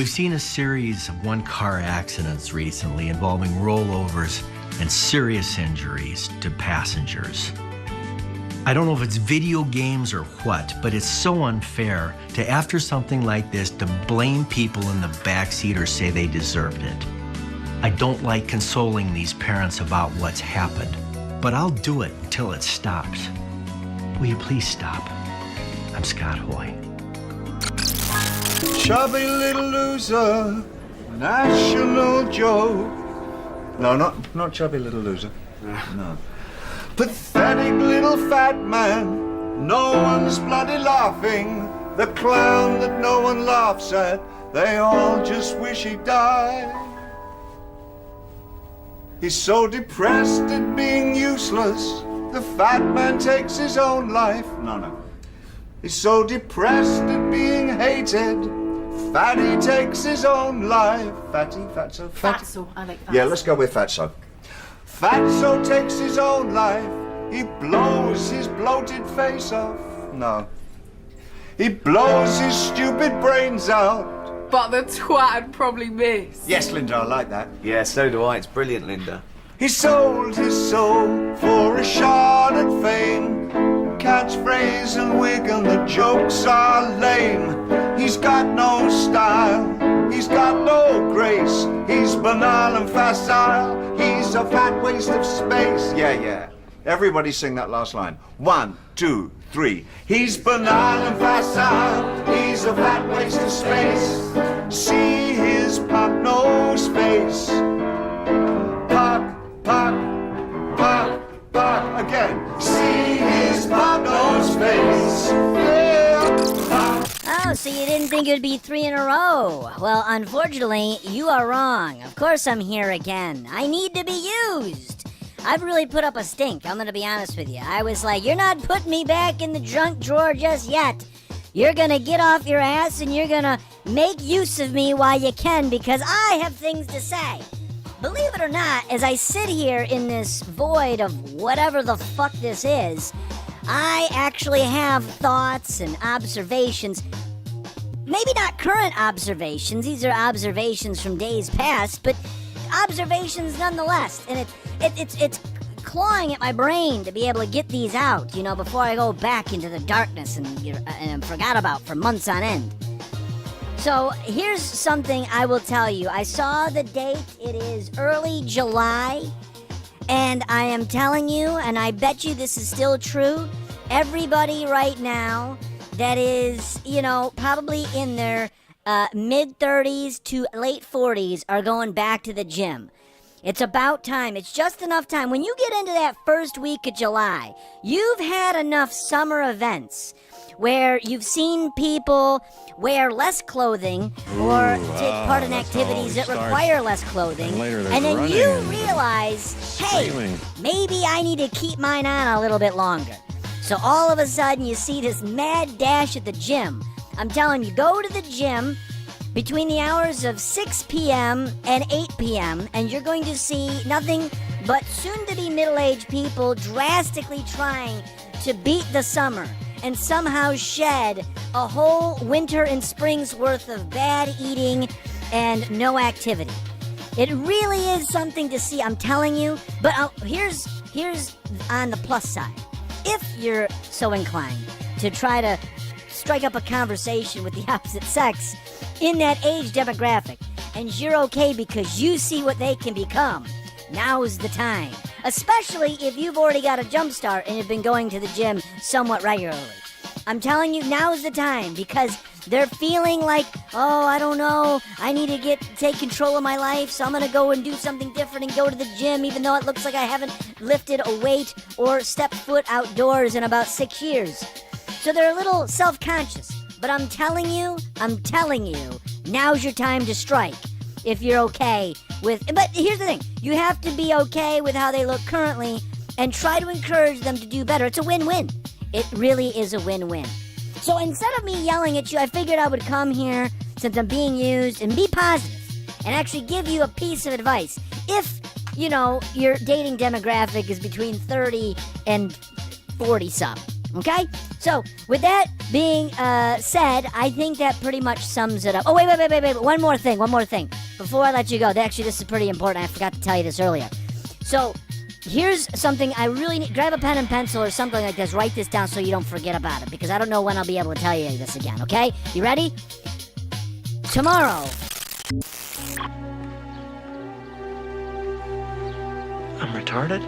We've seen a series of one-car accidents recently involving rollovers and serious injuries to passengers. I don't know if it's video games or what, but it's so unfair to, after something like this, to blame people in the backseat or say they deserved it. I don't like consoling these parents about what's happened, but I'll do it until it stops. Will you please stop? I'm Scott Hoy. Chubby little loser, national joke. No, not chubby little loser. No. Pathetic little fat man, no one's bloody laughing. The clown that no one laughs at, they all just wish he died. He's so depressed at being useless, the fat man takes his own life. No. He's so depressed at being hated, Fatty takes his own life. Fatso? Fatso, I like Fatso. Yeah, let's go with Fatso. Fatso takes his own life. He blows his bloated face off. No. He blows his stupid brains out. But the twat I'd probably miss. Yes, Linda, I like that. Yeah, so do I. It's brilliant, Linda. He sold his soul for a shot at fame. Catchphrase and wig and the jokes are lame. He's got no style, he's got no grace. He's banal and facile, he's a fat waste of space. Yeah. Everybody sing that last line. 1, 2, 3. He's banal and facile, he's a fat waste of space. See his pop-nose face. Pop. Again. See his pop-nose face. Yeah. Oh, so you didn't think it would be 3 in a row? Well, unfortunately, you are wrong. Of course I'm here again. I need to be used. I've really put up a stink, I'm gonna be honest with you. I was like, you're not putting me back in the junk drawer just yet. You're gonna get off your ass and you're gonna make use of me while you can because I have things to say. Believe it or not, as I sit here in this void of whatever the fuck this is, I actually have thoughts and observations. Maybe not current observations, these are observations from days past, but observations nonetheless. And it's clawing at my brain to be able to get these out, before I go back into the darkness and forgot about for months on end. So here's something I will tell you. I saw the date. It is early July. And I am telling you, and I bet you this is still true, everybody right now that is, probably in their mid-30s to late 40s are going back to the gym. It's about time. It's just enough time. When you get into that first week of July, you've had enough summer events where you've seen people wear less clothing or take part in activities that require less clothing. And then you realize, hey, maybe I need to keep mine on a little bit longer. So all of a sudden you see this mad dash at the gym. I'm telling you, go to the gym between the hours of 6 p.m. and 8 p.m. and you're going to see nothing but soon-to-be middle-aged people drastically trying to beat the summer and somehow shed a whole winter and spring's worth of bad eating and no activity. It really is something to see, I'm telling you. But here's on the plus side. If you're so inclined to try to strike up a conversation with the opposite sex in that age demographic, and you're okay because you see what they can become, now's the time. Especially if you've already got a jump start and have been going to the gym somewhat regularly. I'm telling you, now's the time because they're feeling like, oh, I don't know, I need to take control of my life, so I'm going to go and do something different and go to the gym even though it looks like I haven't lifted a weight or stepped foot outdoors in about 6 years. So they're a little self-conscious. But I'm telling you, now's your time to strike if you're okay with... But here's the thing, you have to be okay with how they look currently and try to encourage them to do better. It's a win-win. It really is a win-win. So instead of me yelling at you, I figured I would come here, since I'm being used, and be positive and actually give you a piece of advice. If, your dating demographic is between 30 and 40-some, Okay? So, with that being said, I think that pretty much sums it up. Oh, wait. One more thing. Before I let you go, actually, this is pretty important. I forgot to tell you this earlier. So, here's something I really need. Grab a pen and pencil or something like this. Write this down so you don't forget about it, because I don't know when I'll be able to tell you this again, okay? You ready? Tomorrow. I'm retarded?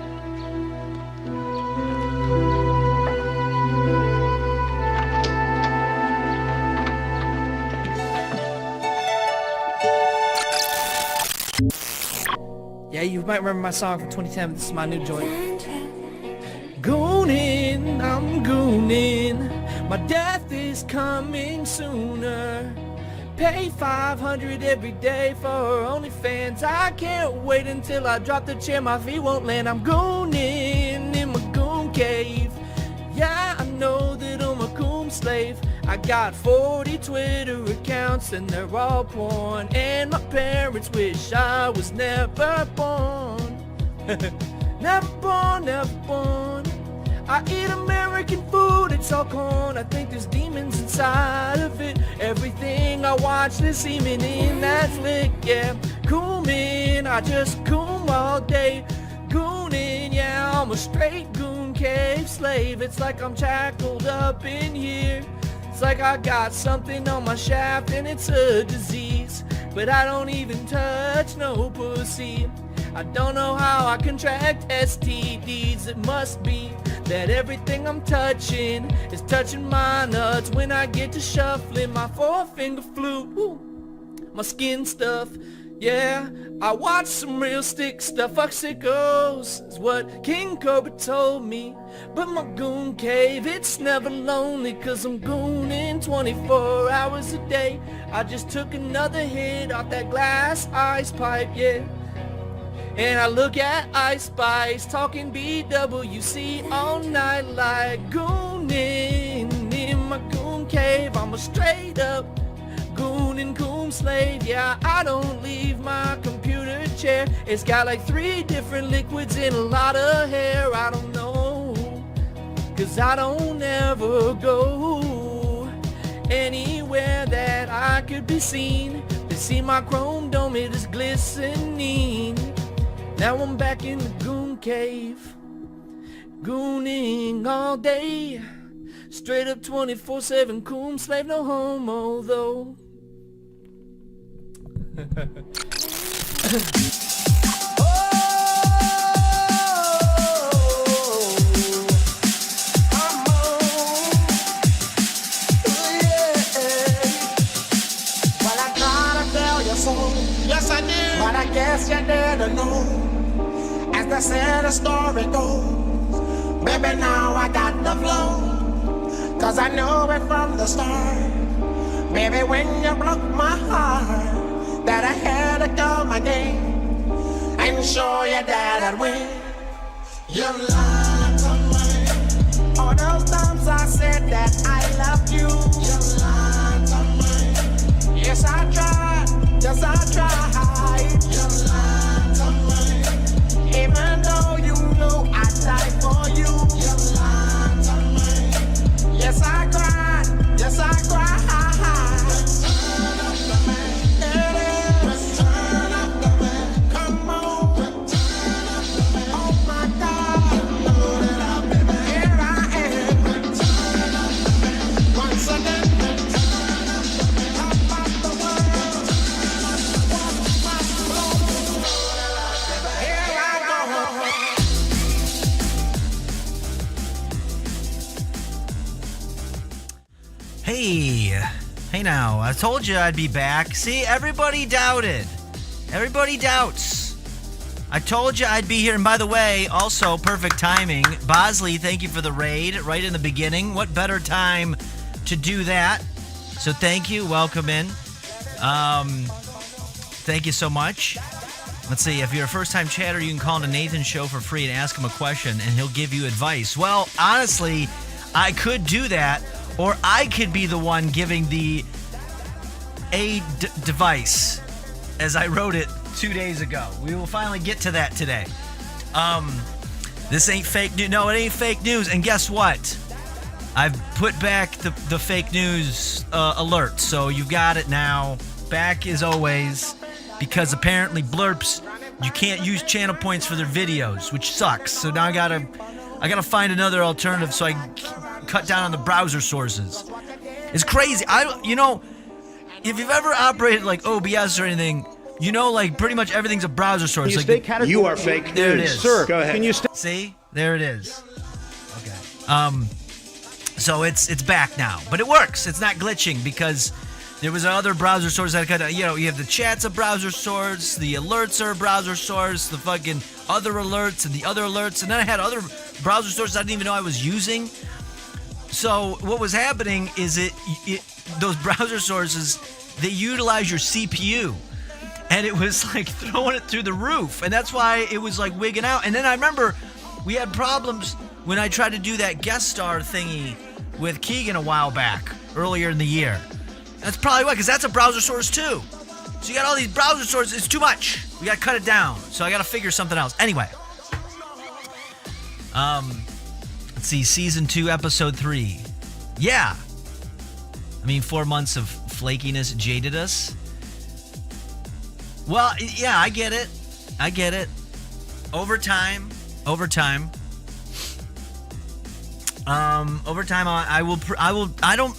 Yeah, you might remember my song from 2010. This is my new joint. Goonin', I'm goonin'. My death is coming sooner. Pay $500 every day for OnlyFans. I can't wait until I drop the chair, my feet won't land. I'm goonin' in my goon cave. Yeah, I know that I'm a coon slave. I got 40 Twitter accounts and they're all porn. And my parents wish I was never born. Never born. I eat American food, it's all corn. I think there's demons inside of it. Everything I watch, there's semen in that flick. Yeah, coolin', I just coom all day. Goonin', yeah, I'm a straight goon cave slave. It's like I'm shackled up in here. It's like I got something on my shaft and it's a disease. But I don't even touch no pussy. I don't know how I contract STDs. It must be that everything I'm touching is touching my nuts. When I get to shuffling my four-finger flute, ooh, my skin stuff. Yeah, I watch some real stick stuff. Fuck sickos is what King Cobra told me. But my goon cave, it's never lonely, cause I'm gooning 24 hours a day. I just took another hit off that glass ice pipe, yeah. And I look at Ice Spice talking BWC all night like gooning in my goon cave. I'm a straight up goon and coon slave. Yeah, I don't leave my computer chair. It's got like 3 different liquids and a lot of hair. I don't know, cause I don't ever go anywhere that I could be seen. They see my chrome dome, it is glistening. Now I'm back in the goon cave, gooning all day. Straight up 24/7 coon slave, no homo though. Yes, I did. But I guess you didn't know. As the sad story goes, baby, now I got the flow. Cause I knew it from the start. Baby, when you broke my heart, that I had to come again and show you that I'd win. You lied to me. All those times I said that I loved you. You lied to me. Yes, I tried. Yes, I tried. You lied to me. Even though you knew I'd die for you. You lied to me. Yes, I cried. Yes, I cried. Return of the man. It is. Return of the man. Come on. Return of the man. Oh my God. Load it up, baby. Here I am. Return of the man. Once again. Return of the man. How about the world? Here I go. Hey now, I told you I'd be back. See, everybody doubted. Everybody doubts. I told you I'd be here. And by the way, also perfect timing. Bosley, thank you for the raid right in the beginning. What better time to do that? So thank you. Welcome in. Thank you so much. Let's see. If you're a first-time chatter, you can call into Nathan's show for free and ask him a question, and he'll give you advice. Well, honestly, I could do that, or I could be the one giving the device, as I wrote it 2 days ago. We will finally get to that today. This ain't fake news. No, it ain't fake news. And guess what? I've put back the fake news alert, so you got it now. Back as always, because apparently blurps, you can't use channel points for their videos, which sucks. So now I gotta find another alternative so I cut down on the browser sources. It's crazy. If you've ever operated like OBS or anything, you know, like pretty much everything's a browser source. You are fake news. There it is. Sir, go ahead. Can you see? There it is. Okay. So it's back now, but it works. It's not glitching because there was other browser source that kind of, you have the chat's a browser source, the alerts are a browser source, the fucking other alerts and the other alerts, and then I had other browser sources I didn't even know I was using. So what was happening is those browser sources, they utilize your CPU, and it was like throwing it through the roof, and that's why it was like wigging out. And then I remember we had problems when I tried to do that guest star thingy with Keegan a while back, earlier in the year. That's probably why, because that's a browser source too. So you got all these browser sources, it's too much. We gotta cut it down. So I gotta figure something else. Anyway. Let's see, season 2, episode 3. Yeah. 4 months of flakiness jaded us. Well, yeah, I get it. Over time, I'm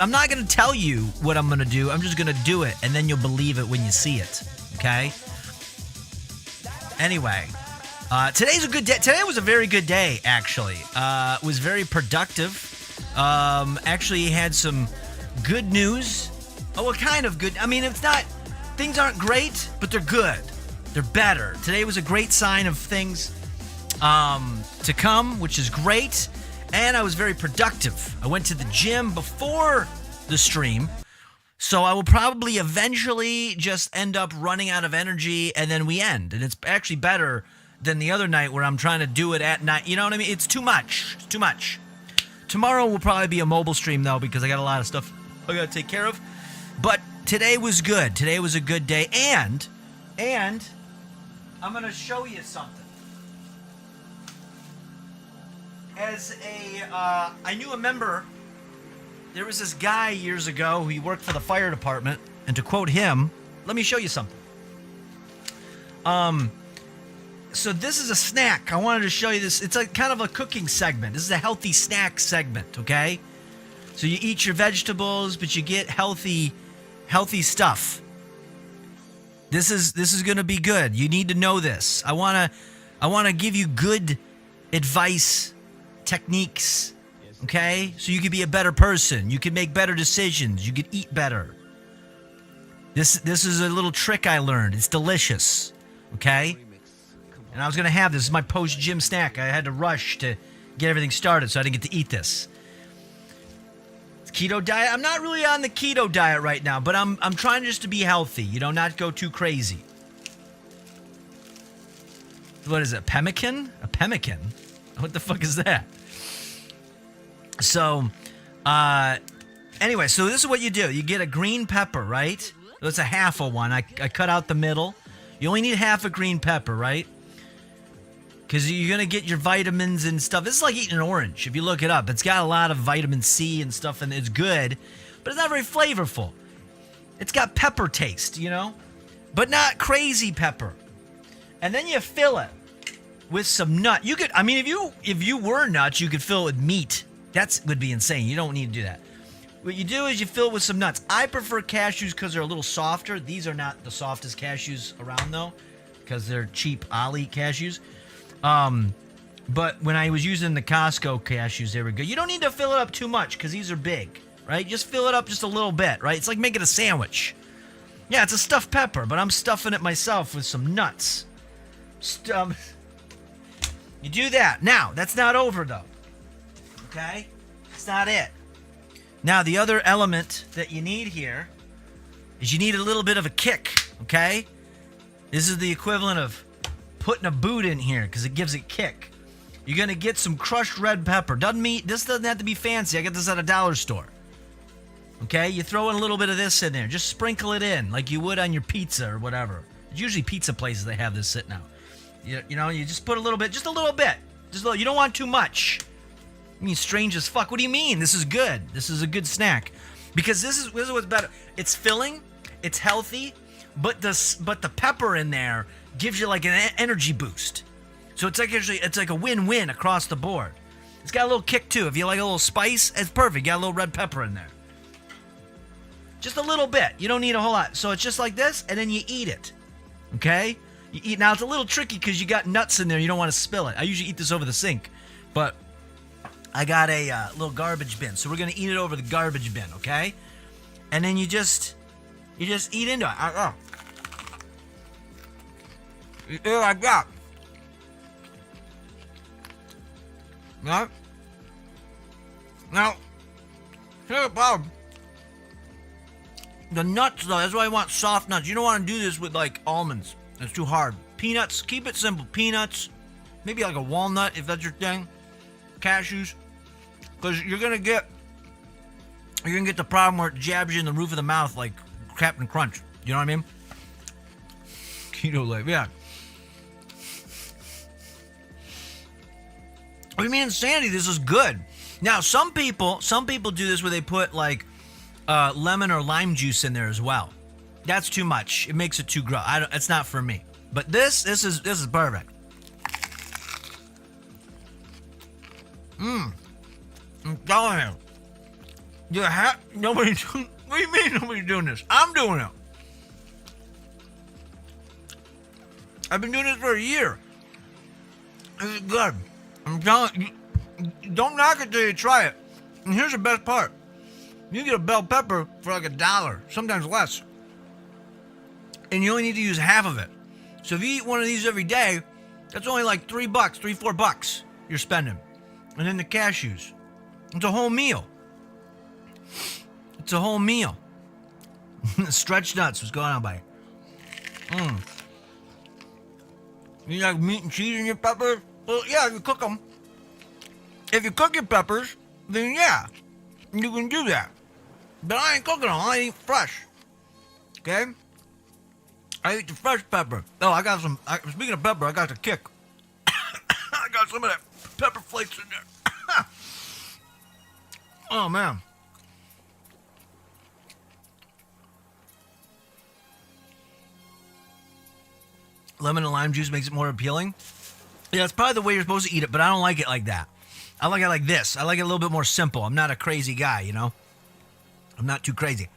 not going to tell you what I'm going to do. I'm just going to do it, and then you'll believe it when you see it. Okay? Anyway, today's a good day. Today was a very good day, actually. It was very productive. Actually had some good news. Oh, what kind of good? Things aren't great, but they're good. They're better. Today was a great sign of things to come, which is great. And I was very productive. I went to the gym before the stream, so I will probably eventually just end up running out of energy, and then we end. And it's actually better than the other night where I'm trying to do it at night. You know what I mean? It's too much. It's too much. Tomorrow will probably be a mobile stream, though, because I got a lot of stuff I got to take care of. But today was good. Today was a good day. And I'm going to show you something. I knew a member, there was this guy years ago who worked for the fire department, and to quote him, let me show you something. So this is a snack. I wanted to show you this. It's kind of a cooking segment. This is a healthy snack segment, okay? So you eat your vegetables, but you get healthy stuff. This is going to be good. You need to know this. I want to give you good advice, techniques, okay? So you could be a better person. You could make better decisions. You could eat better. This is a little trick I learned. It's delicious, okay? And I was going to have this. This is my post-gym snack. I had to rush to get everything started, so I didn't get to eat this. It's keto diet. I'm not really on the keto diet right now, but I'm trying just to be healthy, not go too crazy. What is it, pemmican? A pemmican? What the fuck is that? So, anyway, so this is what you do. You get a green pepper, right? That's a half of one. I cut out the middle. You only need half a green pepper, right? Because you're going to get your vitamins and stuff. This is like eating an orange. If you look it up, it's got a lot of vitamin C and stuff, and it's good, but it's not very flavorful. It's got pepper taste, but not crazy pepper. And then you fill it with some nut. You could, if you were nuts, you could fill it with meat. That would be insane. You don't need to do that. What you do is you fill it with some nuts. I prefer cashews because they're a little softer. These are not the softest cashews around, though, because they're cheap Ollie cashews. But when I was using the Costco cashews, they were good. You don't need to fill it up too much because these are big, right? Just fill it up just a little bit, right? It's like making a sandwich. Yeah, it's a stuffed pepper, but I'm stuffing it myself with some nuts. You do that. Now, that's not over, though. Okay? That's not it. Now, the other element that you need here is you need a little bit of a kick, okay? This is the equivalent of putting a boot in here because it gives it kick. You're going to get some crushed red pepper. This doesn't have to be fancy. I got this at a dollar store. Okay? You throw in a little bit of this in there. Just sprinkle it in like you would on your pizza or whatever. It's usually pizza places that have this sitting out. You just put a little bit, just a little bit. You don't want too much. I mean, strange as fuck. What do you mean? This is good. This is a good snack. Because this is what's better. It's filling, it's healthy, but the pepper in there gives you like an energy boost. So it's like a win-win across the board. It's got a little kick too. If you like a little spice, it's perfect. You got a little red pepper in there. Just a little bit. You don't need a whole lot. So it's just like this, and then you eat it. Okay? You eat. Now it's a little tricky because you got nuts in there. You don't want to spill it. I usually eat this over the sink, but I got a little garbage bin, so we're gonna eat it over the garbage bin, okay? And then you just eat into it. You eat like that. Right? Now, here's the problem. The nuts, though, that's why I want soft nuts. You don't want to do this with like almonds. It's too hard. Peanuts, keep it simple. Peanuts, maybe like a walnut if that's your thing. Cashews. Because you're gonna get the problem where it jabs you in the roof of the mouth like Captain Crunch. You know what I mean? Keto life, yeah. What do you mean insanity? This is good. Now, some people do this where they put like lemon or lime juice in there as well. That's too much. It makes it too gross. It's not for me. But this is perfect. I'm telling you. Nobody. What do you mean nobody's doing this? I'm doing it. I've been doing this for a year. This is good. I'm telling you. Don't knock it till you try it. And here's the best part. You can get a bell pepper for like $1, sometimes less. And you only need to use half of it. So if you eat one of these every day, that's only like $4 you're spending. And then the cashews. It's a whole meal. It's a whole meal. Stretch nuts. What's going on, buddy? You like meat and cheese in your peppers? Well, yeah, if you cook them. If you cook your peppers, then yeah, you can do that. But I ain't cooking them. I eat fresh. Okay? I eat the fresh pepper. Oh, I got some. Speaking of pepper, I got the kick. I got some of that pepper flakes in there. Oh, man. Lemon and lime juice makes it more appealing. Yeah, it's probably the way you're supposed to eat it, but I don't like it like that. I like it like this. I like it a little bit more simple. I'm not a crazy guy, you know? I'm not too crazy.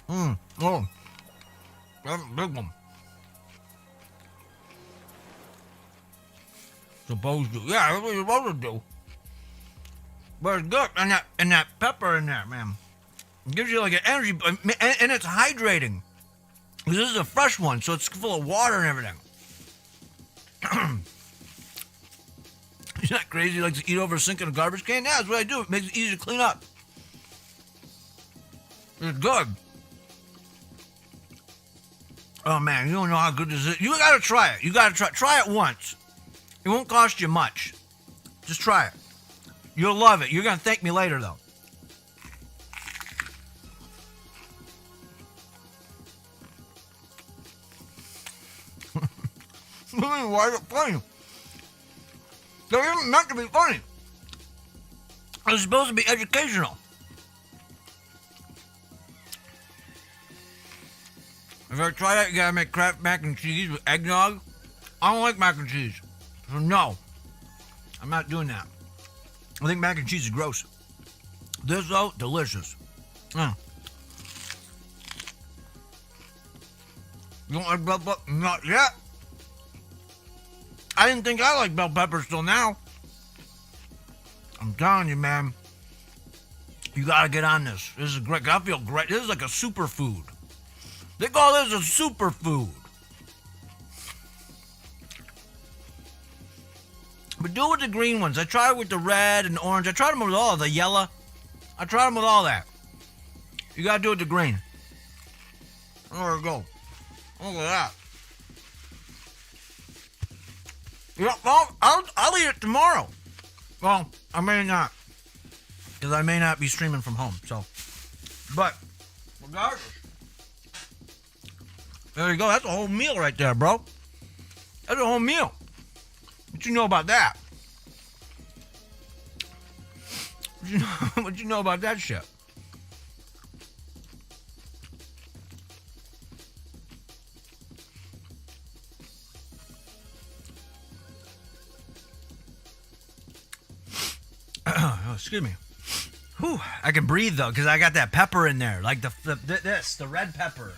Oh. That's a big one. Supposed to. Yeah, that's what you're supposed to do. But it's good. And that pepper in there, man. It gives you like an energy, and it's hydrating. This is a fresh one, so it's full of water and everything. He's not crazy. He likes to eat over a sink in a garbage can. Yeah, that's what I do. It makes it easy to clean up. It's good. Oh, man, you don't know how good this is. You gotta try it. You gotta try it once. It won't cost you much. Just try it. You'll love it. You're gonna thank me later, though. Why is it funny? They weren't meant to be funny. It's supposed to be educational. If I try that, you gotta make Kraft mac and cheese with eggnog. I don't like mac and cheese. So no. I'm not doing that. I think mac and cheese is gross. This, though, delicious. You don't like bell pepper? Not yet. I didn't think I liked bell peppers till now. I'm telling you, man. You gotta get on this. This is great. I feel great. This is like a superfood. They call this a superfood. But do it with the green ones. I tried it with the red and orange. I tried them with all the yellow. I tried them with all that. You gotta do it with the green. There we go. Look at that. Yeah, well, I'll eat it tomorrow. Well, I may not. Because I may not be streaming from home, so. But, regardless. There you go. That's a whole meal right there, bro. That's a whole meal. What you know about that? What you know about that shit? Oh, excuse me. Whew, I can breathe though because I got that pepper in there, like the red pepper.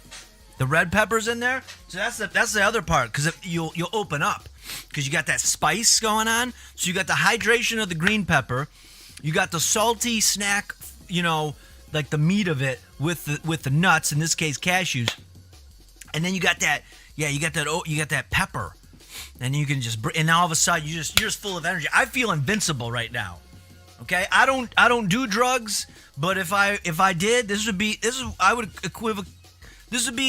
The red pepper's in there, so that's the other part because you'll open up because you got that spice going on. So you got the hydration of the green pepper, you got the salty snack, like the meat of it with the nuts, in this case cashews, and then you got that pepper, and you can and now all of a sudden you're just full of energy. I feel invincible right now. Okay, I don't do drugs, but if I did, this would be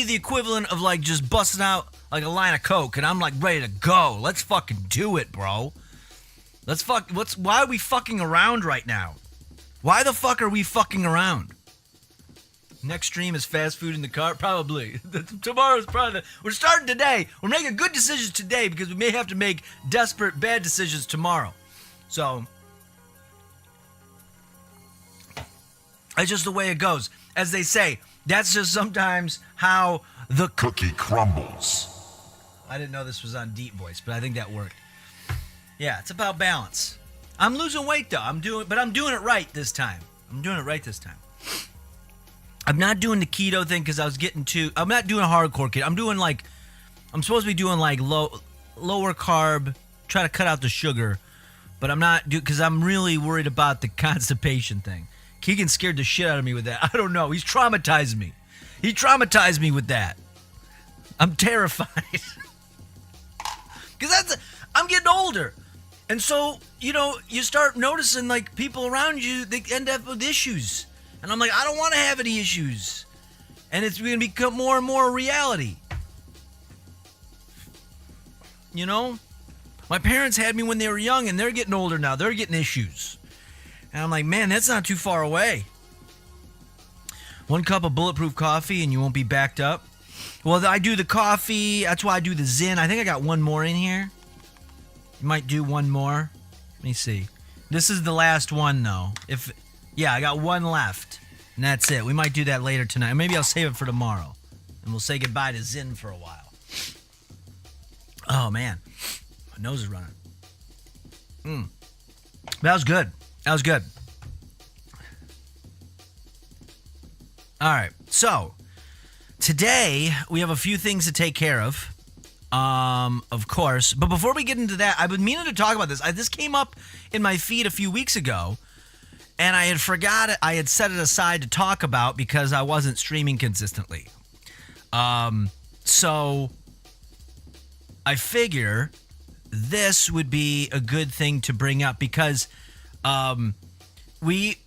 the equivalent of like just busting out like a line of coke, and I'm like ready to go. Let's fucking do it, bro. Why are we fucking around right now? Why the fuck are we fucking around? Next stream is fast food in the car, probably. Tomorrow's probably. We're starting today. We're making good decisions today because we may have to make desperate bad decisions tomorrow. So. That's just the way it goes. As they say, that's just sometimes how the cookie crumbles. I didn't know this was on Deep Voice, but I think that worked. Yeah, it's about balance. I'm losing weight though. I'm doing it right this time. I'm not doing the keto thing because I'm not doing a hardcore keto. I'm supposed to be doing like lower carb, try to cut out the sugar, but I'm not because I'm really worried about the constipation thing. Keegan scared the shit out of me with that. I don't know. He's traumatized me. He traumatized me with that. I'm terrified. Because I'm getting older. And so, you start noticing, like, people around you, they end up with issues. And I'm like, I don't want to have any issues. And it's going to become more and more a reality. My parents had me when they were young, and they're getting older now. They're getting issues. And I'm like, man, that's not too far away. 1 cup of bulletproof coffee and you won't be backed up. Well, I do the coffee. That's why I do the Zyn. I think I got one more in here. Might do one more. Let me see. This is the last one, though. I got one left. And that's it. We might do that later tonight. Maybe I'll save it for tomorrow. And we'll say goodbye to Zyn for a while. Oh, man. My nose is running. That was good. All right, so today we have a few things to take care of course. But before we get into that, I've been meaning to talk about this. This came up in my feed a few weeks ago, and I had forgot it. I had set it aside to talk about because I wasn't streaming consistently. So I figure this would be a good thing to bring up because we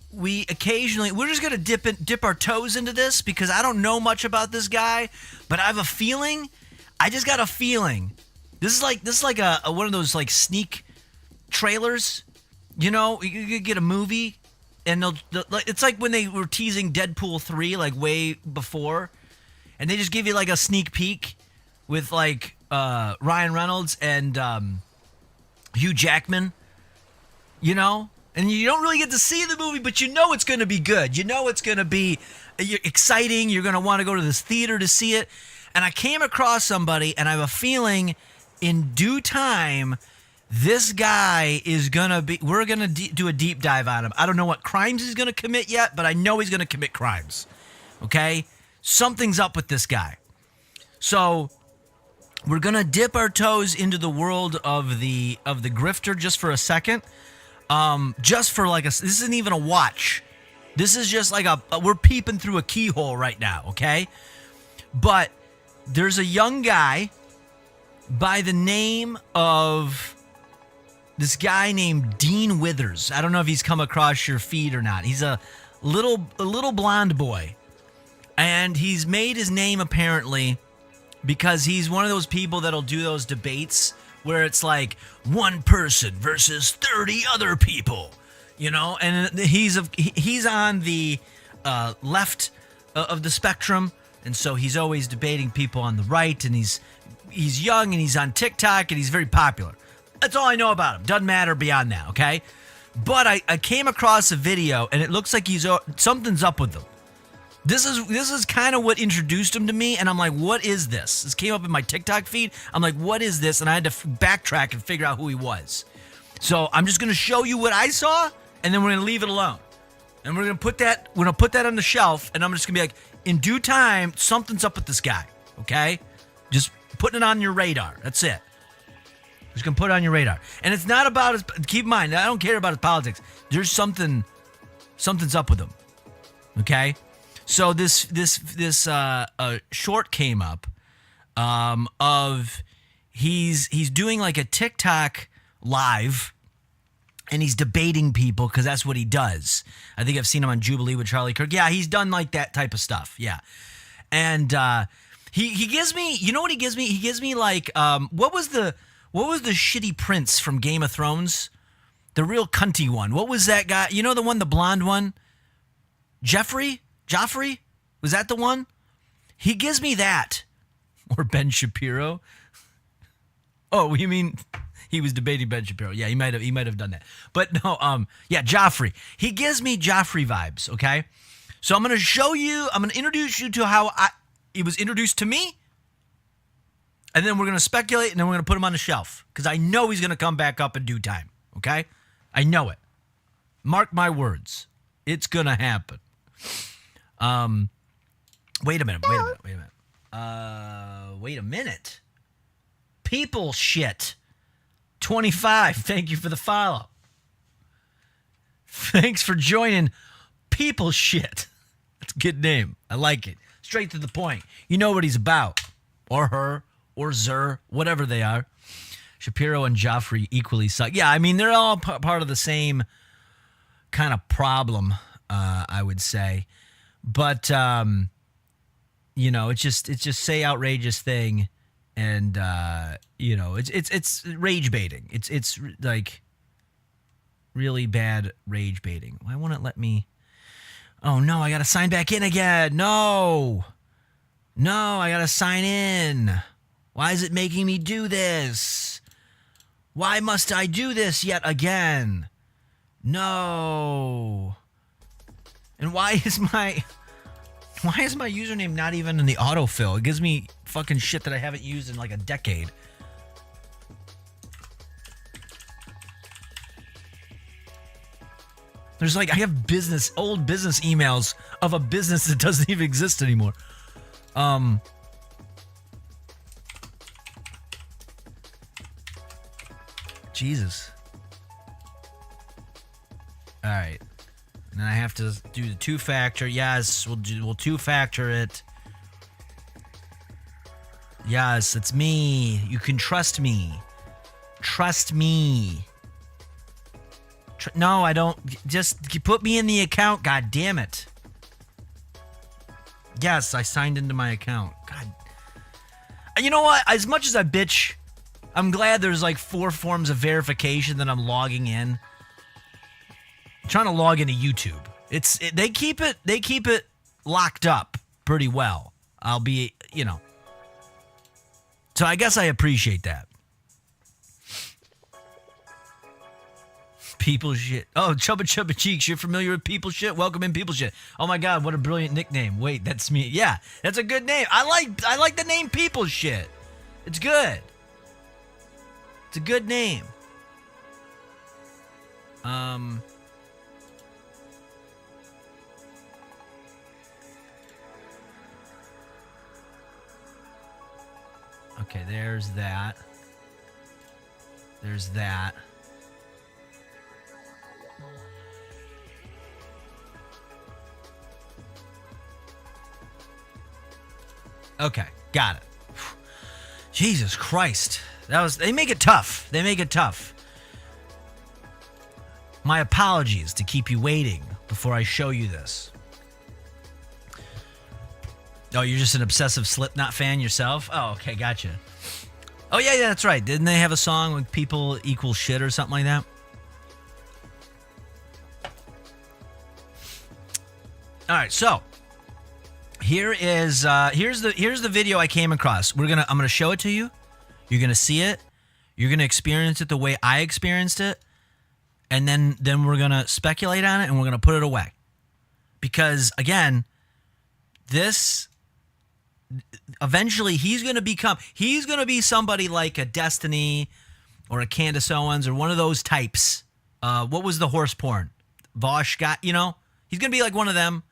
occasionally, we're just gonna dip our toes into this because I don't know much about this guy, but I have a feeling. I just got a feeling. This is like a one of those like sneak trailers. You get a movie, and it's like when they were teasing Deadpool 3 like way before, and they just give you like a sneak peek with like Ryan Reynolds and Hugh Jackman. And you don't really get to see the movie, but it's going to be good. It's going to be exciting. You're going to want to go to this theater to see it. And I came across somebody, and I have a feeling in due time, this guy is going to be, we're going to do a deep dive on him. I don't know what crimes he's going to commit yet, but I know he's going to commit crimes. Okay? Something's up with this guy. So we're going to dip our toes into the world of the grifter just for a second. Just for like this isn't even a watch. This is just like we're peeping through a keyhole right now, okay? But there's a young guy by the name of this guy named Dean Withers. I don't know if he's come across your feed or not. He's a little blonde boy. And he's made his name apparently because he's one of those people that'll do those debates where it's like one person versus 30 other people, and he's on the left of the spectrum, and so he's always debating people on the right, and he's young, and he's on TikTok, and he's very popular. That's all I know about him. Doesn't matter beyond that, okay? But I came across a video, and it looks like something's up with him. This is kind of what introduced him to me, and I'm like, what is this? This came up in my TikTok feed. I'm like, what is this? And I had to backtrack and figure out who he was. So I'm just gonna show you what I saw, and then we're gonna leave it alone. And we're gonna put that on the shelf, and I'm just gonna be like, in due time, something's up with this guy. Okay, just putting it on your radar. That's it. Just gonna put it on your radar. And it's not about his. Keep in mind, I don't care about his politics. There's something's up with him. Okay, so this short came up of he's doing like a TikTok live. And he's debating people because that's what he does. I think I've seen him on Jubilee with Charlie Kirk. Yeah, he's done like that type of stuff. Yeah. And he gives me, you know what he gives me? He gives me like, what was the shitty prince from Game of Thrones? The real cunty one. What was that guy? You know the one, the blonde one? Joffrey? Was that the one? He gives me that. Or Ben Shapiro. Oh, you mean... He was debating Ben Shapiro. Yeah, he might have done that. But no, yeah, Joffrey. He gives me Joffrey vibes, okay? So I'm going to introduce you to how it was introduced to me. And then we're going to speculate, and then we're going to put him on the shelf. Because I know he's going to come back up in due time, okay? I know it. Mark my words. It's going to happen. Wait a minute. People shit. 25, thank you for the follow. Thanks for joining People Shit. That's a good name. I like it. Straight to the point. You know what he's about. Or her. Or Zer. Whatever they are. Shapiro and Joffrey equally suck. Yeah, I mean, they're all part of the same kind of problem, I would say. But, you know, it's just say outrageous thing. And it's rage baiting. It's like really bad rage baiting. Why won't it let me? Oh no, I gotta sign back in again. No, I gotta sign in. Why is it making me do this? Why must I do this yet again? No. And why is my username not even in the autofill? It gives me fucking shit that I haven't used in like a decade. There's like, I have old business emails of a business that doesn't even exist anymore. Jesus. All right. And then I have to do the two-factor. Yes, we'll two-factor it. Yes, it's me. You can trust me. Trust me. No, I don't. Just put me in the account. God damn it. Yes, I signed into my account. God. You know what? As much as I bitch, I'm glad there's like 4 forms of verification that I'm logging in. I'm trying to log into YouTube. They keep it locked up pretty well. I'll be, So I guess I appreciate that. People shit. Oh, Chubba Cheeks, you're familiar with People Shit? Welcome in, People Shit. Oh my God, what a brilliant nickname. Wait, that's me. Yeah, that's a good name. I like the name People Shit. It's good. It's a good name. Okay, there's that. There's that. Okay, got it. Jesus Christ. They make it tough. My apologies to keep you waiting before I show you this. Oh, you're just an obsessive Slipknot fan yourself? Oh, okay, gotcha. Oh, yeah, that's right. Didn't they have a song with people equal shit or something like that? All right, so here's the video I came across. I'm gonna show it to you. You're gonna see it. You're gonna experience it the way I experienced it, and then we're gonna speculate on it and we're gonna put it away. Because again, this eventually he's gonna be somebody like a Destiny or a Candace Owens or one of those types. What was the horse porn? Vosh got, he's gonna be like one of them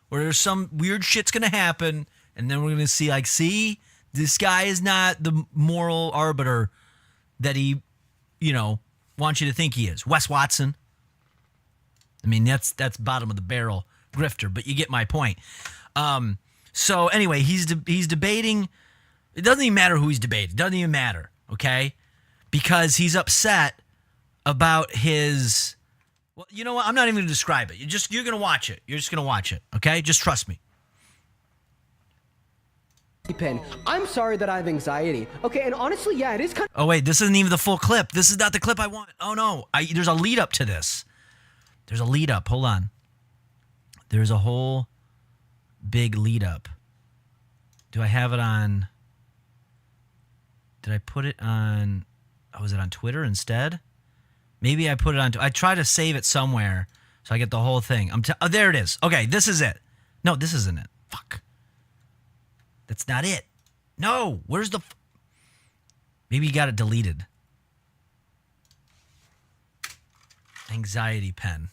where there's some weird shit's gonna happen, and then we're gonna see like, see, this guy is not the moral arbiter that he, wants you to think he is. Wes Watson. I mean, that's bottom of the barrel grifter, but you get my point. So anyway, he's debating. It doesn't even matter who he's debating. It doesn't even matter, okay? Because he's upset about his. Well, you know what? I'm not even going to describe it. You're going to watch it. You're just going to watch it, okay? Just trust me. Pen. I'm sorry that I have anxiety. Okay, and honestly, yeah, it is kind of. Oh wait, this isn't even the full clip. This is not the clip I want. Oh no, there's a lead up to this. There's a lead up. Hold on. There's a whole big lead up. Do I have it on? Did I put it on? Oh, was it on Twitter instead? Maybe I put it on. I try to save it somewhere so I get the whole thing. Oh, there it is. Okay, this is it. No, this isn't it. Fuck. That's not it. No, where's the... Maybe you got it deleted. Anxiety pen.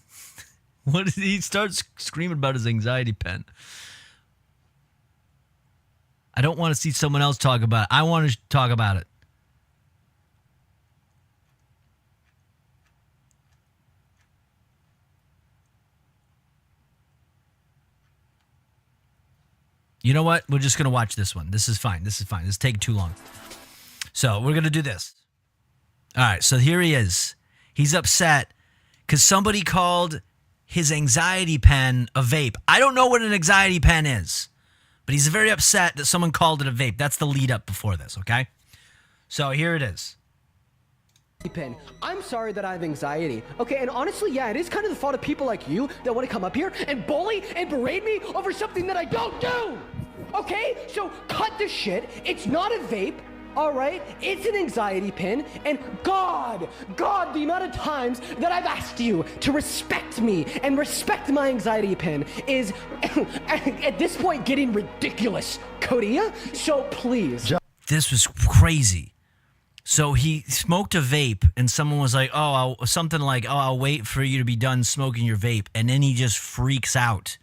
What did he start screaming about his anxiety pen? I don't want to see someone else talk about it. I want to talk about it. You know what? We're just going to watch this one. This is fine. This is taking too long. So we're going to do this. All right. So here he is. He's upset because somebody called his anxiety pen a vape. I don't know what an anxiety pen is, but he's very upset that someone called it a vape. That's the lead up before this, okay? So here it is. Pen. I'm sorry that I have anxiety. Okay, and honestly, yeah, it is kind of the fault of people like you that want to come up here and bully and berate me over something that I don't do. Okay, so cut the shit. It's not a vape. All right, it's an anxiety pin, and God, the amount of times that I've asked you to respect me and respect my anxiety pin is, at this point, getting ridiculous, Cody. So please. This was crazy. So he smoked a vape, and someone was like, something like, I'll wait for you to be done smoking your vape, and then he just freaks out.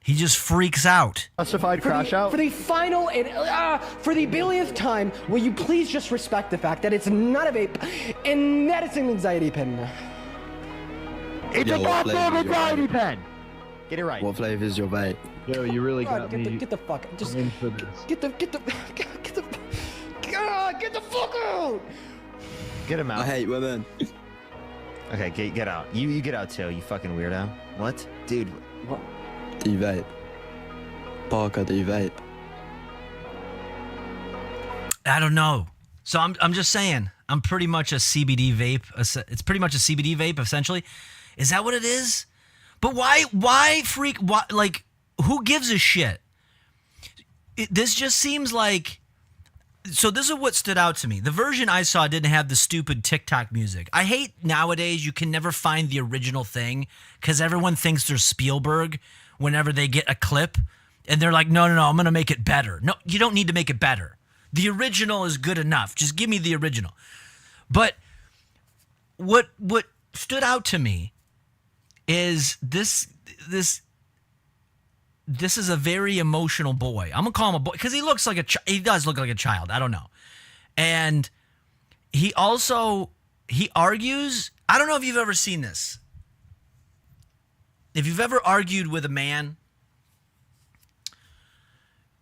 He just freaks out. Justified crash out? For the final and for the billionth time, will you please just respect the fact that it's not a vape and that it's an anxiety pen? It's a goddamn anxiety pen! Get it right. What flavor is your vape? Yo, you really got me. Get the fuck. Just in for this. Get the fuck out! Get him out. I hate women. Okay, get out. You get out too, you fucking weirdo. What? Dude, What? Do you vape? Parker, do you vape? I don't know. So I'm just saying, I'm pretty much a CBD vape. It's pretty much a CBD vape, essentially. Is that what it is? But why freak? Why, like, who gives a shit? This just seems like... So this is what stood out to me. The version I saw didn't have the stupid TikTok music. I hate nowadays you can never find the original thing because everyone thinks they're Spielberg whenever they get a clip. And they're like, no, I'm going to make it better. No, you don't need to make it better. The original is good enough. Just give me the original. But what stood out to me is this is a very emotional boy. I'm gonna call him a boy because he looks like he does look like a child. I don't know. And he argues. I don't know if you've ever seen this. If you've ever argued with a man,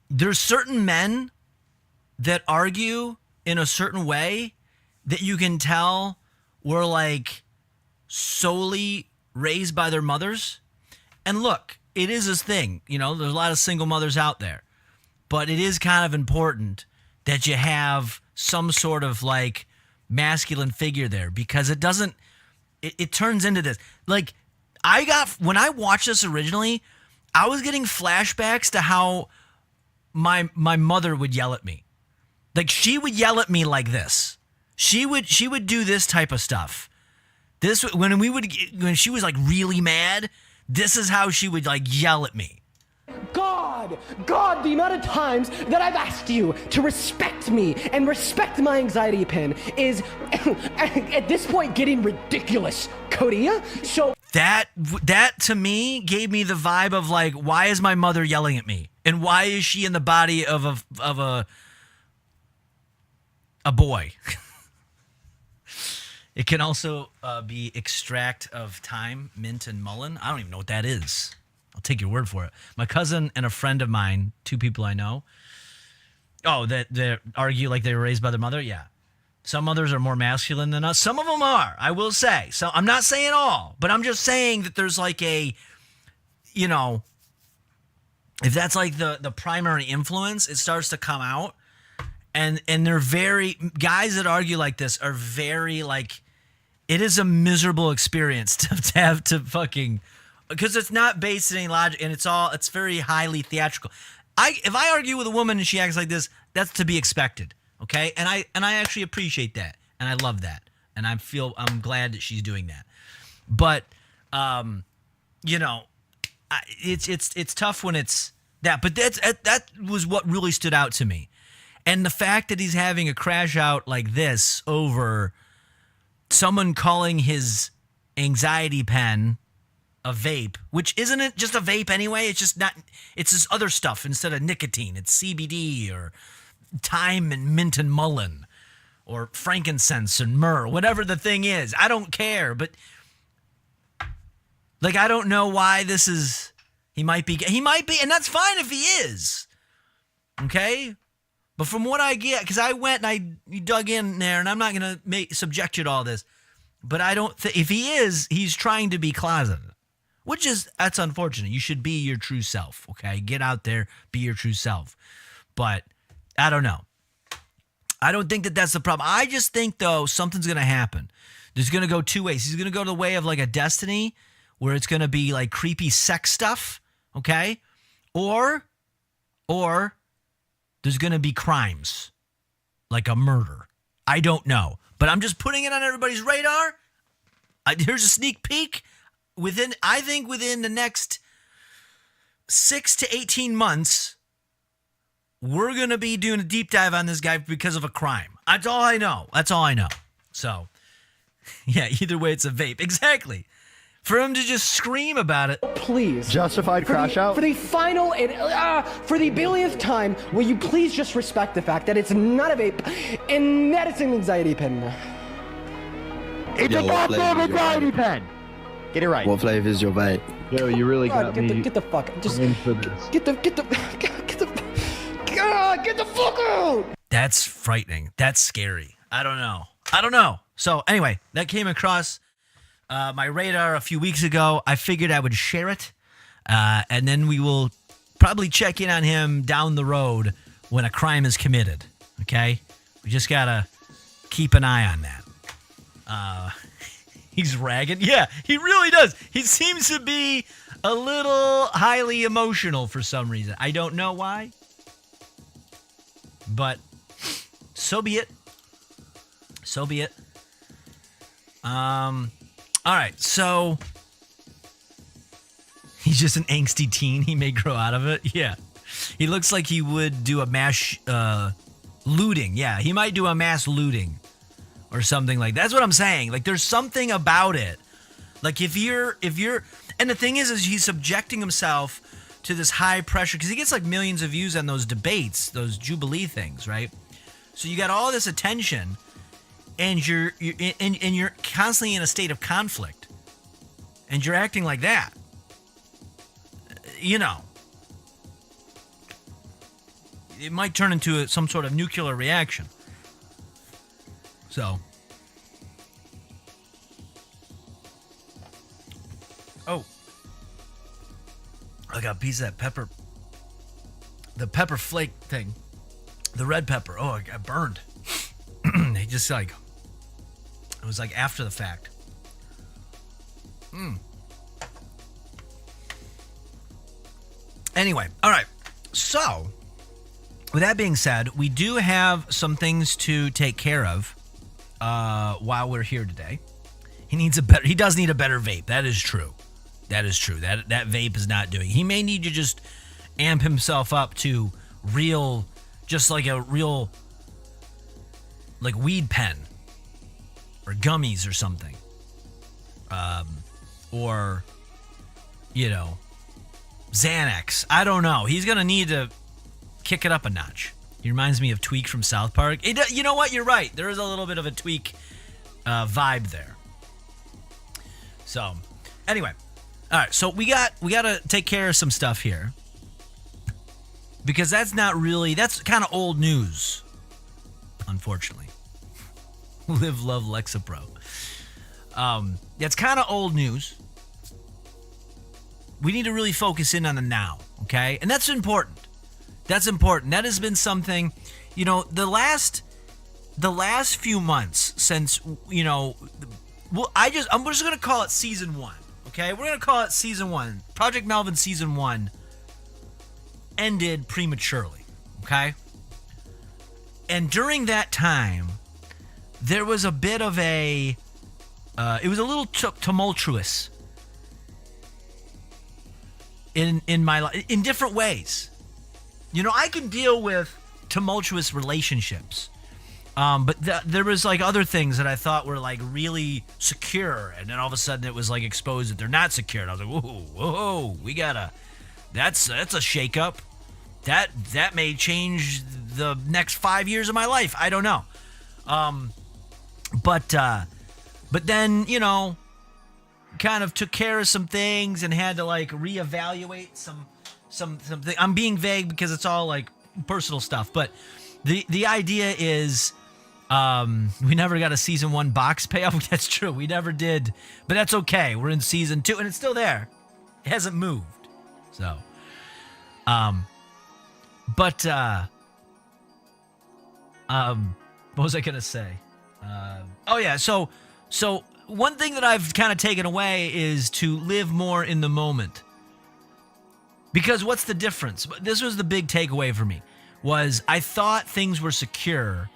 there's certain men that argue in a certain way that you can tell were like solely raised by their mothers. And look, it is this thing, there's a lot of single mothers out there, but it is kind of important that you have some sort of like masculine figure there because it turns into this. Like when I watched this originally, I was getting flashbacks to how my mother would yell at me. Like she would yell at me like this. She would do this type of stuff. When she was like really mad, this is how she would like yell at me. God, the amount of times that I've asked you to respect me and respect my anxiety pin is, at this point, getting ridiculous, Cody. So That to me gave me the vibe of like, why is my mother yelling at me, and why is she in the body of a boy? It can also be extract of thyme, mint, and mullein. I don't even know what that is. I'll take your word for it. My cousin and a friend of mine, 2 people I know. Oh, that they argue like they were raised by their mother? Yeah. Some mothers are more masculine than us. Some of them are, I will say. So I'm not saying all, but I'm just saying that there's like a, you know, if that's like the primary influence, it starts to come out. And they're guys that argue like this are very like, it is a miserable experience to have to fucking, because it's not based in any logic, and it's very highly theatrical. If I argue with a woman and she acts like this, that's to be expected, okay? And I actually appreciate that, and I love that, and I'm glad that she's doing that. But you know, it's tough when it's that. But that was what really stood out to me, and the fact that he's having a crash out like this over someone calling his anxiety pen a vape, which isn't it just a vape anyway? It's just not, it's this other stuff instead of nicotine. It's CBD or thyme and mint and mullein or frankincense and myrrh, whatever the thing is. I don't care, but like, I don't know why this is, he might be, and that's fine if he is. Okay? But from what I get, because I went and I dug in there, and I'm not going to subject you to all this, but I don't think, if he is, he's trying to be closeted, that's unfortunate. You should be your true self, okay? Get out there, be your true self. But I don't know. I don't think that that's the problem. I just think, though, something's going to happen. There's going to go 2 ways. He's going to go the way of like a Destiny, where it's going to be like creepy sex stuff, okay? Or there's going to be crimes, like a murder. I don't know. But I'm just putting it on everybody's radar. Here's a sneak peek. I think within the next 6 to 18 months, we're going to be doing a deep dive on this guy because of a crime. That's all I know. So, yeah, either way, it's a vape. Exactly. For him to just scream about it. Please. Justified crash out? For the final and for the billionth time, will you please just respect the fact that it's not a vape and that it's an anxiety pen? It's a goddamn anxiety pen! Get it right. What flavor is your vape? Yo, you really got me. Get the fuck. Just in for this. Get the fuck out! That's frightening. That's scary. I don't know. So anyway, that came across my radar a few weeks ago. I figured I would share it, and then we will probably check in on him down the road when a crime is committed. Okay, we just gotta keep an eye on that. He's ragging. Yeah, he really does. He seems to be a little highly emotional for some reason. I don't know why, but so be it. All right, so he's just an angsty teen. He may grow out of it. Yeah. He looks like he would do a mass looting. Yeah, he might do a mass looting or something like that. That's what I'm saying. Like, there's something about it. Like, if you're, and the thing is he's subjecting himself to this high pressure, because he gets like millions of views on those debates, those Jubilee things, right? So you got all this attention, and you're constantly in a state of conflict, and you're acting like that. You know, it might turn into some sort of nuclear reaction. So, I got a piece of that pepper, the pepper flake thing, the red pepper. Oh, I got burned. They just like, it was like after the fact. Anyway, all right. So, with that being said, we do have some things to take care of. while we're here today. He does need a better vape. That is true. That vape is not doing. He may need to just amp himself up to just like a real, like weed pen or gummies or something. Or, Xanax. I don't know. He's going to need to kick it up a notch. He reminds me of Tweak from South Park. You know what? You're right. There is a little bit of a Tweak vibe there. So, anyway. All right, so we got to take care of some stuff here. Because that's kind of old news, unfortunately. Live, love, Lexapro. That's kind of old news. We need to really focus in on the now, okay? And that's important. That has been something, the last few months since, I'm just going to call it season 1, okay? We're going to call it season 1. Project Melvin season 1 ended prematurely, okay? And during that time, there was a bit of it was a little tumultuous in my life, in different ways. I can deal with tumultuous relationships, but there was like other things that I thought were like really secure, and then all of a sudden it was like exposed that they're not secure. And I was like, whoa, that's a shakeup. That may change the next 5 years of my life. I don't know. But then, kind of took care of some things and had to like reevaluate something. I'm being vague because it's all like personal stuff, but the idea is we never got a season 1 box payoff. That's true. We never did, but that's okay. We're in season 2 and it's still there. It hasn't moved. So, what was I going to say? So one thing that I've kind of taken away is to live more in the moment. Because what's the difference? This was the big takeaway for me, was I thought things were secure.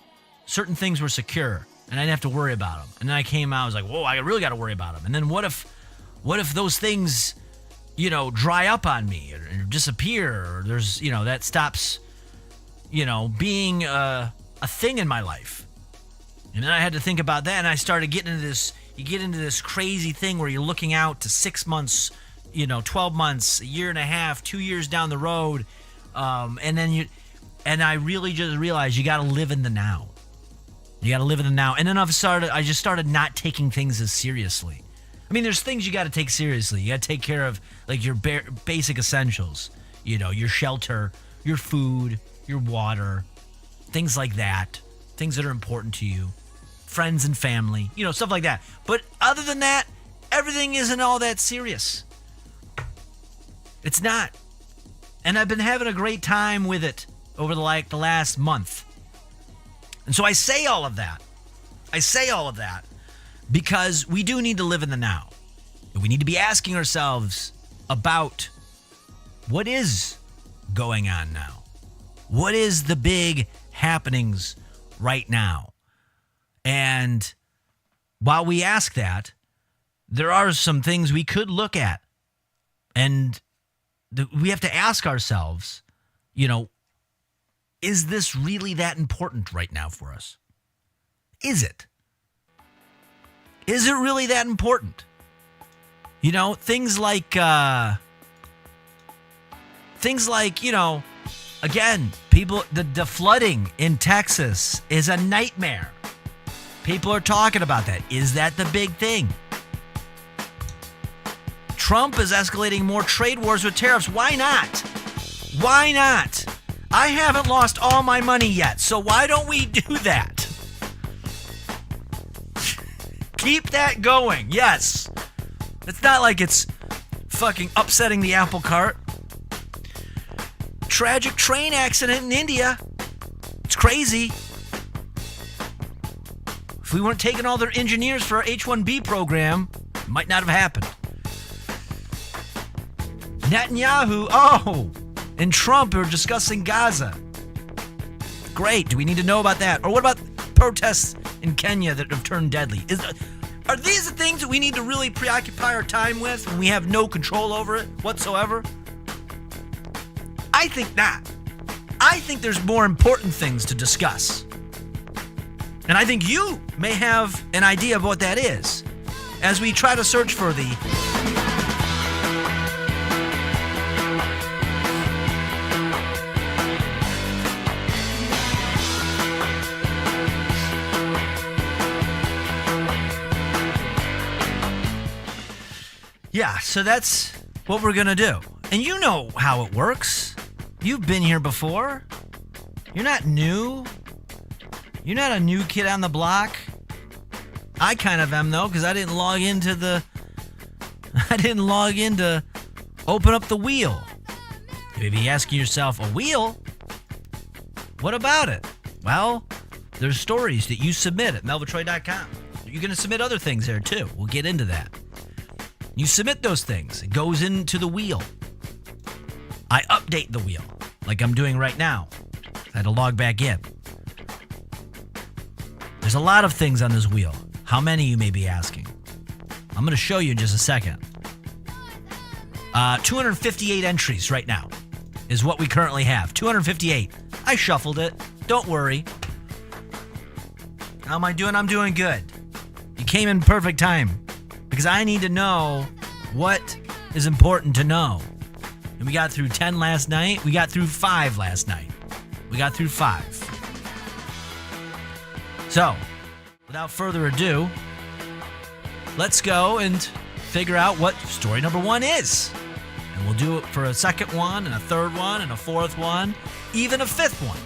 Certain things were secure, and I didn't have to worry about them. And then I came out, I was like, whoa, I really got to worry about them. And then what if those things, dry up on me or disappear, or there's, that stops, being a thing in my life. And then I had to think about that, and I started getting into this. You get into this crazy thing where you're looking out to 6 months, 12 months, a year and a half, 2 years down the road, and I really just realized you got to live in the now. You got to live in the now. And then I just started not taking things as seriously. I mean, there's things you got to take seriously. You got to take care of like your basic essentials. Your shelter, your food, your water, things like that. Things that are important to you. Friends and family, stuff like that. But other than that, everything isn't all that serious. It's not. And I've been having a great time with it over the last month. And so I say all of that because we do need to live in the now. We need to be asking ourselves about what is going on now. What is the big happenings right now? And while we ask that, there are some things we could look at. And we have to ask ourselves, is this really that important right now for us? Is it? Is it really that important? Things like, again, the flooding in Texas is a nightmare. People are talking about that. Is that the big thing? Trump is escalating more trade wars with tariffs. Why not? Why not? I haven't lost all my money yet, so why don't we do that? Keep that going. Yes. It's not like it's fucking upsetting the apple cart. Tragic train accident in India. It's crazy. If we weren't taking all their engineers for our H-1B program, it might not have happened. Netanyahu, and Trump are discussing Gaza. Great. Do we need to know about that? Or what about protests in Kenya that have turned deadly. Are these the things that we need to really preoccupy our time with when we have no control over it whatsoever? I think not. I think there's more important things to discuss. And I think you may have an idea of what that is as we try to search for the Yeah, so that's what we're gonna do. And you know how it works. You've been here before. You're not new. You're not a new kid on the block. I kind of am, though, because I didn't log in to open up the wheel. You may be asking yourself, a wheel? What about it? Well, there's stories that you submit at melvatroy.com. You're going to submit other things there, too. We'll get into that. You submit those things. It goes into the wheel. I update the wheel, like I'm doing right now. I had to log back in. There's a lot of things on this wheel. How many, you may be asking? I'm going to show you in just a second. 258 entries right now is what we currently have. 258. I shuffled it. Don't worry. How am I doing? I'm doing good. You came in perfect time because I need to know what is important to know. And we got through 10 last night. We got through 5 last night. We got through 5. So, without further ado, let's go and figure out what story number 1 is. And we'll do it for a second one, and a third one, and a fourth one, even a fifth one.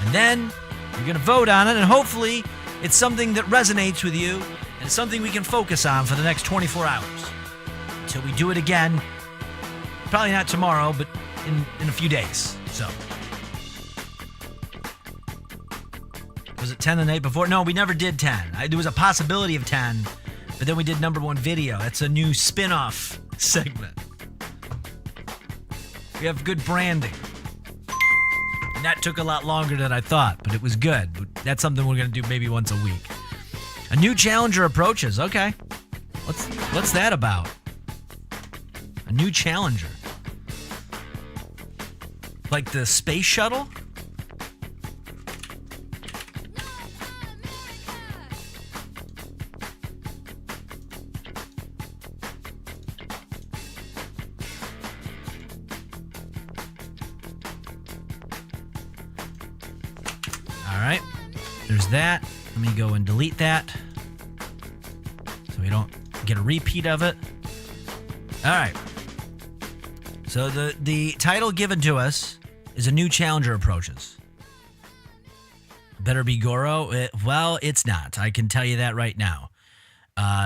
And then you're going to vote on it, and hopefully it's something that resonates with you, and something we can focus on for the next 24 hours. Until we do it again, probably not tomorrow, but in a few days. So, was it 10 the night before? No, we never did 10. There was a possibility of 10, but then we did number 1 video. That's a new spin-off segment. We have good branding. And that took a lot longer than I thought, but it was good. That's something we're going to do maybe once a week. A new challenger approaches. Okay. What's that about? A new challenger. Like the space shuttle? All right. There's that. Let me go and delete that so we don't get a repeat of it. All right. So the title given to us is A New Challenger Approaches. Better be Goro? Well, it's not. I can tell you that right now.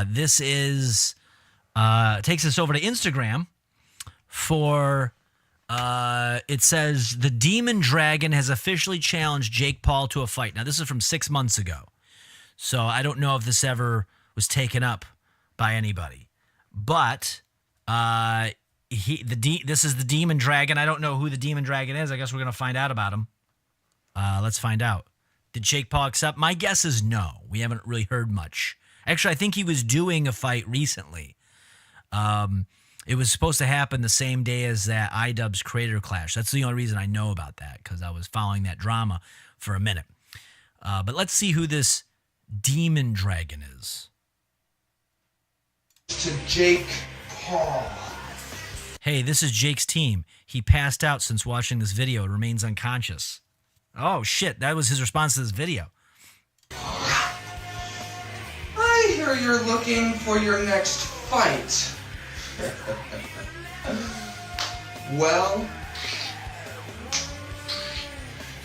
This is takes us over to Instagram for it says the Demon Dragon has officially challenged Jake Paul to a fight. Now, this is from 6 months ago. So I don't know if this ever was taken up by anybody. But this is the Demon Dragon. I don't know who the Demon Dragon is. I guess we're going to find out about him. Let's find out. Did Jake Paul accept? My guess is no. We haven't really heard much. Actually, I think he was doing a fight recently. It was supposed to happen the same day as that iDubbbz Creator Clash. That's the only reason I know about that, because I was following that drama for a minute. But let's see who this Demon Dragon is. To Jake Paul. Hey, this is Jake's team. He passed out since watching this video and remains unconscious. Oh, shit. That was his response to this video. I hear you're looking for your next fight. Well,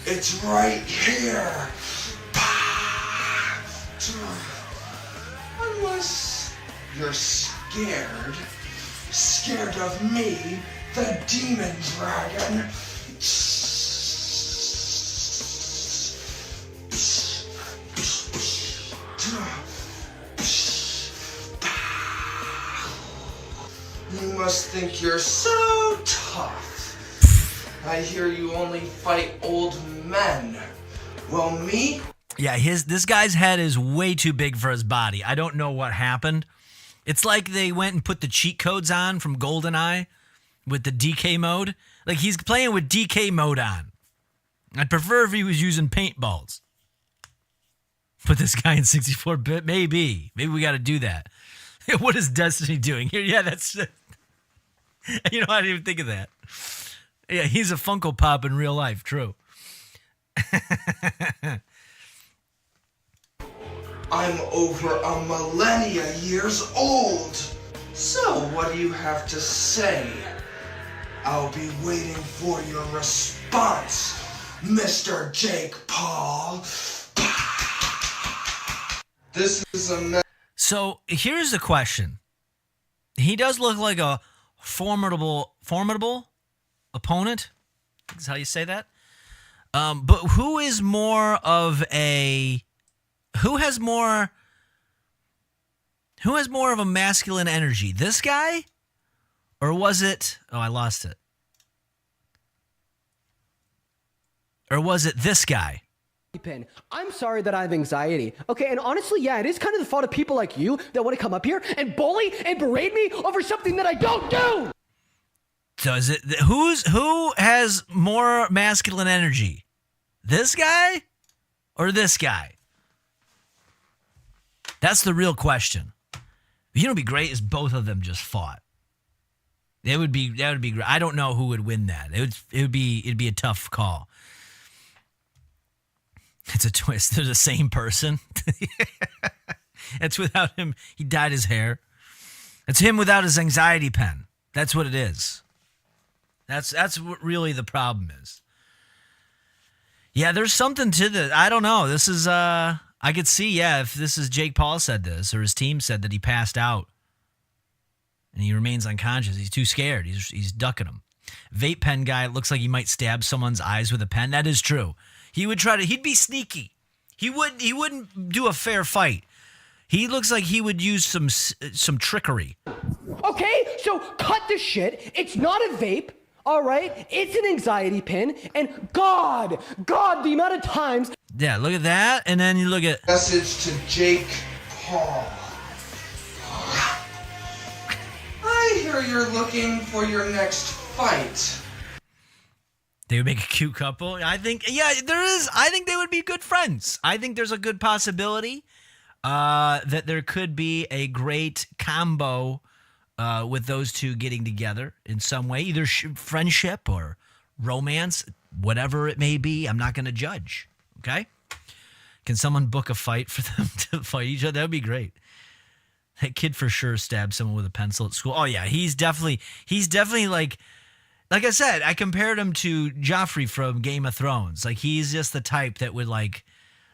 It's right here. unless you're scared of me, the Demon Dragon. You must think you're so tough. I hear you only fight old men. Well, me? Yeah, this guy's head is way too big for his body. I don't know what happened. It's like they went and put the cheat codes on from GoldenEye with the DK mode. Like he's playing with DK mode on. I'd prefer if he was using paintballs. Put this guy in 64-bit? Maybe we got to do that. What is Destiny doing here? Yeah, that's... You know, I didn't even think of that. Yeah, he's a Funko Pop in real life. True. I'm over a millennia years old. So, what do you have to say? I'll be waiting for your response, Mr. Jake Paul. This is a So, here's the question. He does look like a formidable opponent. Is how you say that? But who has more of a masculine energy? This guy? Or was it... Oh, I lost it. Or was it this guy? Pin. I'm sorry that I have anxiety. Okay, and honestly, yeah, it is kind of the fault of people like you that want to come up here and bully and berate me over something that I don't do. So is it who has more masculine energy? This guy or this guy? That's the real question. You know what'd be great is both of them just fought. That would be great. I don't know who would win that. It'd be a tough call. It's a twist. They're the same person. It's without him. He dyed his hair. It's him without his anxiety pen. That's what it is. That's what really the problem is. Yeah, there's something to this. I don't know. This is I could see, yeah, if this is Jake Paul said this or his team said that he passed out and he remains unconscious. He's too scared. He's ducking him. Vape pen guy looks like he might stab someone's eyes with a pen. That is true. He'd be sneaky. He wouldn't do a fair fight. He looks like he would use some trickery. Okay, so cut the shit. It's not a vape, all right? It's an anxiety pin, and God, the amount of times... Yeah, look at that, and then you look at... Message to Jake Paul. I hear you're looking for your next fight. They would make a cute couple. I think, yeah, there is. I think they would be good friends. I think there's a good possibility that there could be a great combo with those two getting together in some way, either friendship or romance, whatever it may be. I'm not going to judge. Okay? Can someone book a fight for them to fight each other? That would be great. That kid for sure stabbed someone with a pencil at school. Oh yeah, he's definitely like I said, I compared him to Joffrey from Game of Thrones. Like, he's just the type that would, like,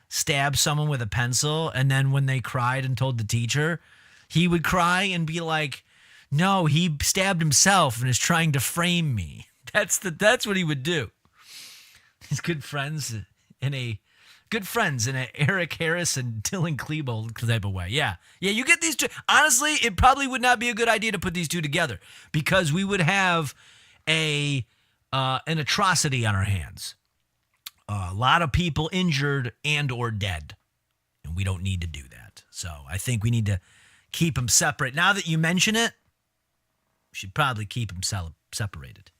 stab someone with a pencil, and then when they cried and told the teacher, he would cry and be like, no, he stabbed himself and is trying to frame me. That's what he would do. He's good friends in a Eric Harris and Dylan Klebold type of way. Yeah, you get these two. Honestly, it probably would not be a good idea to put these two together because we would have an atrocity on our hands. A lot of people injured and or dead. And we don't need to do that. So I think we need to keep them separate. Now that you mention it, we should probably keep them separated.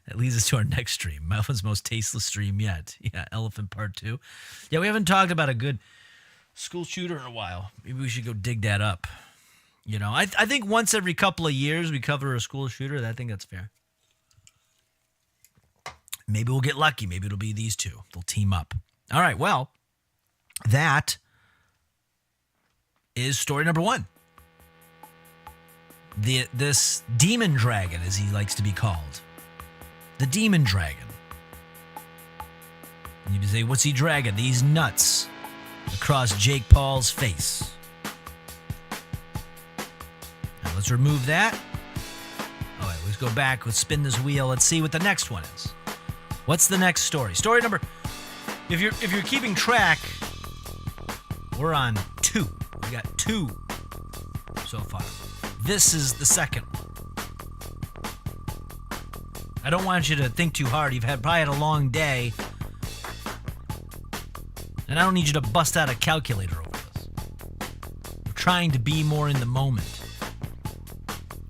That leads us to our next stream. Melvin's most tasteless stream yet. Yeah, Elephant Part 2. Yeah, we haven't talked about a good school shooter in a while. Maybe we should go dig that up. You know, I think once every couple of years we cover a school shooter. I think that's fair. Maybe we'll get lucky. Maybe it'll be these two. They'll team up. All right, well, that is story number 1. This demon dragon, as he likes to be called. The demon dragon. And you say, what's he dragging? These nuts across Jake Paul's face. Now let's remove that. All right, let's go back. Let's spin this wheel. Let's see what the next one is. What's the next story? Story number... If you're keeping track, we're on 2. We got 2 so far. This is the second one. I don't want you to think too hard. You've probably had a long day. And I don't need you to bust out a calculator over this. I'm trying to be more in the moment.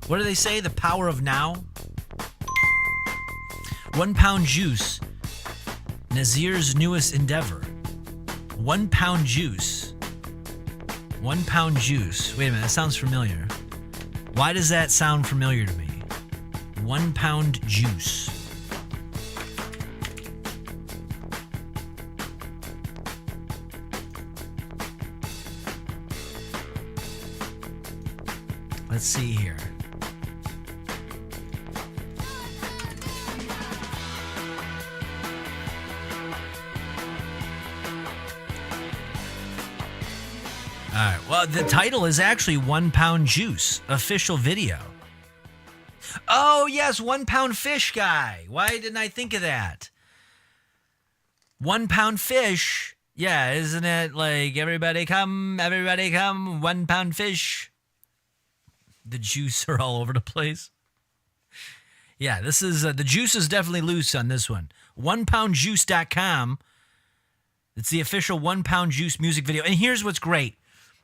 What do they say? The power of now? 1 pound juice. Nazir's newest endeavor. 1 pound juice. 1 pound juice. Wait a minute, that sounds familiar. Why does that sound familiar to me? 1 pound juice. Let's see here. All right. Well, the title is actually 1 pound juice official video. Oh, yes, 1 pound fish guy. Why didn't I think of that? 1 pound fish. Yeah, isn't it like everybody come, 1 pound fish? The juice are all over the place. Yeah, this is the juice is definitely loose on this one. 1poundjuice.com. It's the official 1 pound juice music video. And here's what's great.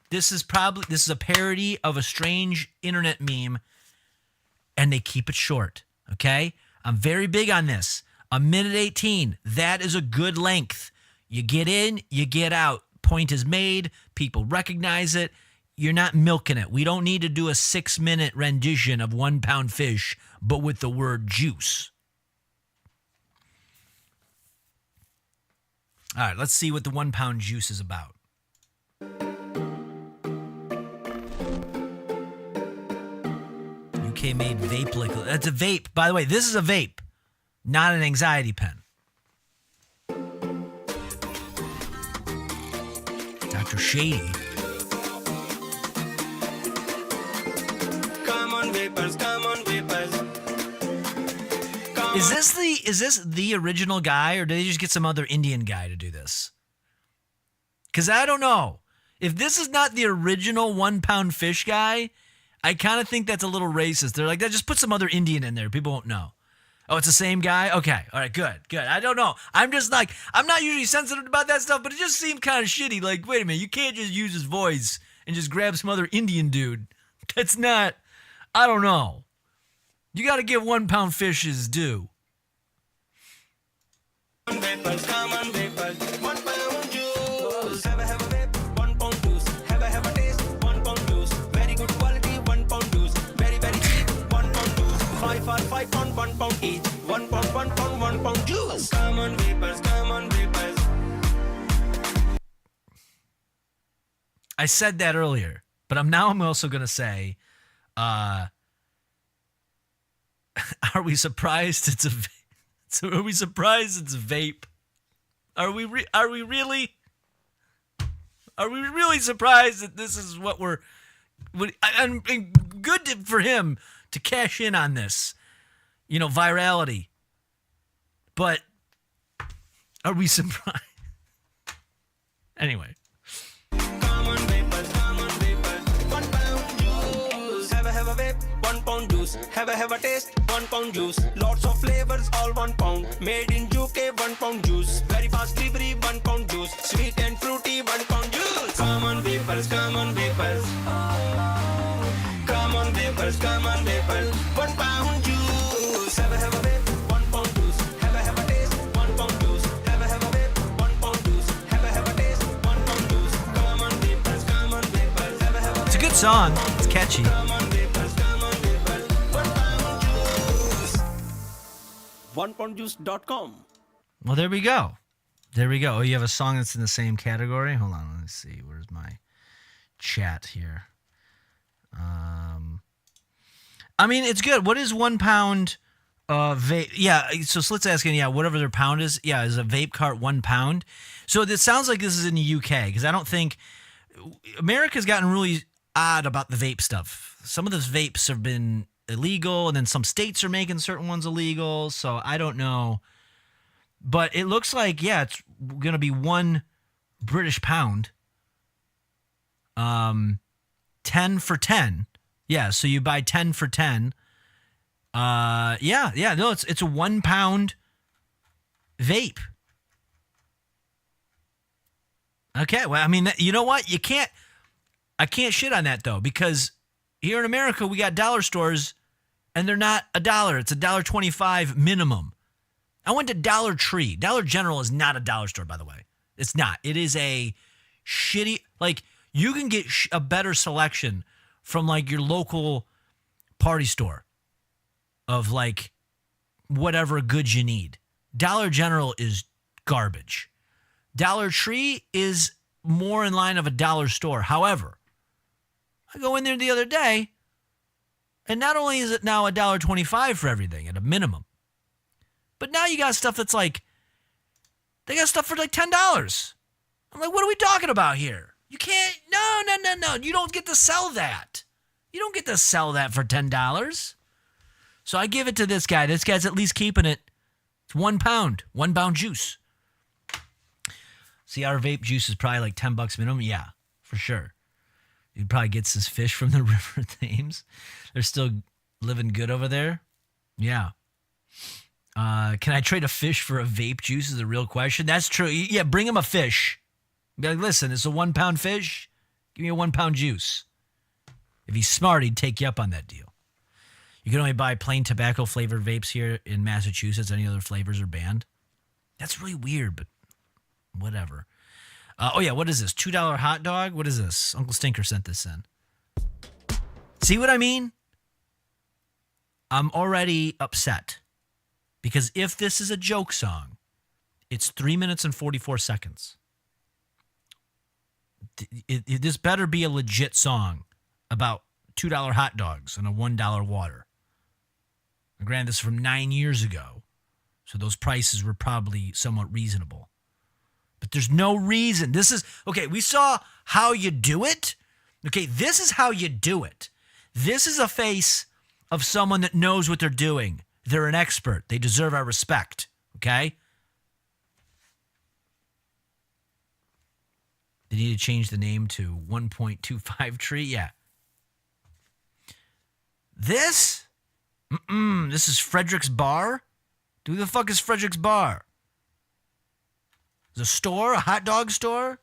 This is a parody of a strange internet meme, and they keep it short, okay? I'm very big on this. 1:18, that is a good length. You get in, you get out. Point is made, people recognize it. You're not milking it. We don't need to do a 6-minute rendition of 1 pound fish, but with the word juice. All right, let's see what the 1 pound juice is about. UK made vape liquid. That's a vape. By the way, this is a vape, not an anxiety pen. Dr. Shady. Come on, vapors, come on, vapors. Is this the original guy, or did they just get some other Indian guy to do this? Because I don't know. If this is not the original 1 pound fish guy, I kind of think that's a little racist. They're like, just put some other Indian in there. People won't know. Oh, it's the same guy? Okay. All right, good. I don't know. I'm just like, I'm not usually sensitive about that stuff, but it just seemed kind of shitty. Like, wait a minute, you can't just use his voice and just grab some other Indian dude. That's not, I don't know. You got to give 1 pound fish his due. Vapors, come on, vapors. 1 pound juice. Have a vape, 1 pound juice. Have a taste, 1 pound juice. Very good quality, 1 pound juice. Very, very cheap, 1 pound juice. 5 for 5 pound, 1 pound each. 1 pound, 1 pound, 1 pound juice. Come on, vapors, come on, vapors. I said that earlier, but I'm also going to say, are we surprised it's a vape? So are we surprised it's a vape? Are we really surprised that this is what we're? And good for him to cash in on this, virality. But are we surprised? Anyway. Come on, vapors, 1 pound juice. Have a vape, 1 pound juice. Have a taste, 1 pound juice. Lots of flavors, all 1 pound. Made in UK, 1 pound juice. Very fast delivery, 1 pound juice. Sweet and fruity, 1 pound juice. Come on, vapors, come on, vapors. Come on, vapors, come on, vapors. 1 pound juice. Have a vape, 1 pound juice. Have a taste, 1 pound juice. Have a vape, 1 pound juice. Have a taste, 1 pound juice. Come on, vapors, come on, vapors. Have a It's a good song. It's catchy. come on, vapors, come on, vapors. 1 pound juice. 1poundjuice.com. Well, there we go. Oh, you have a song that's in the same category? Hold on, let's see. Where's my chat here? I mean, it's good. What is 1 pound vape? Yeah, so Slit's asking, whatever their pound is, is a vape cart 1 pound? So it sounds like this is in the UK, because I don't think America's gotten really odd about the vape stuff. Some of those vapes have been illegal, and then some states are making certain ones illegal, so I don't know. But it looks like, it's going to be 1 British pound. 10 for 10. Yeah, so you buy 10 for 10. No, it's a 1 pound vape. Okay, well, I mean, you know what? I can't shit on that though, because here in America we got dollar stores, and they're not $1. It's $1.25 minimum. I went to Dollar Tree. Dollar General is not a dollar store, by the way. It's not. It is a shitty. Like, you can get a better selection from like your local party store of like whatever goods you need. Dollar General is garbage. Dollar Tree is more in line of a dollar store. However, I go in there the other day, and not only is it now $1.25 for everything at a minimum, but now you got stuff that's like, they got stuff for like $10. I'm like, what are we talking about here? You can't, no. You don't get to sell that. You don't get to sell that for $10. So I give it to this guy. This guy's at least keeping it. It's 1 pound, 1 pound juice. See, our vape juice is probably like $10 minimum. Yeah, for sure. He probably gets his fish from the River Thames. They're still living good over there. Yeah. Can I trade a fish for a vape juice is the real question. That's true. Yeah, bring him a fish. Be like, listen, it's a 1 pound fish. Give me a 1 pound juice. If he's smart, he'd take you up on that deal. You can only buy plain tobacco flavored vapes here in Massachusetts. Any other flavors are banned. That's really weird, but whatever. What is this? $2 hot dog? What is this? Uncle Stinker sent this in. See what I mean? I'm already upset. Because if this is a joke song, it's 3 minutes and 44 seconds. This better be a legit song about $2 hot dogs and a $1 water. And granted, this is from 9 years ago, so those prices were probably somewhat reasonable. But there's no reason. This is, okay, we saw how you do it. Okay, this is how you do it. This is a face of someone that knows what they're doing. They're an expert. They deserve our respect, okay? They need to change the name to 1.25 Tree? Yeah. This is Frederick's Bar? Who the fuck is Frederick's Bar? Is a store? A hot dog store?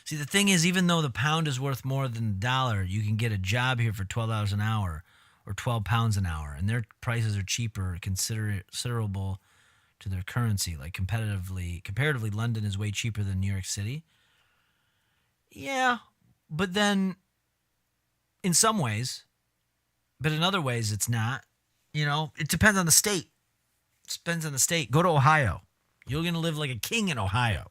See, the thing is, even though the pound is worth more than $1, you can get a job here for $12 an hour or 12 pounds an hour, and their prices are cheaper, considerable to their currency. Like comparatively, London is way cheaper than New York City. Yeah, but then in some ways, but in other ways it's not. You know, it depends on the state. It depends on the state. Go to Ohio. You're going to live like a king in Ohio.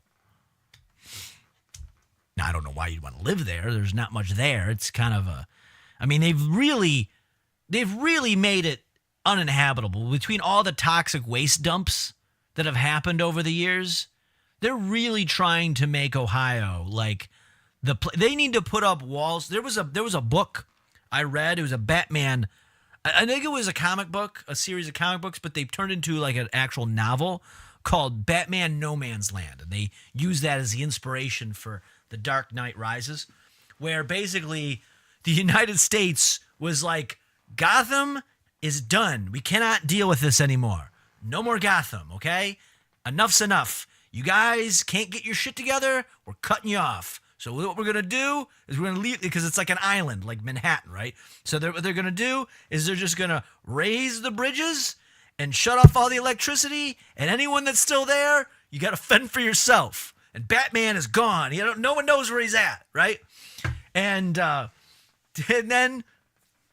Now, I don't know why you'd want to live there. There's not much there. It's kind of they've really made it uninhabitable. Between all the toxic waste dumps that have happened over the years, they're really trying to make Ohio like they need to put up walls. There was a book I read. It was a Batman. I think it was a comic book, a series of comic books, but they turned into like an actual novel called Batman No Man's Land. And they use that as the inspiration for The Dark Knight Rises, where basically the United States was like, Gotham is done. We cannot deal with this anymore. No more Gotham, okay? Enough's enough. You guys can't get your shit together. We're cutting you off. So what we're going to do is we're going to leave, because it's like an island, like Manhattan, right? So what they're going to do is they're just going to raise the bridges and shut off all the electricity, and anyone that's still there, you got to fend for yourself. And Batman is gone. No one knows where he's at, right? And then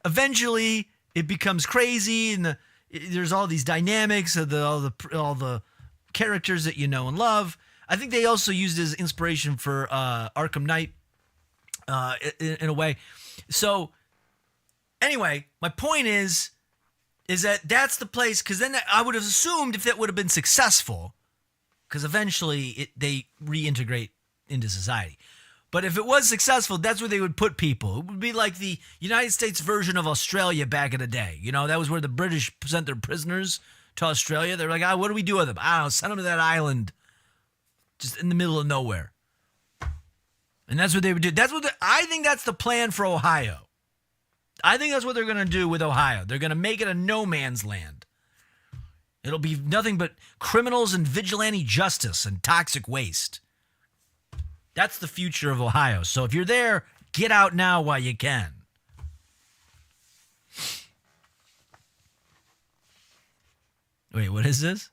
eventually it becomes crazy, and there's all these dynamics of all the characters that you know and love. I think they also used it as inspiration for Arkham Knight in a way. So anyway, my point is that that's the place, because then I would have assumed if that would have been successful, because eventually they reintegrate into society. But if it was successful, that's where they would put people. It would be like the United States version of Australia back in the day. You know, that was where the British sent their prisoners to Australia. They're like, what do we do with them? I don't know, send them to that island just in the middle of nowhere. And that's what they would do. I think that's the plan for Ohio. I think that's what they're going to do with Ohio. They're going to make it a no man's land. It'll be nothing but criminals and vigilante justice and toxic waste. That's the future of Ohio. So if you're there, get out now while you can. Wait, what is this?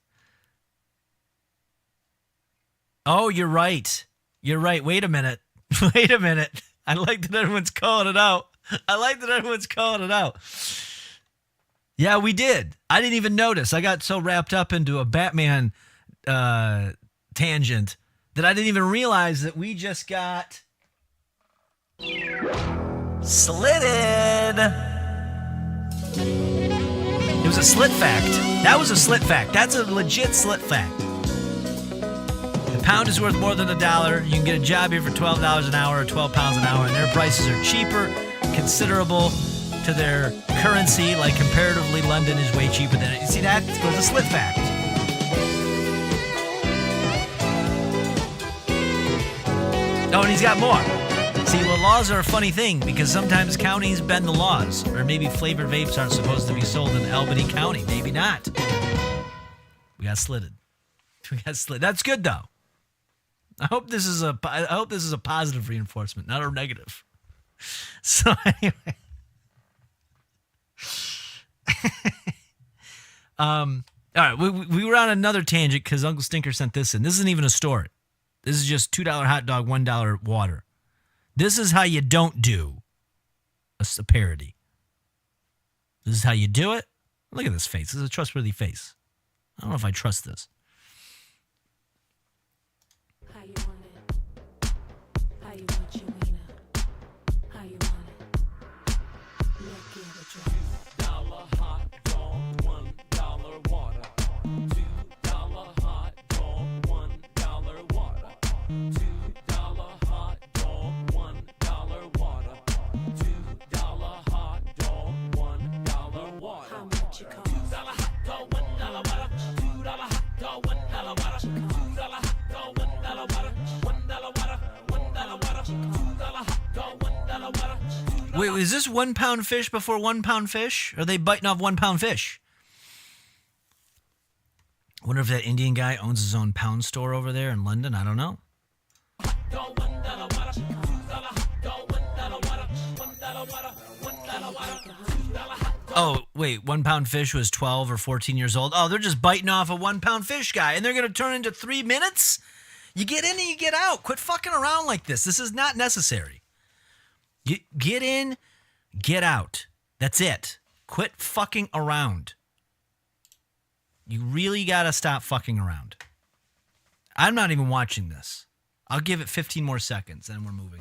Oh, you're right. You're right. Wait a minute. Wait a minute. I like that everyone's calling it out. Yeah, we did. I didn't even notice. I got so wrapped up into a Batman tangent that I didn't even realize that we just got slitted. It was a slit fact. That was a slit fact. That's a legit slit fact. The pound is worth more than $1. You can get a job here for $12 an hour or 12 pounds an hour, and their prices are cheaper, considerable to their currency. Like comparatively, London is way cheaper than it. You see that? It was a slit fact. Oh, and he's got more. See, well, laws are a funny thing because sometimes counties bend the laws, or maybe flavored vapes aren't supposed to be sold in Albany County. Maybe not. We got slitted. That's good though. I hope this is a positive reinforcement, not a negative. So anyway, all right, we were on another tangent because Uncle Stinker sent this in. This isn't even a story. This is just $2 hot dog, $1 water. This is how you don't do a parody. This is how you do it. Look at this face. This is a trustworthy face. I don't know if I trust this. How you want it? How you want your wiener? How you want it? Let's give it a try. $2 hot dog, $1 water. $2 hot dog, $1 water. $2 hot dog, $1 water. $2 hot dog, $1 water. How much it cost? $2 hot dog, $1 water. $2 hot dog, $1 water. $2 hot dog, $1 water. $1 water. $1 water. $2 hot dog, $1 water. Wait, is this 1 pound fish before 1 pound fish? Or are they biting off 1 pound fish? I wonder if that Indian guy owns his own pound store over there in London. I don't know. Oh, wait, 1 pound fish was 12 or 14 years old. Oh, they're just biting off a 1 pound fish guy, and they're going to turn into 3 minutes? You get in and you get out. Quit fucking around like this. This is not necessary. Get in, get out. That's it. Quit fucking around. You really got to stop fucking around. I'm not even watching this. I'll give it 15 more seconds, and we're moving.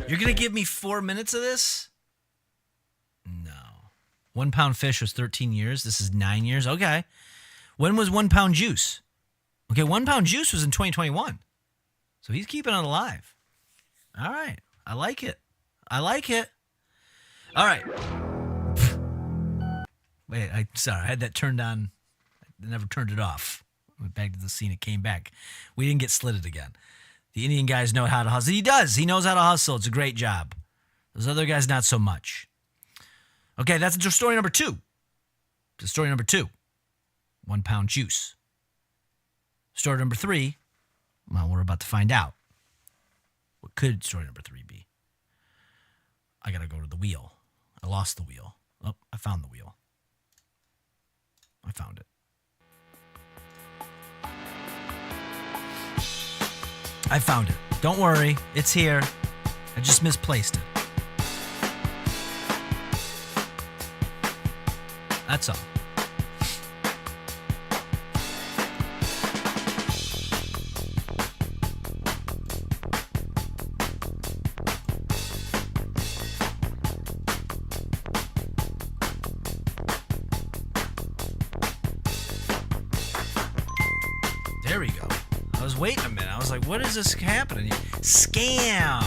You're going to give me 4 minutes of this? No. 1 pound fish was 13 years. This is 9 years. Okay. When was 1 pound juice? Okay, 1 pound juice was in 2021. So he's keeping it alive. All right. I like it. I like it. All right. Wait, sorry. I had that turned on. I never turned it off. Went back to the scene. It came back. We didn't get slitted again. The Indian guys know how to hustle. He does. He knows how to hustle. It's a great job. Those other guys, not so much. Okay, that's story number 2. Story number 2. 1 pound juice. Story number 3. Well, we're about to find out. What could story number 3 be? I got to go to the wheel. I lost the wheel. Oh, I found the wheel. I found it. I found it. Don't worry. It's here. I just misplaced it. That's all. There we go. I was waiting a minute. I was like, what is this happening? Scam.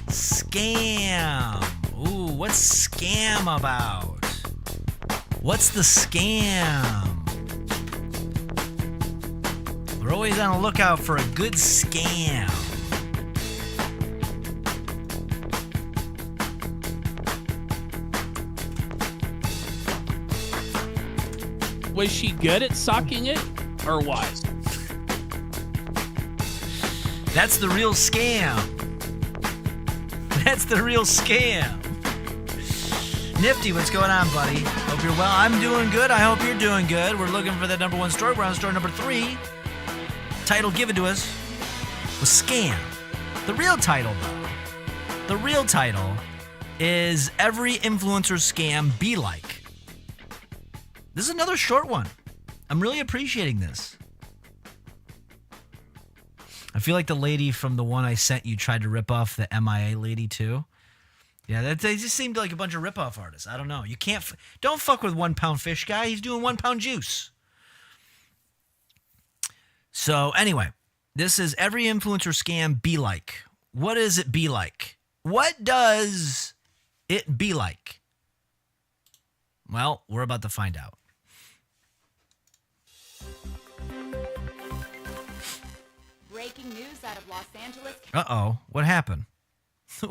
Scam. Ooh, what's scam about? What's the scam? We're always on the lookout for a good scam. Was she good at sucking it, or what? That's the real scam. That's the real scam. Nifty, what's going on, buddy? Hope you're well. I'm doing good. I hope you're doing good. We're looking for that number one story. We're on story number 3. Title given to us was Scam. The real title, though, the real title is Every Influencer Scam Be Like. This is another short one. I'm really appreciating this. I feel like the lady from the one I sent you tried to rip off the MIA lady, too. Yeah, they just seemed like a bunch of rip-off artists. I don't know. You can't... Don't fuck with 1 pound fish guy. He's doing 1 pound juice. So, anyway, this is Every Influencer Scam Be Like. What does it be like? What does it be like? Well, we're about to find out. Breaking news out of Los Angeles. Uh-oh. What happened?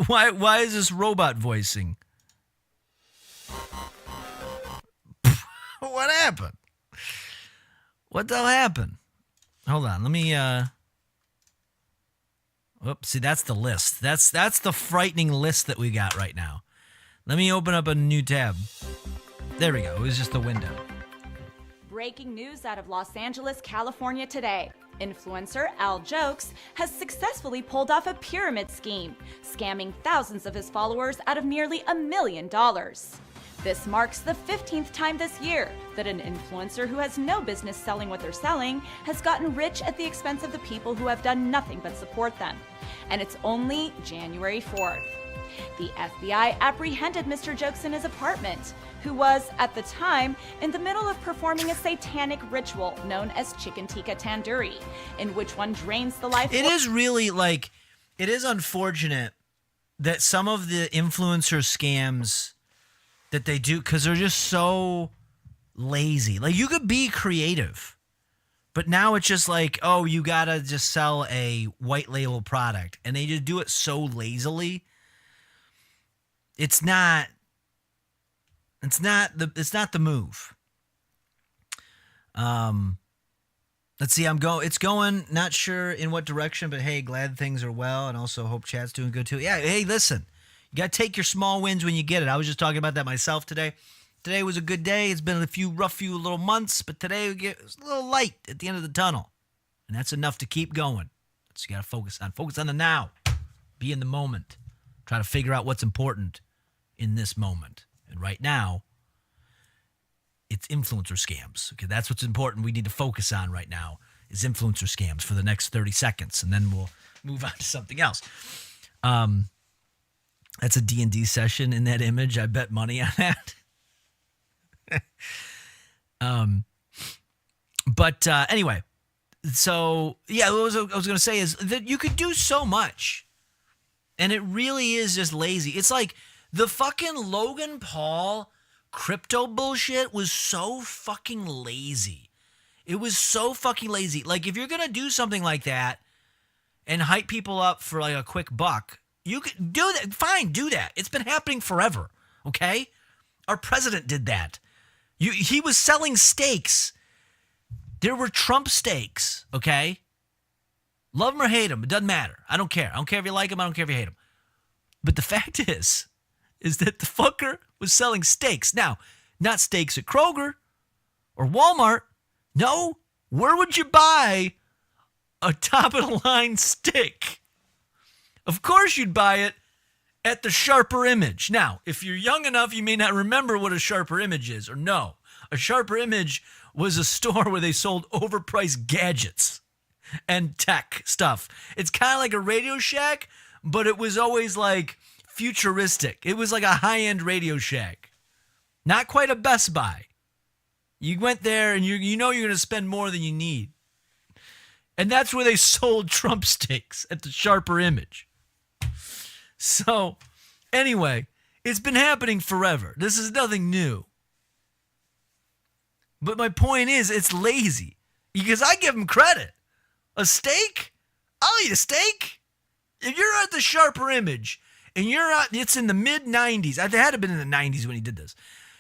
Why is this robot voicing? What happened? What the hell happened? Hold on. Let me Oops, see, that's the list. That's the frightening list that we got right now. Let me open up a new tab. There we go. It was just the window. Breaking news out of Los Angeles, California today. Influencer Al Jokes has successfully pulled off a pyramid scheme, scamming thousands of his followers out of nearly $1 million. This marks the 15th time this year that an influencer who has no business selling what they're selling has gotten rich at the expense of the people who have done nothing but support them. And it's only January 4th. The FBI apprehended Mr. Jokes in his apartment, who was, at the time, in the middle of performing a satanic ritual known as chicken tikka tandoori, in which one drains the life... It is really, like, it is unfortunate that some of the influencer scams that they do, because they're just so lazy. Like, you could be creative, but now it's just like, oh, you gotta just sell a white label product, and they just do it so lazily. It's not the move. Let's see, it's going, not sure in what direction, but hey, glad things are well, and also hope chat's doing good too. Yeah, hey, listen, you got to take your small wins when you get it. I was just talking about that myself today. Today was a good day. It's been a rough few little months, but today it's a little light at the end of the tunnel, and that's enough to keep going. So you got to focus on the now. Be in the moment. Try to figure out what's important in this moment. And right now, it's influencer scams. Okay, that's what's important. We need to focus on right now is influencer scams for the next 30 seconds, and then we'll move on to something else. That's a D&D session in that image. I bet money on that. But anyway, so yeah, what I was going to say is that you could do so much, and it really is just lazy. It's like the fucking Logan Paul crypto bullshit was so fucking lazy. It was so fucking lazy. Like, if you're going to do something like that and hype people up for like a quick buck, you could do that. Fine, do that. It's been happening forever, okay? Our president did that. He was selling steaks. There were Trump steaks, okay? Love him or hate him, it doesn't matter. I don't care. I don't care if you like him. I don't care if you hate him. But the fact is that the fucker was selling steaks. Now, not steaks at Kroger or Walmart. No, where would you buy a top-of-the-line steak? Of course you'd buy it at the Sharper Image. Now, if you're young enough, you may not remember what a Sharper Image is, or no. A Sharper Image was a store where they sold overpriced gadgets and tech stuff. It's kind of like a Radio Shack, but it was always like futuristic. It was like a high-end Radio Shack. Not quite a Best Buy. You went there and you know you're going to spend more than you need. And that's where they sold Trump steaks, at the Sharper Image. So, anyway, it's been happening forever. This is nothing new. But my point is, it's lazy. Because I give them credit. A steak? I'll eat a steak. If you're at the Sharper Image and it's in the mid-90s. It had to have been in the 90s when he did this.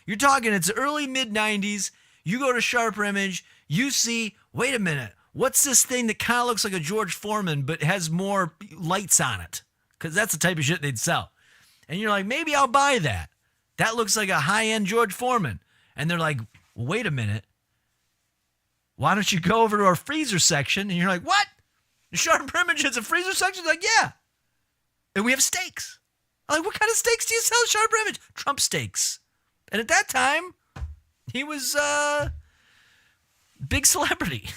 You're talking, it's early mid-90s. You go to Sharper Image. You see, wait a minute. What's this thing that kind of looks like a George Foreman but has more lights on it? Because that's the type of shit they'd sell. And you're like, maybe I'll buy that. That looks like a high-end George Foreman. And they're like, wait a minute. Why don't you go over to our freezer section? And you're like, what? The Sharper Image has a freezer section? Like, yeah. And we have steaks. I'm like, what kind of steaks do you sell at Sharper Image? Trump steaks. And at that time, he was big celebrity.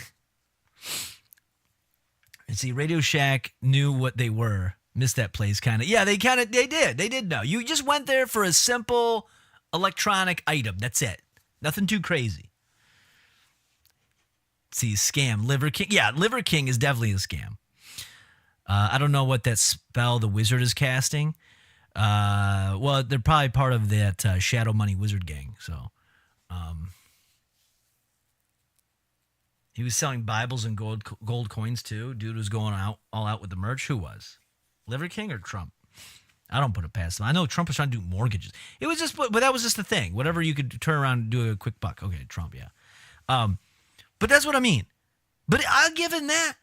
And see, Radio Shack knew what they were. Missed that place kind of. Yeah, they did. They did know. You just went there for a simple electronic item. That's it. Nothing too crazy. See, scam. Liver King. Yeah, Liver King is definitely a scam. I don't know what that spell the wizard is casting. Well, they're probably part of that Shadow Money Wizard gang. So, he was selling Bibles and gold coins too. Dude was going all out with the merch. Who was? Liver King or Trump? I don't put it past him. I know Trump was trying to do mortgages. It was just, but that was just the thing. Whatever you could turn around and do a quick buck. Okay, Trump, yeah. But that's what I mean. But I'll give him that.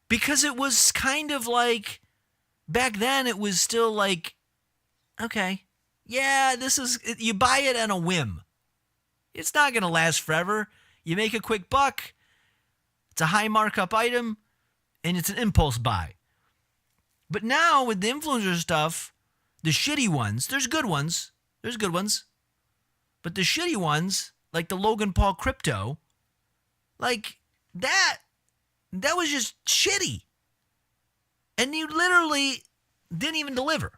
Because it was kind of like, back then it was still like, okay, yeah, you buy it on a whim. It's not going to last forever. You make a quick buck. It's a high markup item. And it's an impulse buy. But now with the influencer stuff, the shitty ones, there's good ones. There's good ones. But the shitty ones, like the Logan Paul crypto, like that was just shitty. And you literally didn't even deliver.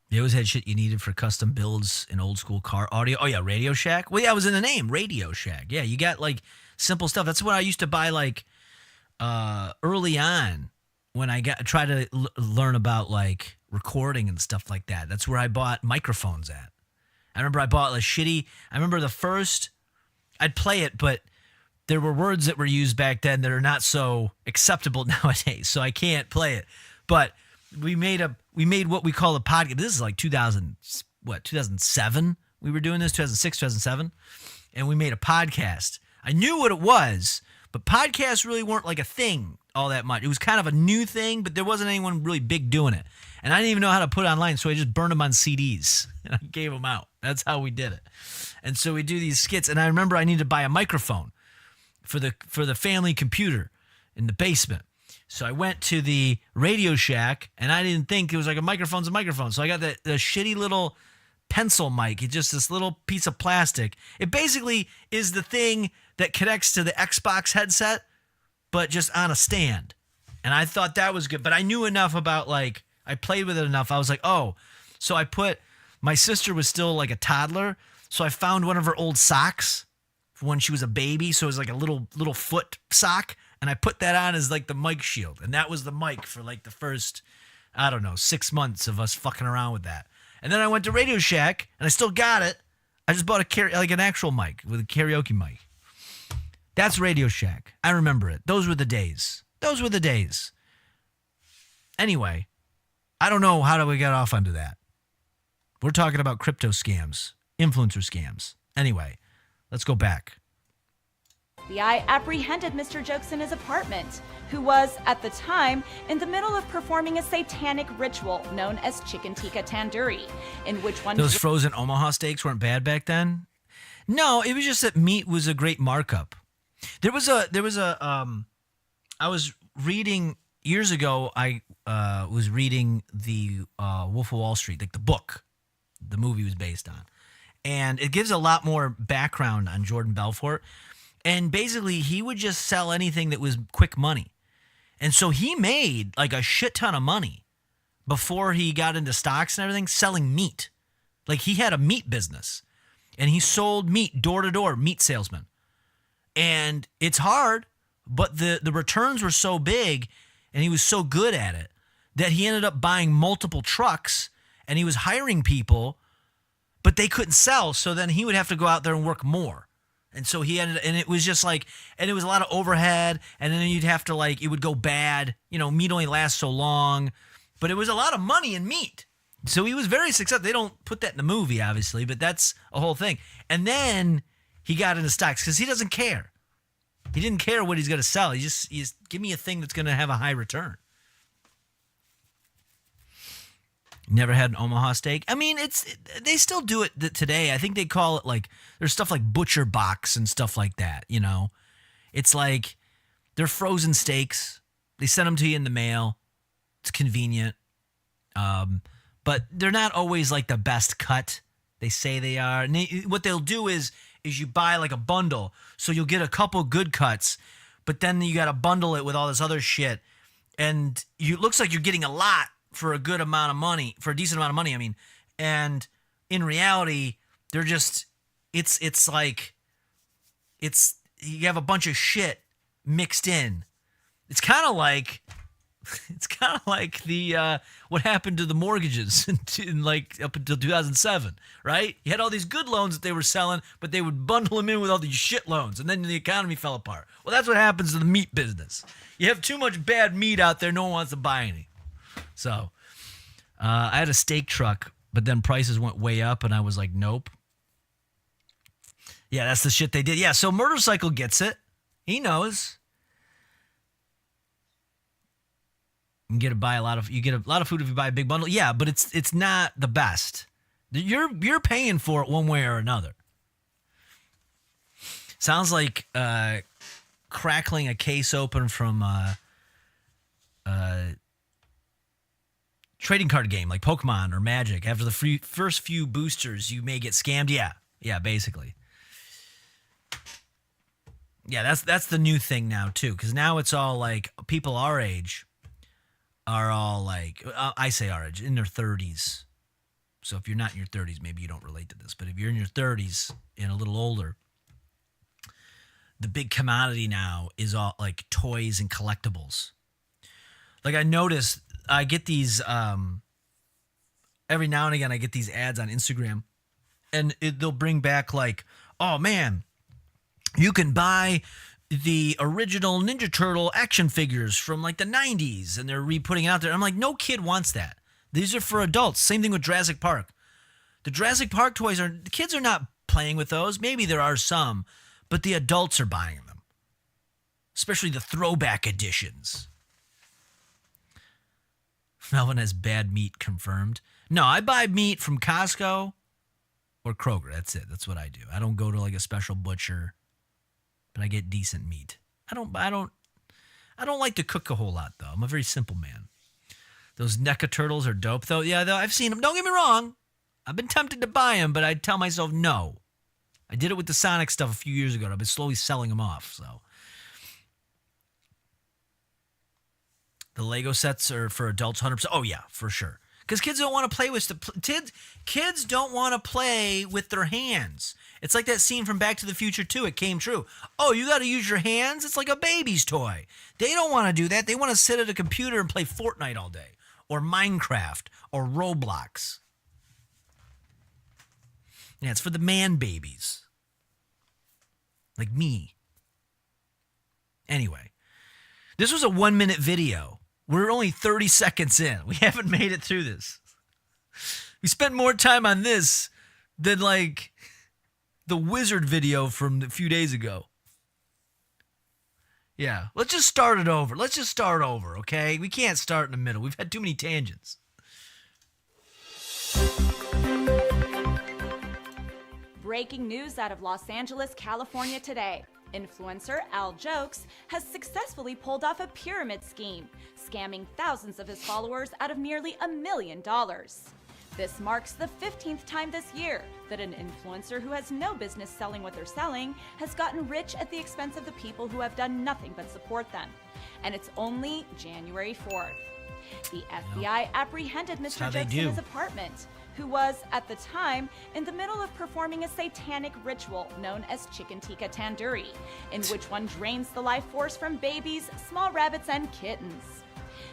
You always had shit you needed for custom builds in old school car audio. Oh, yeah, Radio Shack. Well, yeah, it was in the name, Radio Shack. Yeah, you got like simple stuff. That's what I used to buy like early on when I tried to learn about like recording and stuff like that. That's where I bought microphones at. I remember I bought the first, I'd play it, but there were words that were used back then that are not so acceptable nowadays, so I can't play it. But we made what we call a podcast. This is like 2007 we were doing this, 2006, 2007, and we made a podcast. I knew what it was, but podcasts really weren't like a thing all that much. It was kind of a new thing, but there wasn't anyone really big doing it. And I didn't even know how to put it online, so I just burned them on CDs, and I gave them out. That's how we did it. And so we do these skits, and I remember I needed to buy a microphone for the family computer in the basement. So I went to the Radio Shack, and I didn't think it was like a microphone's a microphone. So I got the shitty little pencil mic. It's just this little piece of plastic. It basically is the thing that connects to the Xbox headset, but just on a stand. And I thought that was good. But I knew enough about, like, I played with it enough. I was like, oh. So my sister was still like a toddler. So I found one of her old socks when she was a baby. So it was like a little foot sock. And I put that on as like the mic shield. And that was the mic for like the first, 6 months of us fucking around with that. And then I went to Radio Shack and I still got it. I just bought an actual mic with a karaoke mic. That's Radio Shack. I remember it. Those were the days. Anyway, I don't know how we got off onto that. We're talking about crypto scams, influencer scams. Anyway, let's go back. The FBI apprehended Mr. Jokes in his apartment, who was, at the time, in the middle of performing a satanic ritual known as chicken tikka tandoori, in which one... Those frozen Omaha steaks weren't bad back then? No, it was just that meat was a great markup. I was reading, years ago, I was reading the Wolf of Wall Street, like the book the movie was based on. And it gives a lot more background on Jordan Belfort. And basically, he would just sell anything that was quick money. And so he made like a shit ton of money before he got into stocks and everything, selling meat. Like he had a meat business. And he sold meat door to door, meat salesman. And it's hard, but the returns were so big and he was so good at it that he ended up buying multiple trucks and he was hiring people, but they couldn't sell. So then he would have to go out there and work more. And so he ended, and it was just like, and it was a lot of overhead, and then you'd have to like, it would go bad. Meat only lasts so long, but it was a lot of money in meat. So he was very successful. They don't put that in the movie, obviously, but that's a whole thing. And then he got into stocks because he doesn't care. He didn't care what he's going to sell. He just give me a thing that's going to have a high return. Never had an Omaha steak. I mean, they still do it today. I think they call it like, there's stuff like Butcher Box and stuff like that, It's like, they're frozen steaks. They send them to you in the mail. It's convenient. But they're not always like the best cut. They say they are. And what they'll do is you buy like a bundle. So you'll get a couple good cuts, but then you got to bundle it with all this other shit. And it looks like you're getting a lot for a good amount of money, for a decent amount of money, I mean. And in reality, they're just, it's like, you have a bunch of shit mixed in. It's kind of like the what happened to the mortgages in like up until 2007, right? You had all these good loans that they were selling, but they would bundle them in with all these shit loans, and then the economy fell apart. Well, that's what happens to the meat business. You have too much bad meat out there, no one wants to buy any. So I had a steak truck, but then prices went way up, and I was like, nope. Yeah, that's the shit they did. Yeah, so Motorcycle gets it. He knows. You get a lot of food if you buy a big bundle. Yeah, but it's not the best. You're paying for it one way or another. Sounds like crackling a case open from trading card game like Pokemon or Magic. After the first few boosters, you may get scammed. Yeah, basically. Yeah, that's the new thing now too, because now it's all like people our age are all like, I say our age, in their 30s. So if you're not in your 30s, maybe you don't relate to this. But if you're in your 30s and a little older, the big commodity now is all like toys and collectibles. Like I noticed, I get these, every now and again, I get these ads on Instagram, and they'll bring back like, oh man, you can buy the original Ninja Turtle action figures from like the 90s, and they're re-putting it out there. I'm like, no kid wants that. These are for adults. Same thing with Jurassic Park. The Jurassic Park toys the kids are not playing with those. Maybe there are some, but the adults are buying them. Especially the throwback editions. Melvin has bad meat confirmed. No, I buy meat from Costco or Kroger. That's it. That's what I do. I don't go to like a special butcher, but I get decent meat. I don't like to cook a whole lot though. I'm a very simple man. Those NECA turtles are dope though. Yeah, though I've seen them. Don't get me wrong. I've been tempted to buy them, but I tell myself no. I did it with the Sonic stuff a few years ago. And I've been slowly selling them off. So the Lego sets are for adults 100%. Oh yeah, for sure. Because kids don't want to play with kids don't want to play with their hands. It's like that scene from Back to the Future 2. It came true. Oh, you got to use your hands? It's like a baby's toy. They don't want to do that. They want to sit at a computer and play Fortnite all day, or Minecraft, or Roblox. Yeah, it's for the man babies. Like me. Anyway, this was a 1-minute video. We're only 30 seconds in. We haven't made it through this. We spent more time on this than like the wizard video from a few days ago. Yeah, let's just start it over. Okay? We can't start in the middle. We've had too many tangents. Breaking news out of Los Angeles, California today. Influencer Al Jokes has successfully pulled off a pyramid scheme, scamming thousands of his followers out of nearly $1 million. This marks the 15th time this year that an influencer who has no business selling what they're selling has gotten rich at the expense of the people who have done nothing but support them. And it's only January 4th. The FBI apprehended Mr. Jokes in his apartment, who was, at the time, in the middle of performing a satanic ritual known as Chicken Tikka Tandoori, in which one drains the life force from babies, small rabbits, and kittens.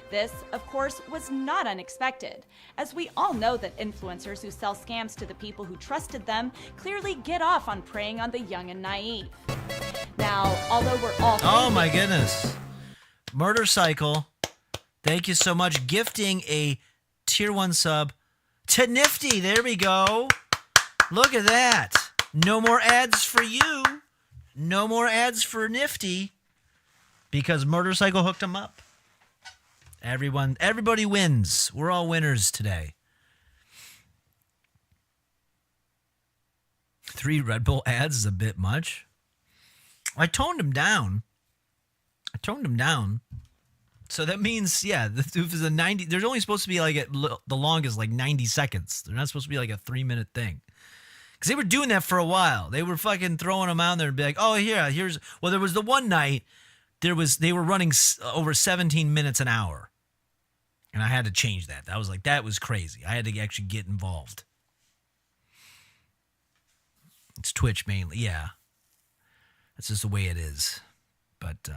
This, of course, was not unexpected, as we all know that influencers who sell scams to the people who trusted them clearly get off on preying on the young and naive. Now, although we're all... Oh my goodness. Murder Cycle, thank you so much. Gifting a tier 1 sub to Nifty. There we go. Look at that. No more ads for you. No more ads for Nifty because Murder Cycle hooked him up. Everybody wins. We're all winners today. 3 Red Bull ads is a bit much. I toned him down. So that means, yeah, if it's a 90, there's only supposed to be like the longest, like 90 seconds. They're not supposed to be like a 3-minute thing. Because they were doing that for a while. They were fucking throwing them out there and be like, oh, here's, well, there was the one night, they were running over 17 minutes an hour. And I had to change that. I was like, that was crazy. I had to actually get involved. It's Twitch mainly, yeah. That's just the way it is. But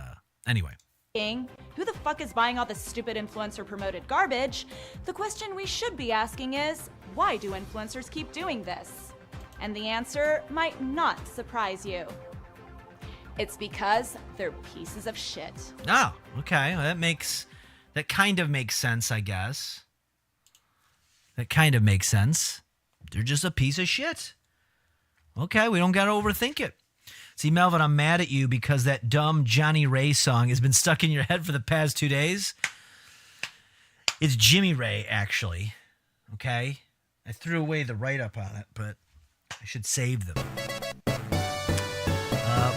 anyway. Who the fuck is buying all this stupid influencer promoted garbage? The question we should be asking is, why do influencers keep doing this? And the answer might not surprise you. It's because they're pieces of shit. Oh, okay. Well, that kind of makes sense, I guess. That kind of makes sense. They're just a piece of shit. Okay, we don't got to overthink it. See, Melvin, I'm mad at you because that dumb Johnny Ray song has been stuck in your head for the past 2 days. It's Jimmy Ray, actually. Okay? I threw away the write-up on it, but I should save them.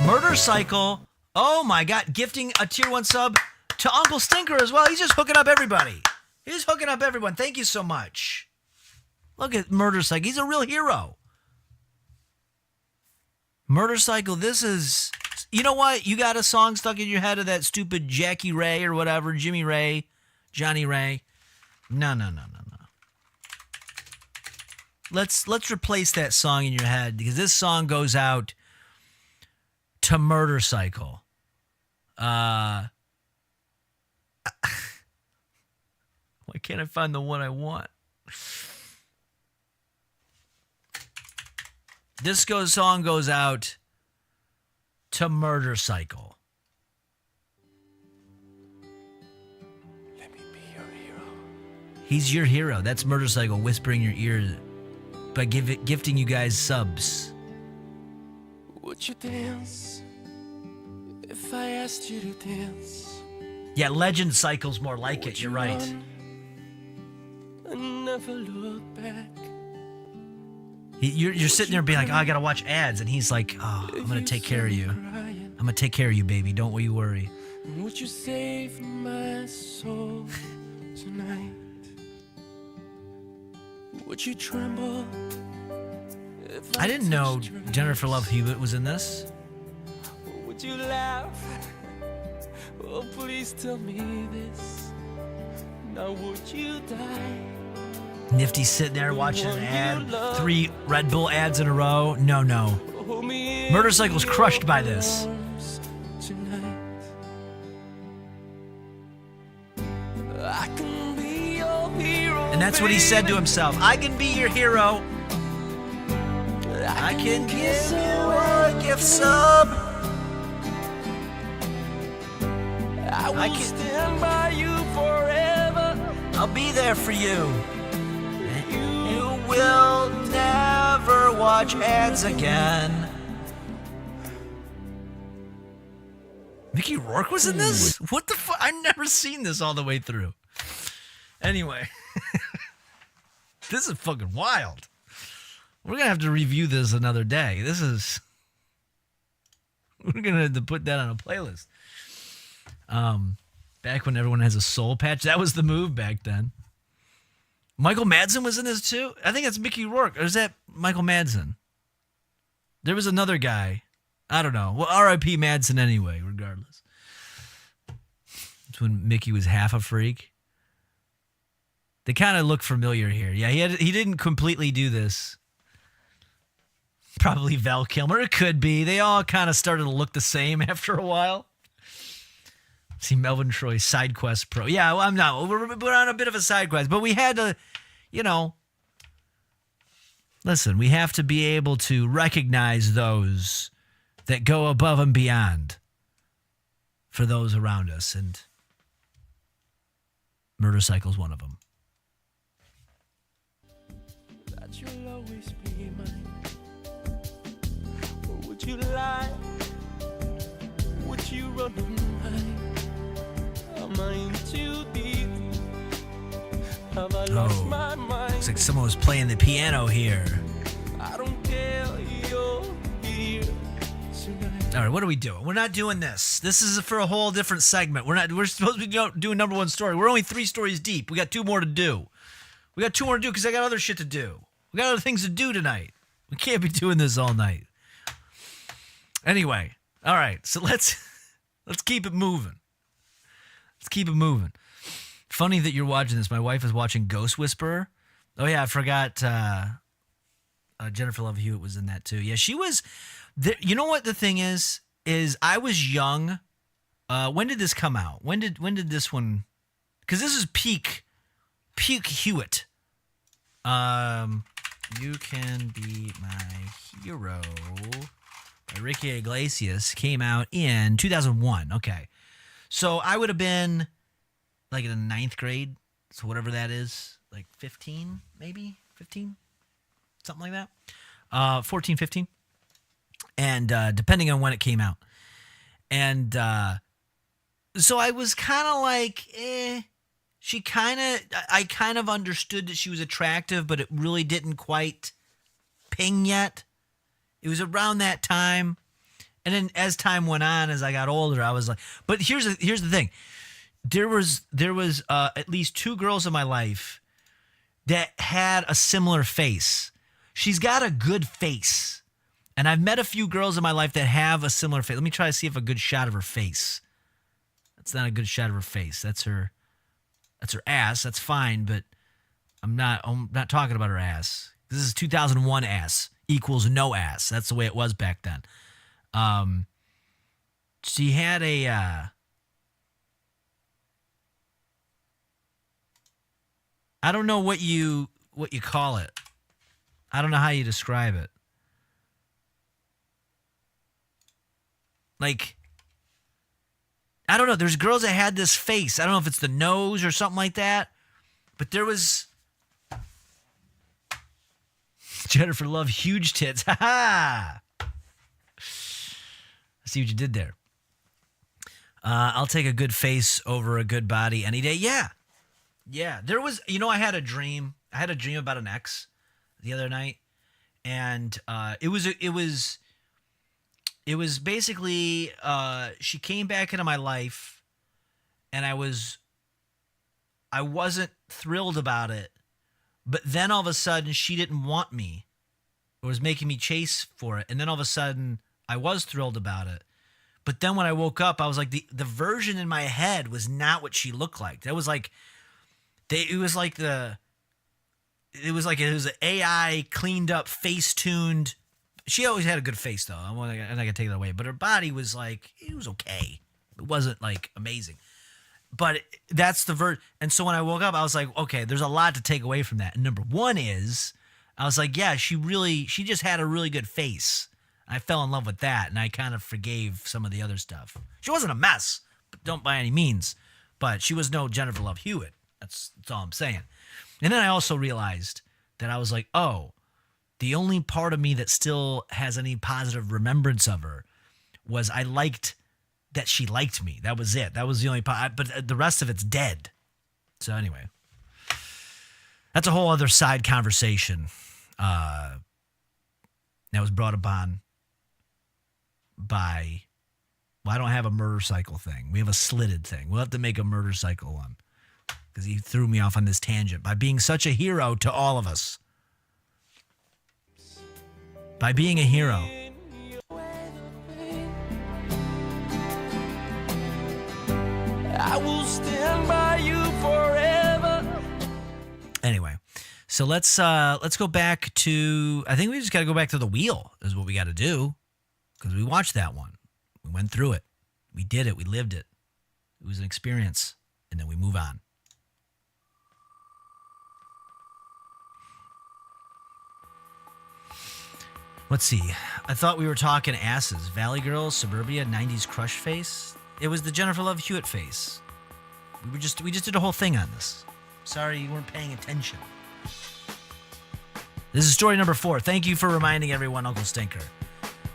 Murder Cycle. Oh, my God. Gifting a tier 1 sub to Uncle Stinker as well. He's just hooking up everybody. He's hooking up everyone. Thank you so much. Look at Murder Cycle. He's a real hero. Murder Cycle, this is... You know what? You got a song stuck in your head of that stupid Jackie Ray or whatever, Jimmy Ray, Johnny Ray. No. Let's replace that song in your head because this song goes out to Murder Cycle. Why can't I find the one I want? This song goes out to Murder Cycle. Let me be your hero. He's your hero. That's Murder Cycle whispering your ear by gifting you guys subs. Would you dance if I asked you to dance? Yeah, Legend Cycle's more like it. You're right. And never look back. You're sitting there being like, oh, I gotta watch ads, and he's like, oh, I'm gonna take care of you. I'm gonna take care of you, baby. Don't you worry. Would you save my soul tonight? Would you tremble? I didn't know Jennifer Love Hewitt was in this. Would you laugh? Oh, please tell me this. Now would you die? Nifty sitting there watching an ad. 3 Red Bull ads in a row. No. Murder Cycle's crushed by this. And that's what he said to himself. I can be your hero. I can give you a gift sub. I can stand by you forever. I'll be there for you. You will never watch ads again. Mickey Rourke was in this? What the fuck? I've never seen this all the way through. Anyway. This is fucking wild. We're going to have to review this another day. We're going to have to put that on a playlist. Back when everyone has a soul patch. That was the move back then. Michael Madsen was in this too? I think that's Mickey Rourke. Or is that Michael Madsen? There was another guy. I don't know. Well, R.I.P. Madsen anyway, regardless. It's when Mickey was half a freak. They kind of look familiar here. Yeah, he didn't completely do this. Probably Val Kilmer. It could be. They all kind of started to look the same after a while. See Melvin Troy side quest pro. Yeah, well, I'm not. We're on a bit of a side quest, but we had to, listen, we have to be able to recognize those that go above and beyond for those around us, and Murder Cycle's one of them. That you'll always be mine. Or would you lie? Would you run am I in too deep? Have I lost my mind? Looks like someone was playing the piano here. I don't care, you're here tonight. All right, what are we doing? We're not doing this. This is for a whole different segment. We're supposed to be doing number one story. We're only 3 stories deep. We got 2 more to do. Because I got other shit to do. We got other things to do tonight. We can't be doing this all night. Anyway, all right. So let's keep it moving. Funny that you're watching this. My wife is watching Ghost Whisperer. Oh yeah, I forgot. Jennifer Love Hewitt was in that too. Yeah, she was. You know what the thing is I was young. When did this come out? When did this one? Because this is peak Hewitt. You Can Be My Hero by Ricky Iglesias came out in 2001. Okay, so I would have been like in the 9th grade. So whatever that is, like 15, maybe 15, something like that. 14, 15. And depending on when it came out. And so I was kind of like, I kind of understood that she was attractive, but it really didn't quite ping yet. It was around that time. And then as time went on, as I got older, I was like, but here's the thing. There was at least 2 girls in my life that had a similar face. She's got a good face. And I've met a few girls in my life that have a similar face. Let me try to see if a good shot of her face. That's not a good shot of her face. That's her ass. That's fine, but I'm not talking about her ass. This is 2001 ass equals no ass. That's the way it was back then. She had a I don't know what you call it. I don't know how you describe it. Like, I don't know. There's girls that had this face. I don't know if it's the nose or something like that. But there was Jennifer Love, huge tits. Ha ha! I see what you did there. I'll take a good face over a good body any day. Yeah. Yeah. There was, I had a dream. I had a dream about an ex the other night. And it was basically, she came back into my life and I wasn't thrilled about it, but then all of a sudden she didn't want me or was making me chase for it. And then all of a sudden I was thrilled about it. But then when I woke up, I was like, the version in my head was not what she looked like. That was like, it was an AI cleaned up, face tuned. She always had a good face, though. I'm not going to take that away. But her body was like, it was okay. It wasn't like amazing. But that's the version. And so when I woke up, I was like, okay, there's a lot to take away from that. And number one is, I was like, yeah, she just had a really good face. I fell in love with that. And I kind of forgave some of the other stuff. She wasn't a mess, but don't by any means. But she was no Jennifer Love Hewitt. That's all I'm saying. And then I also realized that I was like, oh, the only part of me that still has any positive remembrance of her was I liked that she liked me. That was it. That was the only part. But the rest of it's dead. So anyway, that's a whole other side conversation that was brought upon by, well, I don't have a murder cycle thing. We have a slitted thing. We'll have to make a murder cycle one because he threw me off on this tangent by being such a hero to all of us. By being a hero. I will stand by you forever. Anyway, so let's go back to, I think we just got to go back to the wheel is what we got to do because we watched that one. We went through it. We did it. We lived it. It was an experience. And then we move on. Let's see. I thought we were talking asses. Valley Girls, Suburbia, 90s crush face. It was the Jennifer Love Hewitt face. We just did a whole thing on this. Sorry you weren't paying attention. This is story number 4. Thank you for reminding everyone, Uncle Stinker.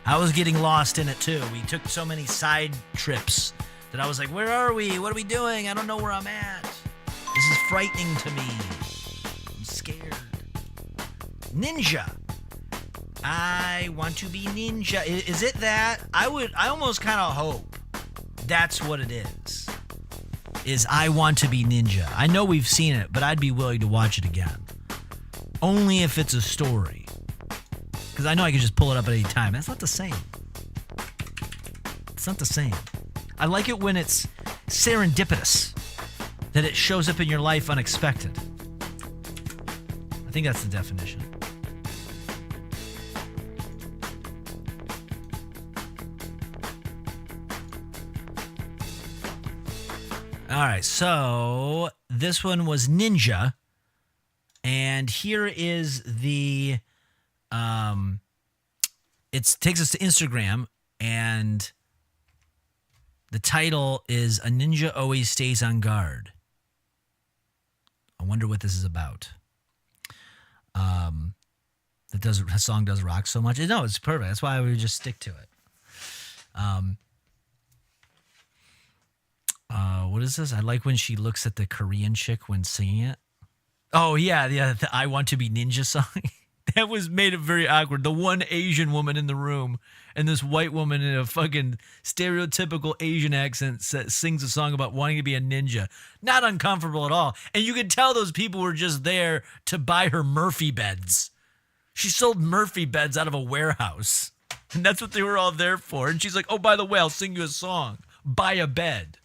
I was getting lost in it too. We took so many side trips that I was like, where are we? What are we doing? I don't know where I'm at. This is frightening to me. I'm scared. Ninja. I want to be ninja. Is it that? I almost kind of hope that's what it is I want to be ninja. I know we've seen it, but I'd be willing to watch it again. Only if it's a story. Because I know I can just pull it up at any time. That's not the same. It's not the same. I like it when it's serendipitous. That it shows up in your life unexpected. I think that's the definition. All right, so this one was Ninja, and here is the, it takes us to Instagram, and the title is "A Ninja Always Stays on Guard." I wonder what this is about. That song does rock so much. No, it's perfect. That's why I would just stick to it. What is this? I like when she looks at the Korean chick when singing it. Oh, yeah, the I Want to Be Ninja song. That made it very awkward. The one Asian woman in the room and this white woman in a fucking stereotypical Asian accent sings a song about wanting to be a ninja. Not uncomfortable at all. And you could tell those people were just there to buy her Murphy beds. She sold Murphy beds out of a warehouse. And that's what they were all there for. And she's like, oh, by the way, I'll sing you a song. Buy a bed.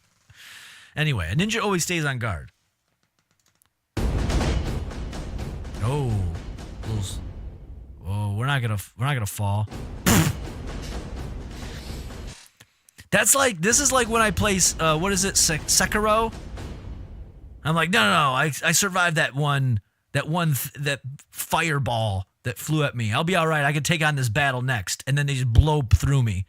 Anyway, a ninja always stays on guard. Oh, we're not gonna fall. This is like when I play what is it, Sekiro? I'm like, no, I survived that fireball that flew at me. I'll be all right. I can take on this battle next, and then they just blow through me.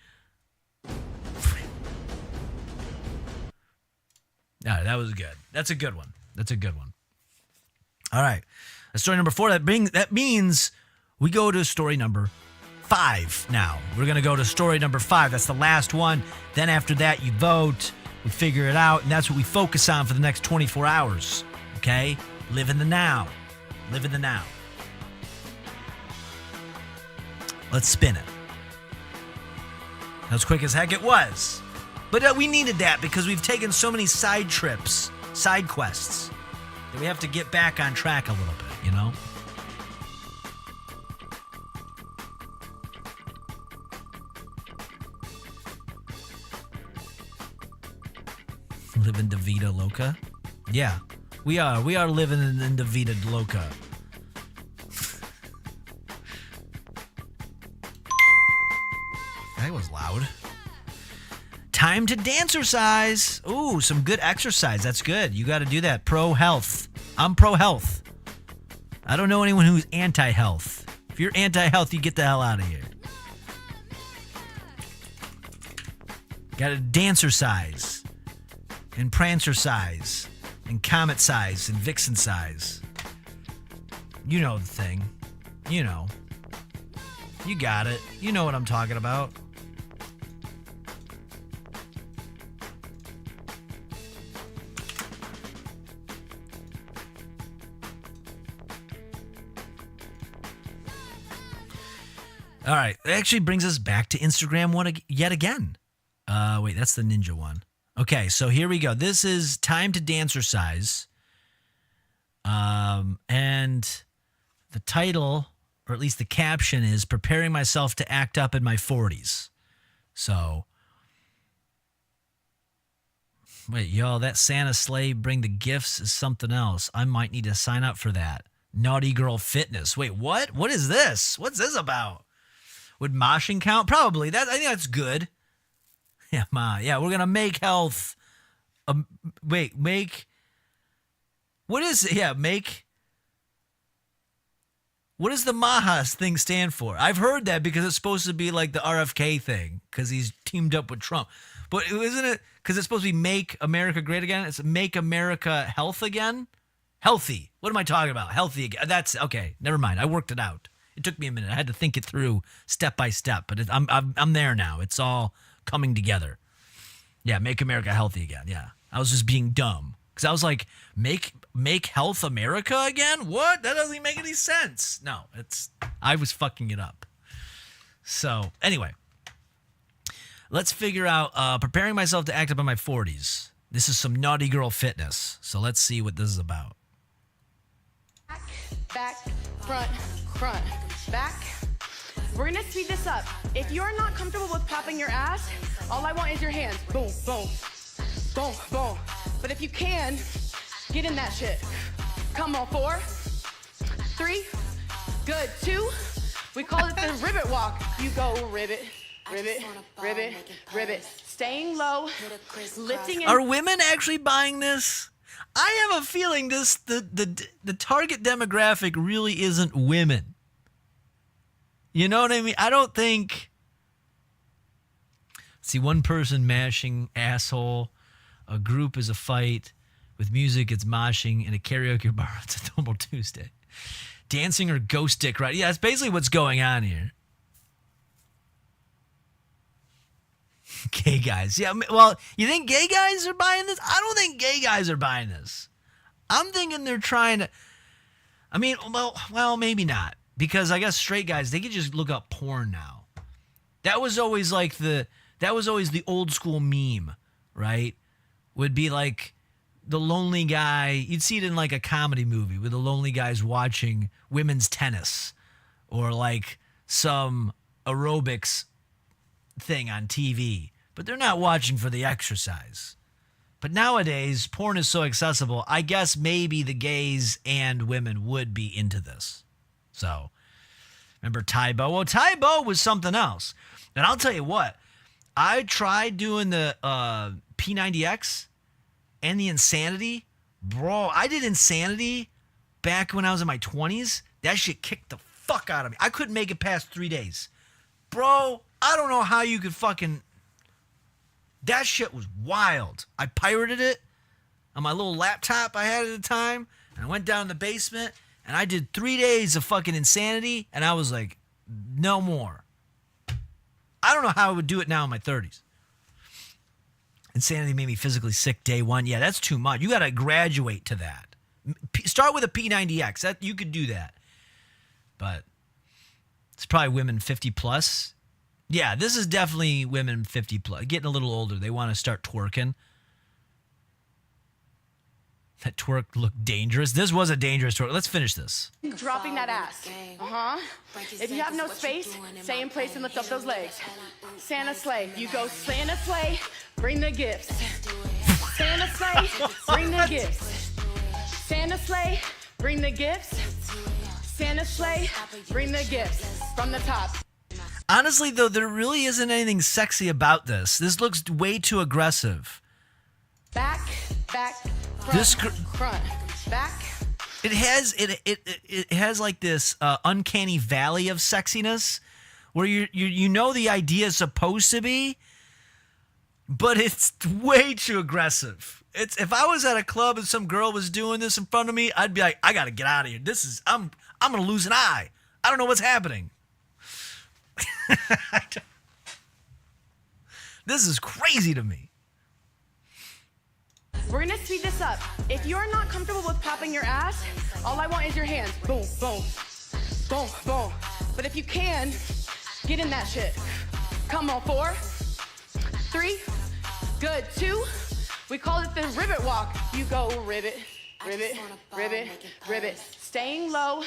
Yeah, that was good. That's a good one. All right. Story number 4. That means we go to story number 5 now. We're going to go to story number 5. That's the last one. Then after that, you vote. We figure it out. And that's what we focus on for the next 24 hours. Okay? Live in the now. Live in the now. Let's spin it. As quick as heck it was. But we needed that because we've taken so many side trips, side quests, that we have to get back on track a little bit, you know? Living the Vida Loca? Yeah, we are. We are living in the Vida Loca. That was loud. Time to dancercise. Ooh, some good exercise. That's good. You got to do that. Pro health. I'm pro health. I don't know anyone who's anti-health. If you're anti-health, you get the hell out of here. Got to dancercise. And prancercise. And comet size. And vixen size. You know the thing. You know. You got it. You know what I'm talking about. All right, it actually brings us back to Instagram yet again. Wait, that's the ninja one. Okay, so here we go. This is time to dancercise. And the title, or at least the caption, is preparing myself to act up in my 40s. So, wait, y'all, that Santa sleigh bring the gifts is something else. I might need to sign up for that. Naughty Girl Fitness. Wait, what? What is this? What's this about? Would moshing count? Probably. I think that's good. Yeah, we're gonna make health Wait, make. What is it? Yeah, make. What does the Majas thing stand for? I've heard that because it's supposed to be like the RFK thing because he's teamed up with Trump. But isn't it because it's supposed to be Make America Great Again? It's Make America Health Again? Healthy. What am I talking about? Healthy again. That's okay. Never mind. I worked it out. It took me a minute. I had to think it through step by step, but I'm there now. It's all coming together. Yeah, Make America Healthy Again. Yeah. I was just being dumb because I was like, make health America again? What? That doesn't make any sense. No, I was fucking it up. So anyway, let's figure out preparing myself to act up in my 40s. This is some naughty girl fitness. So let's see what this is about. Back, front, back. We're gonna speed this up. If you're not comfortable with popping your ass, all I want is your hands. Boom, boom, boom, boom. But if you can, get in that shit. Come on, 4, 3, good, 2. We call it the ribbit walk. You go ribbit, ribbit, ribbit, ribbit. Staying low, lifting in. Are women actually buying this? I have a feeling the target demographic really isn't women. You know what I mean? I don't think. See, one person mashing asshole, a group is a fight, with music it's moshing, and a karaoke bar it's a normal Tuesday. Dancing or ghost dick, right? Yeah, that's basically what's going on here. Gay guys. Yeah, well, you think gay guys are buying this? I don't think gay guys are buying this. I'm thinking they're trying to. I mean, well, maybe not. Because I guess straight guys, they could just look up porn now. That was always the old school meme, right? Would be like the lonely guy. You'd see it in like a comedy movie with the lonely guys watching women's tennis or like some aerobics thing on TV. But they're not watching for the exercise. But nowadays, porn is so accessible, I guess maybe the gays and women would be into this. So, remember Tybo? Well, Tybo was something else. And I'll tell you what, I tried doing the P90X and the Insanity. Bro, I did Insanity back when I was in my 20s. That shit kicked the fuck out of me. I couldn't make it past 3 days. Bro, I don't know how you could fucking... That shit was wild. I pirated it on my little laptop I had at the time. And I went down in the basement and I did 3 days of fucking Insanity. And I was like, no more. I don't know how I would do it now in my 30s. Insanity made me physically sick day one. Yeah, that's too much. You got to graduate to that. Start with a P90X. You could do that. But it's probably women 50 plus. Yeah, this is definitely women 50 plus. Getting a little older. They want to start twerking. That twerk looked dangerous. This was a dangerous twerk. Let's finish this. Dropping that ass. If you have no space, stay in place and lift up those legs. Santa sleigh. You go Santa sleigh, bring the gifts. Santa sleigh, bring the gifts. Santa sleigh, bring the gifts. Santa sleigh, bring the gifts. From the top. Honestly, though, there really isn't anything sexy about this. This looks way too aggressive. Back, front, back. It has like this uncanny valley of sexiness, where you know the idea is supposed to be, but it's way too aggressive. It's if I was at a club and some girl was doing this in front of me, I'd be like, I gotta get out of here. I'm gonna lose an eye. I don't know what's happening. This is crazy to me. We're gonna speed this up. If you're not comfortable with popping your ass, all I want is your hands. Boom, boom, boom, boom. But if you can, get in that shit. Come on, 4, 3, good, 2. We call it the ribbit walk. You go ribbit, ribbit, ribbit, ribbit. Staying low.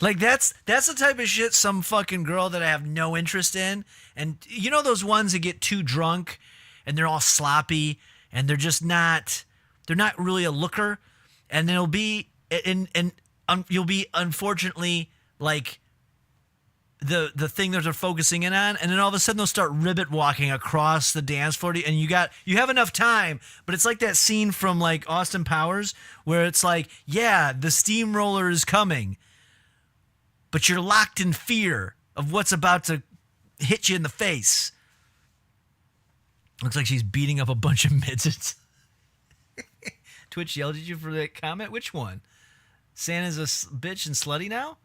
Like that's the type of shit some fucking girl that I have no interest in. And you know those ones that get too drunk and they're all sloppy and they're not really a looker, and they'll be you'll be unfortunately like the thing that they're focusing in on, and then all of a sudden they'll start ribbit walking across the dance floor, and you have enough time, but it's like that scene from like Austin Powers where it's like, yeah, the steamroller is coming, but you're locked in fear of what's about to hit you in the face. Looks like she's beating up a bunch of midgets. Twitch yelled at you for that comment. Which one? Santa's a bitch and slutty now?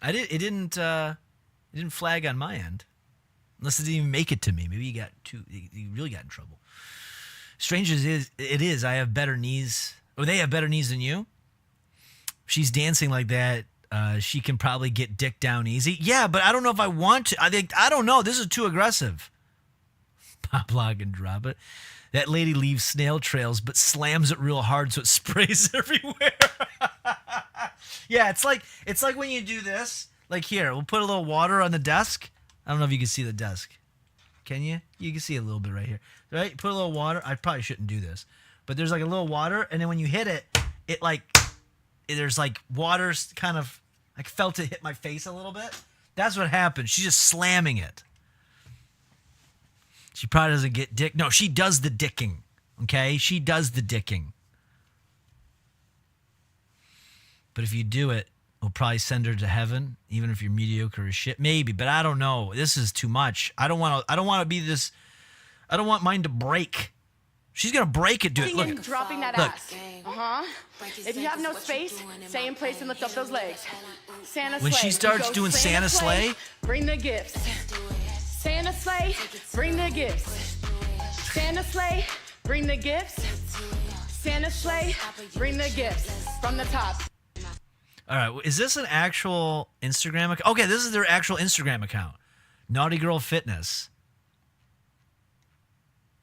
It didn't flag on my end, unless it didn't even make it to me. Maybe you really got in trouble. Strange as it is, I have better knees, or they have better knees than you. She's dancing like that. She can probably get dick down easy. Yeah, but I don't know if I want to. I don't know. This is too aggressive. Pop log and drop it. That lady leaves snail trails, but slams it real hard so it sprays everywhere. Yeah, it's like when you do this. Like here, we'll put a little water on the desk. I don't know if you can see the desk. Can you? You can see a little bit right here. Right? Put a little water. I probably shouldn't do this. But there's like a little water, and then when you hit it, there's like water kind of, I felt it hit my face a little bit. That's what happened. She's just slamming it. She probably doesn't get dick. No, she does the dicking. Okay? She does the dicking. But if you do it, we'll probably send her to heaven, even if you're mediocre as shit. Maybe, but I don't know. This is too much. I don't want to be this. I don't want mine to break. She's gonna break it, dude. Look, dropping that look. ass. If you have no space, stay in place and lift up those legs. Santa When she sleigh. starts You go doing Santa sleigh, bring the gifts. Santa sleigh, bring the gifts. Santa sleigh, bring the gifts. Santa sleigh, bring the gifts from the top. all right. Is this an actual Instagram account? Okay, this is their actual Instagram account. Naughty Girl Fitness.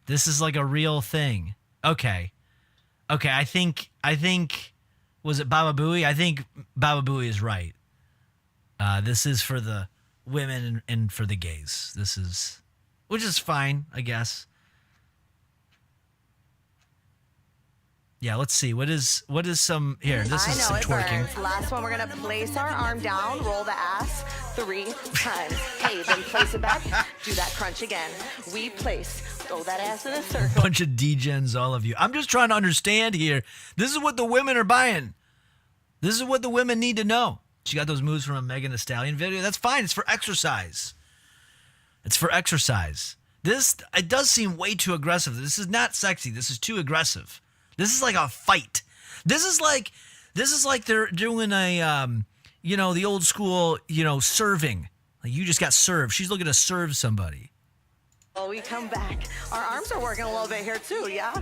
This is like a real thing. Okay. I think was it Baba Booey? I think Baba Booey is right. This is for the women and for the gays. This is, which is fine, I guess. Yeah, let's see. What is some here? This is some twerking. Last one, we're gonna place our arm down, roll the ass 3 times. Hey, then place it back, do that crunch again. We place, throw that ass in a circle. Bunch of degens, all of you. I'm just trying to understand here. This is what the women are buying. This is what the women need to know. She got those moves from a Megan Thee Stallion video. That's fine. It's for exercise. It's for exercise. It does seem way too aggressive. This is not sexy. This is too aggressive. This is like a fight. This is like they're doing a the old school, serving. Like you just got served. She's looking to serve somebody. Oh, we come back. Our arms are working a little bit here too, yeah?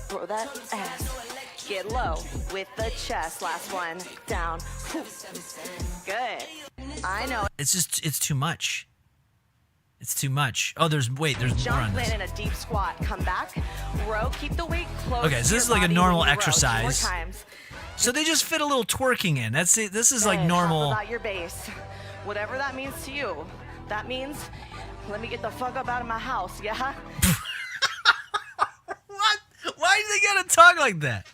Throw that ass. Get low with the chest. Last one. Down. Good. I know. It's too much. It's too much. Oh, there's more on Jump this. in a deep squat. Come back. Row. Keep the weight close. Okay, so to this is your like a body normal when you row. 2 exercise. more times. So they just fit a little twerking in. That's it. This is like Good. normal. Talk about your base. Whatever that means to you. That means, let me get the fuck up out of my house, yeah? What? Why do they gotta talk like that?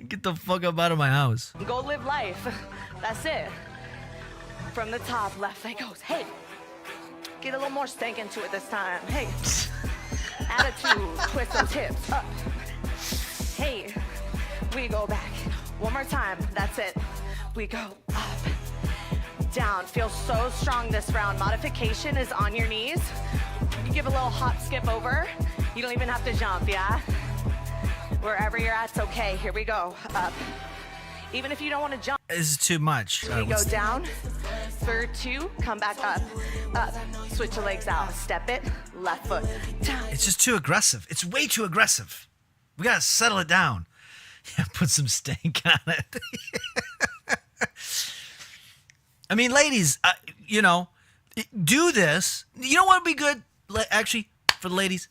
Get the fuck up out of my house. Go live life. That's it. From the top, left leg goes. Hey, get a little more stank into it this time. Hey, attitude, twist those hips up. Hey, we go back. One more time. That's it. We go up, down. Feels so strong this round. Modification is on your knees. You give a little hop, skip over. You don't even have to jump, yeah? Wherever you're at, it's okay. Here we go. Up. Even if you don't want to jump. This is too much. We go down for 2, come back up, switch your legs out, step it, left foot, down. It's just too aggressive. It's way too aggressive. We gotta settle it down. Yeah, put some stank on it. I mean, ladies, do this. You know what would be good? Actually, for the ladies,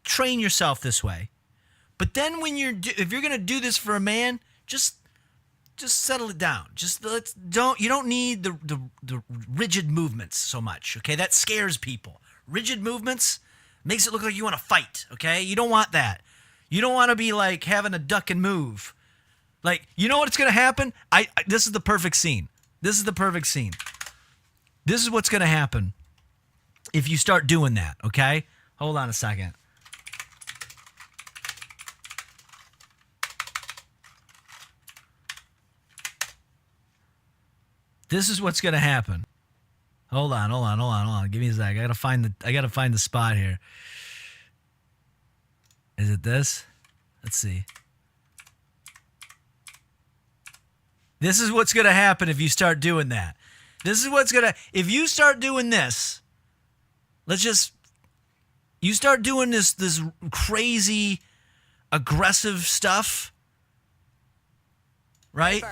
train yourself this way. But then when if you're gonna do this for a man, just settle it down. You don't need the rigid movements so much, okay? That scares people. Rigid movements makes it look like you want to fight, okay? You don't want that. You don't want to be like having a duck and move. Like, you know what's going to happen? This is the perfect scene. This is the perfect scene. This is what's going to happen if you start doing that, okay? Hold on a second. This is what's going to happen. Hold on. Give me a sec. I gotta find the spot here. Is it this? Let's see. This is what's gonna happen if you start doing that. If you start doing this, you start doing this crazy, aggressive stuff, right?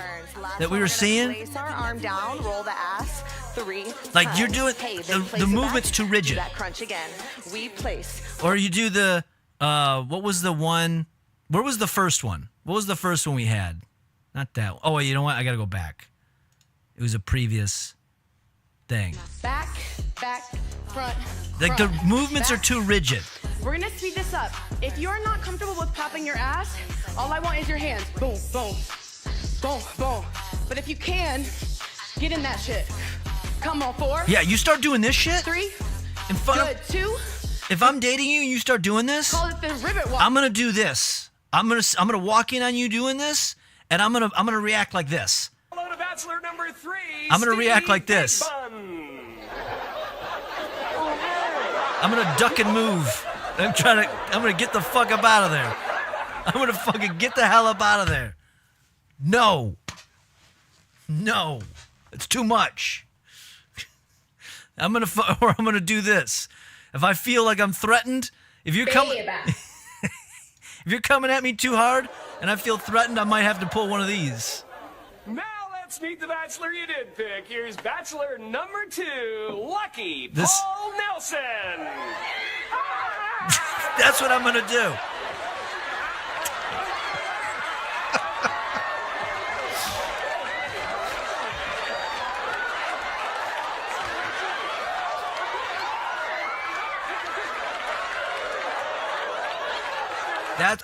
That we were seeing. Place our arm down, roll the ass. 3 Like you're times. doing Hey, then place the it movement's back. too Do rigid. that crunch again. We place. Or you do the what was the one? Where was the first one? What was the first one we had? Not that. Oh, you know what? I gotta go back. It was a previous thing. Back, front. Like front, the movements back. are too rigid. We're gonna speed this up. If you're not comfortable with popping your ass, all I want is your hands. Boom, boom, boom, boom. But if you can, get in that shit. Come on, 4. Yeah, you start doing this shit 3. in front Good. of. 2. If I'm dating you and you start doing this, Call it the ribbit walk. I'm gonna do this. I'm gonna walk in on you doing this, and I'm gonna react like this. Hello to Bachelor number 3. I'm gonna react like this. I'm gonna duck and move. I'm gonna get the fuck up out of there. I'm gonna fucking get the hell up out of there. No, it's too much. I'm gonna do this. If I feel like I'm threatened, if you're coming at me too hard and I feel threatened, I might have to pull one of these. Now let's meet the Bachelor you did pick. Here's Bachelor number 2, Lucky This- Paul Nelson. That's what I'm gonna do.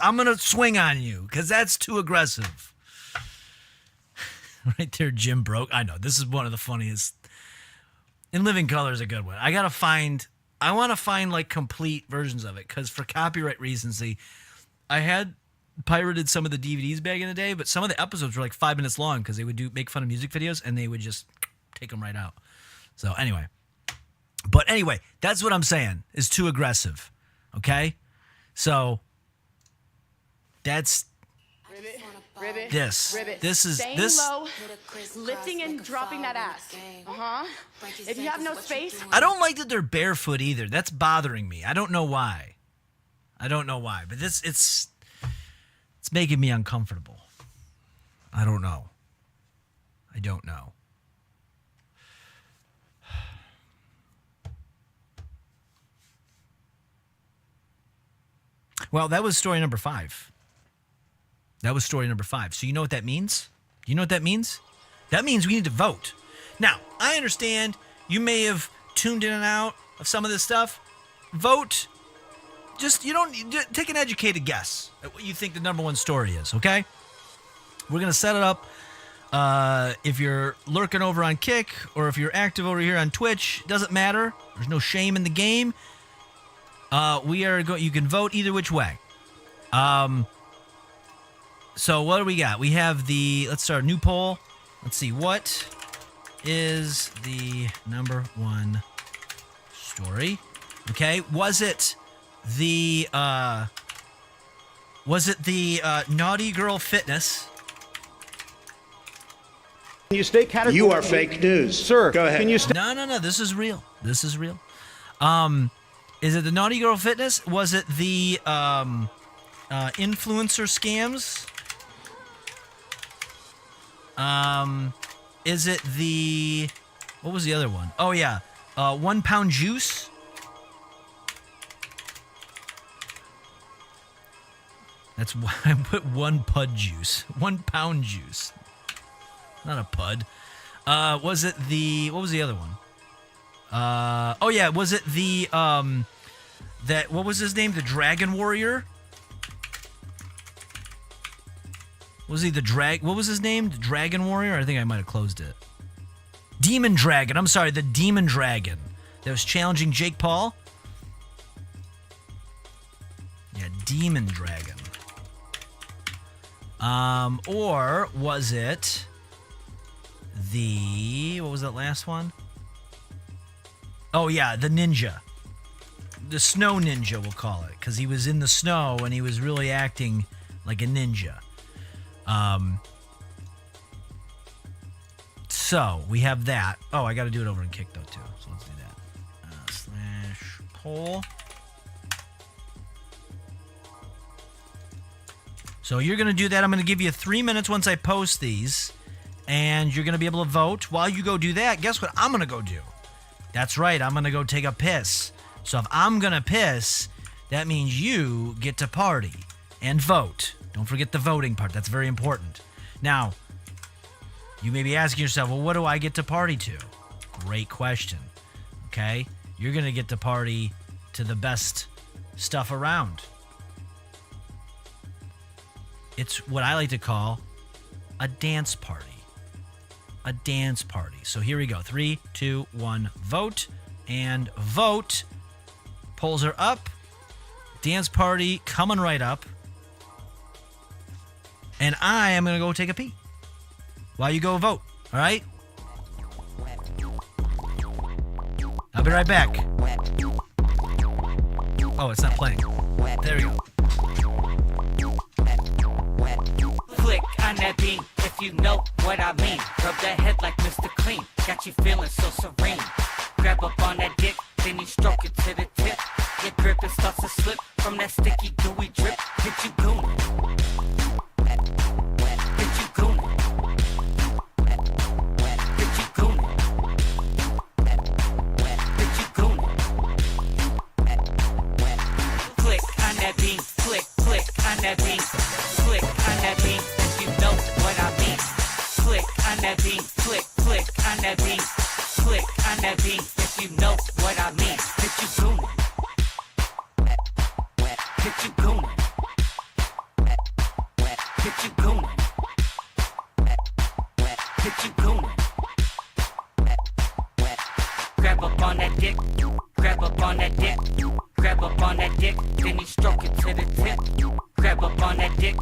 I'm gonna swing on you because that's too aggressive. Right there, Jim broke. I know this is one of the funniest. In Living Color is a good one. I want to find like complete versions of it because for copyright reasons, I had pirated some of the DVDs back in the day, but some of the episodes were like 5 minutes long because they would make fun of music videos and they would just take them right out. So anyway, that's what I'm saying is too aggressive. Okay, so that's Ribbit. this. Ribbit. This is Staying this. low, lifting and dropping that ass. If you have no space, I don't like that they're barefoot either. That's bothering me. I don't know why. But it's making me uncomfortable. I don't know. Well, that was story number 5. So you know what that means? That means we need to vote. Now, I understand you may have tuned in and out of some of this stuff. Vote. Take an educated guess at what you think the number 1 story is, okay? We're going to set it up. If you're lurking over on Kick or if you're active over here on Twitch, doesn't matter. There's no shame in the game. You can vote either which way. So what do we got? We have let's start a new poll. Let's see, what is the number 1 story? Okay, was it the Naughty Girl Fitness? Can you state category? You are fake news. Sir, go ahead. Can you No, this is real. Is it the Naughty Girl Fitness? Was it the influencer scams? Is it what was the other one? Oh yeah, 1 pound juice. That's why I put 1 pud juice. 1 pound juice. Not a pud. What was the other one? Oh yeah, was it what was his name? The Dragon Warrior? Was he what was his name? The Dragon Warrior? I think I might have closed it. Demon Dragon. I'm sorry, the Demon Dragon that was challenging Jake Paul. Yeah, Demon Dragon. Or was it what was that last one? Oh, yeah, the ninja. The snow ninja, we'll call it, because he was in the snow and he was really acting like a ninja. So we have that. Oh, I got to do it over in Kick, though, too. So let's do that. Slash poll. So you're going to do that. I'm going to give you 3 minutes once I post these, and you're going to be able to vote. While you go do that, guess what I'm going to go do? That's right. I'm going to go take a piss. So if I'm going to piss, that means you get to party and vote. Don't forget the voting part. That's very important. Now, you may be asking yourself, well, what do I get to party to? Great question. Okay? You're going to get to party to the best stuff around. It's what I like to call a dance party. A dance party. So here we go. 3, 2, 1, vote. And vote. Polls are up. Dance party coming right up. And I am going to go take a pee while you go vote. All right? I'll be right back. Oh, it's not playing. There we go. Click on that beat if you know what I mean. Rub that head like Mr. Clean. Got you feeling so serene. Grab up on that dick, then you stroke it to the tip. Your grip it starts to slip from that sticky gooey drip. Get you gooning. Get you gooning. Get you gooning. Get you gooning. Click on that beat. Click on that beat. Click on that beat if you know what I mean. Click on that beat. Click on that beat. Click on that beat if you know what I mean. Get you gooning. Get you gooning. Get you gooning. Get you gooning. Grab up on that dick. Grab up on that dick. Grab up on that dick. Then you stroke it to the tip. Grab up on that dick.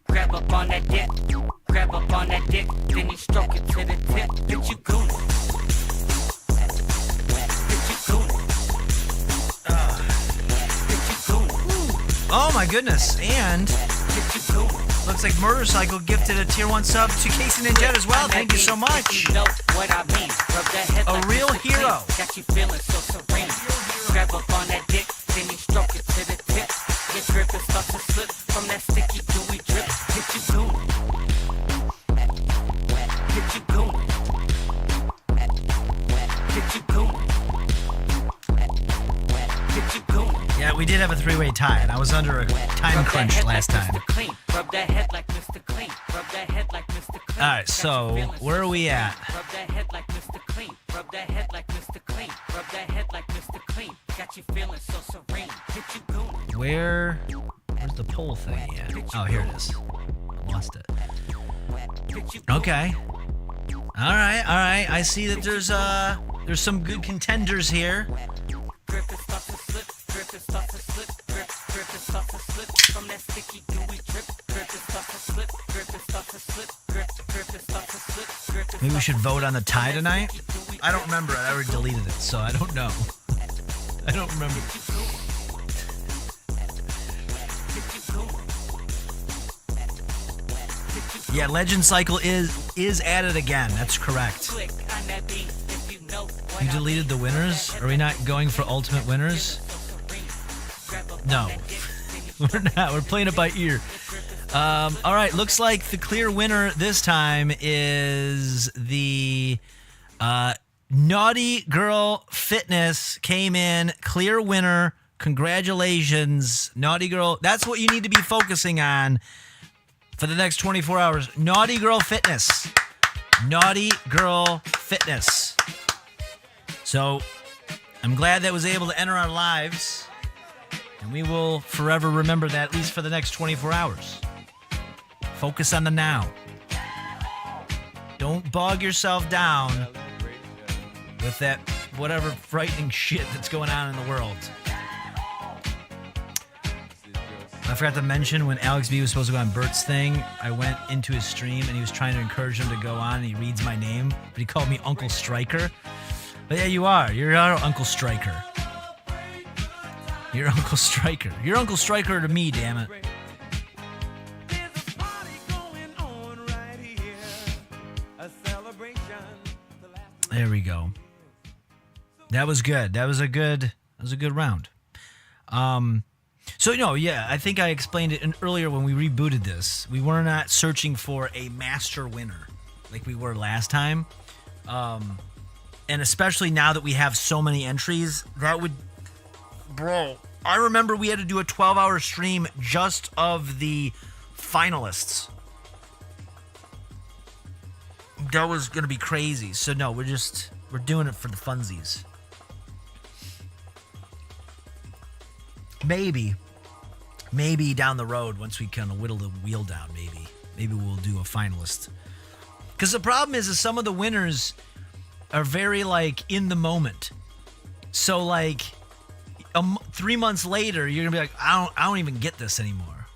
Grab up on that dick. Grab up on that dick. Then you stroke it to the tip. Get you gooning. Oh my goodness, and looks like Motorcycle gifted a tier 1 sub to Casey and Jet as well. Thank you so much. A real hero. Got you feeling so serene. Grab up on that dick, then you stroke it to the tip. Your grip is starts to slip from that sticky gooey drip. Get you gooning. Get you gooning. Get you gooning. Get you gooning. Yeah, we did have a 3-way tie, and I was under a time crunch last time. Rub that head like Mr. Clean. Rub that head like Mr. Clean. All right, so where are we at? Rub that head like Mr. Clean. Rub that head like Mr. Clean. Rub that head like Mr. Clean. Got you feeling so serene. Get you gooning. Where's the poll thing at? Oh, here it is. Lost it. Okay. All right. I see that there's some good contenders here. Grip it starts to slip. Grip it starts to slip. Grip it starts to slip from that sticky gooey drip. Grip it starts to slip. Grip it starts to slip. Grip it starts to slip. Grip it. Maybe we should vote on the tie tonight? I don't remember it. I already deleted it, so I don't know. I don't remember. Yeah, Legend Cycle is added again. That's correct. You deleted the winners? Are we not going for ultimate winners? No. We're not. We're playing it by ear. All right, looks like the clear winner this time is the Naughty Girl Fitness came in. Clear winner. Congratulations, Naughty Girl. That's what you need to be focusing on for the next 24 hours. Naughty Girl Fitness. Naughty Girl Fitness. So I'm glad that was able to enter our lives, and we will forever remember that, at least for the next 24 hours. Focus on the now. Don't bog yourself down with that whatever frightening shit that's going on in the world. I forgot to mention when Alex B was supposed to go on Bert's thing, I went into his stream and he was trying to encourage him to go on and he reads my name, but he called me Uncle Stryker. But yeah, you are. You're our Uncle Stryker. You're Uncle Stryker. You're Uncle Stryker to me, damn it. There we go. That was good. That was a good round. So, yeah, I think I explained it earlier when we rebooted this. We were not searching for a master winner like we were last time. And especially now that we have so many entries, bro, I remember we had to do a 12-hour stream just of the finalists. That was going to be crazy. So, no, we're doing it for the funsies. Maybe down the road, once we kind of whittle the wheel down, maybe we'll do a finalist. Because the problem is some of the winners are very, in the moment. So, 3 months later, you're going to be like, I don't even get this anymore.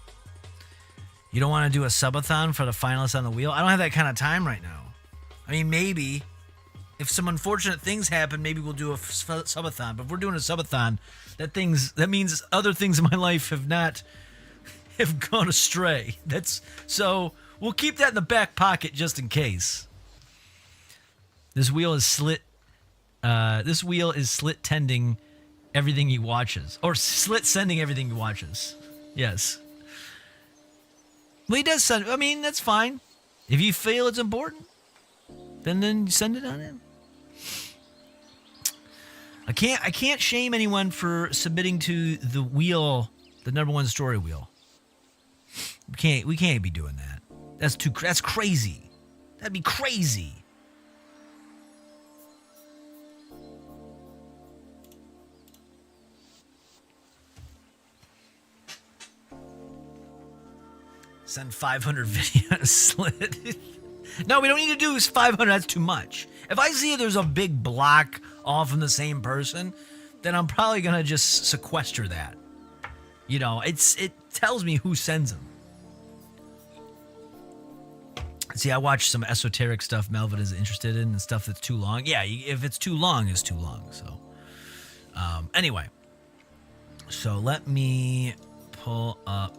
You don't want to do a subathon for the finalists on the wheel? I don't have that kind of time right now. I mean, maybe. If some unfortunate things happen, maybe we'll do a subathon. But if we're doing a subathon, that means other things in my life have gone astray. So we'll keep that in the back pocket just in case. This wheel is slit tending everything he watches, or slit sending everything he watches. Yes. Well, he does send. I mean, that's fine. If you feel it's important, then you send it on in. I can't shame anyone for submitting to the wheel, the number one story wheel. We can't be doing that. That's crazy. That'd be crazy. Send 500 videos slit. No, we don't need to do 500. That's too much. If I see there's a big block all from the same person, then I'm probably going to just sequester that. It tells me who sends them. See, I watch some esoteric stuff Melvin is interested in and stuff that's too long. Yeah, if it's too long, it's too long. So, anyway. So let me pull up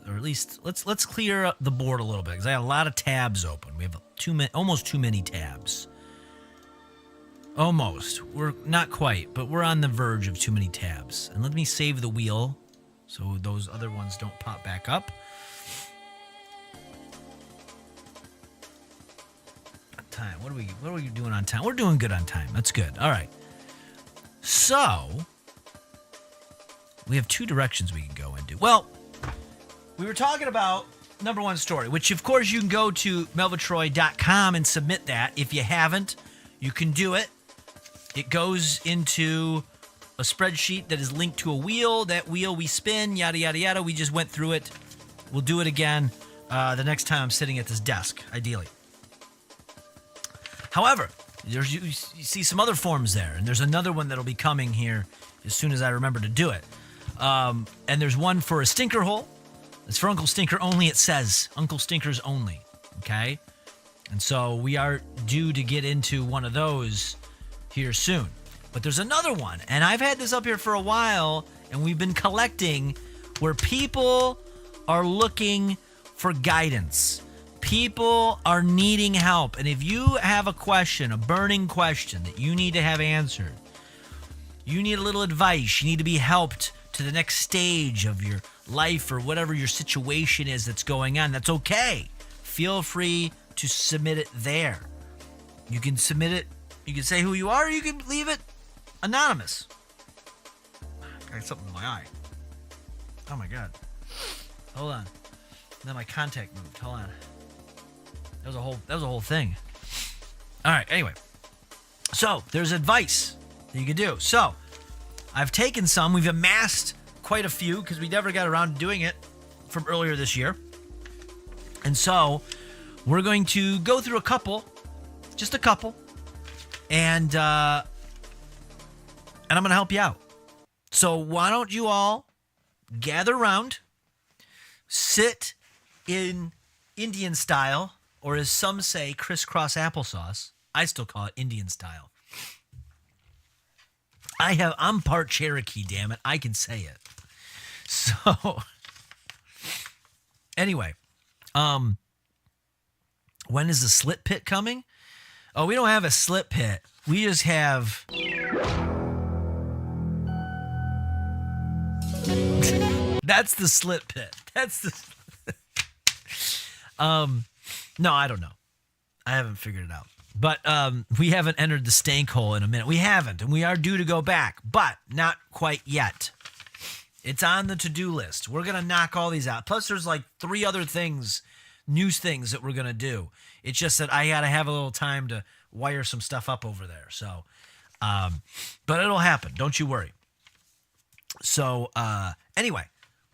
or at least let's clear up the board a little bit because I have a lot of tabs open. We have almost too many tabs. Almost. We're not quite, but we're on the verge of too many tabs. And let me save the wheel so those other ones don't pop back up. Time. What are we doing on time? We're doing good on time. That's good. All right. So we have two directions we can go into. Well, we were talking about number one story, which of course you can go to melvitroy.com and submit that. If you haven't, you can do it. It goes into a spreadsheet that is linked to a wheel. That wheel we spin, yada, yada, yada. We just went through it. We'll do it again the next time I'm sitting at this desk, ideally. However, you see some other forms there, and there's another one that'll be coming here as soon as I remember to do it. And there's one for a stinker hole. It's for Uncle Stinker only, it says. Uncle Stinkers only, okay? And so we are due to get into one of those here soon. But there's another one, and I've had this up here for a while, and we've been collecting where people are looking for guidance. People are needing help. And if you have a question, a burning question that you need to have answered, you need a little advice, you need to be helped to the next stage of your life or whatever your situation is that's going on, that's okay. Feel free to submit it there. You can submit it, you can say who you are, or you can leave it anonymous. I got something in my eye. Oh my God. Hold on. Then my contact moved. Hold on. That was a whole thing. All right, anyway. So, there's advice that you can do. So, I've taken some. We've amassed quite a few because we never got around to doing it from earlier this year. And so, we're going to go through a couple, just a couple, And I'm going to help you out. So why don't you all gather around, sit in Indian style, or as some say, crisscross applesauce. I still call it Indian style. I'm part Cherokee, damn it. I can say it. So anyway, when is the slit pit coming? Oh, we don't have a slit pit. We just have that's the slit pit. That's the no, I don't know. I haven't figured it out. But we haven't entered the stank hole in a minute. We haven't, and we are due to go back, but not quite yet. It's on the to-do list. We're going to knock all these out. Plus, there's like 3 other things, news things that we're going to do. It's just that I got to have a little time to wire some stuff up over there. So, but it'll happen. Don't you worry. So, anyway,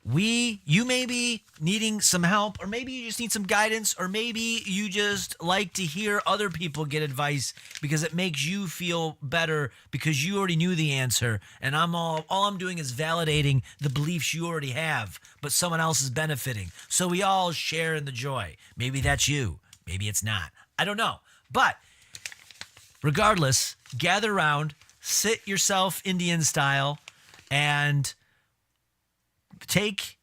you may be needing some help, or maybe you just need some guidance, or maybe you just like to hear other people get advice because it makes you feel better because you already knew the answer, and all I'm doing is validating the beliefs you already have, but someone else is benefiting. So we all share in the joy. Maybe that's you. Maybe it's not. I don't know. But regardless, gather around, sit yourself Indian style, and take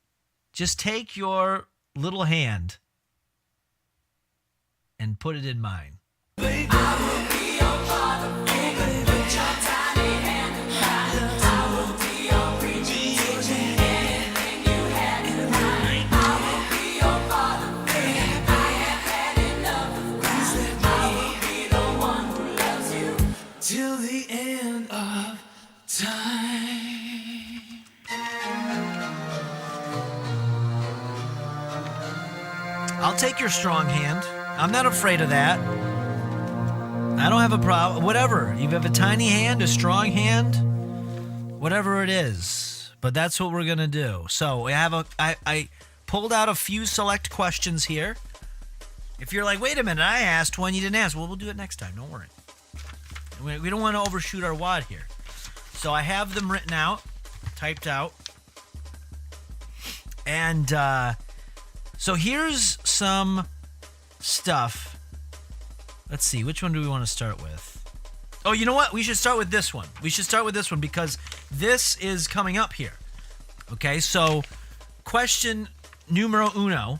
your little hand and put it in mine. Till the end of time. I'll take your strong hand. I'm not afraid of that. I don't have a problem. Whatever. You have a tiny hand, a strong hand, whatever it is. But that's what we're going to do. So I pulled out a few select questions here. If you're like, wait a minute, I asked one you didn't ask. Well, we'll do it next time. Don't worry. We don't want to overshoot our wad here. So I have them written out, typed out. And so here's some stuff. Let's see. Which one do we want to start with? Oh, you know what? We should start with this one. We should start with this one because this is coming up here. Okay, so question numero uno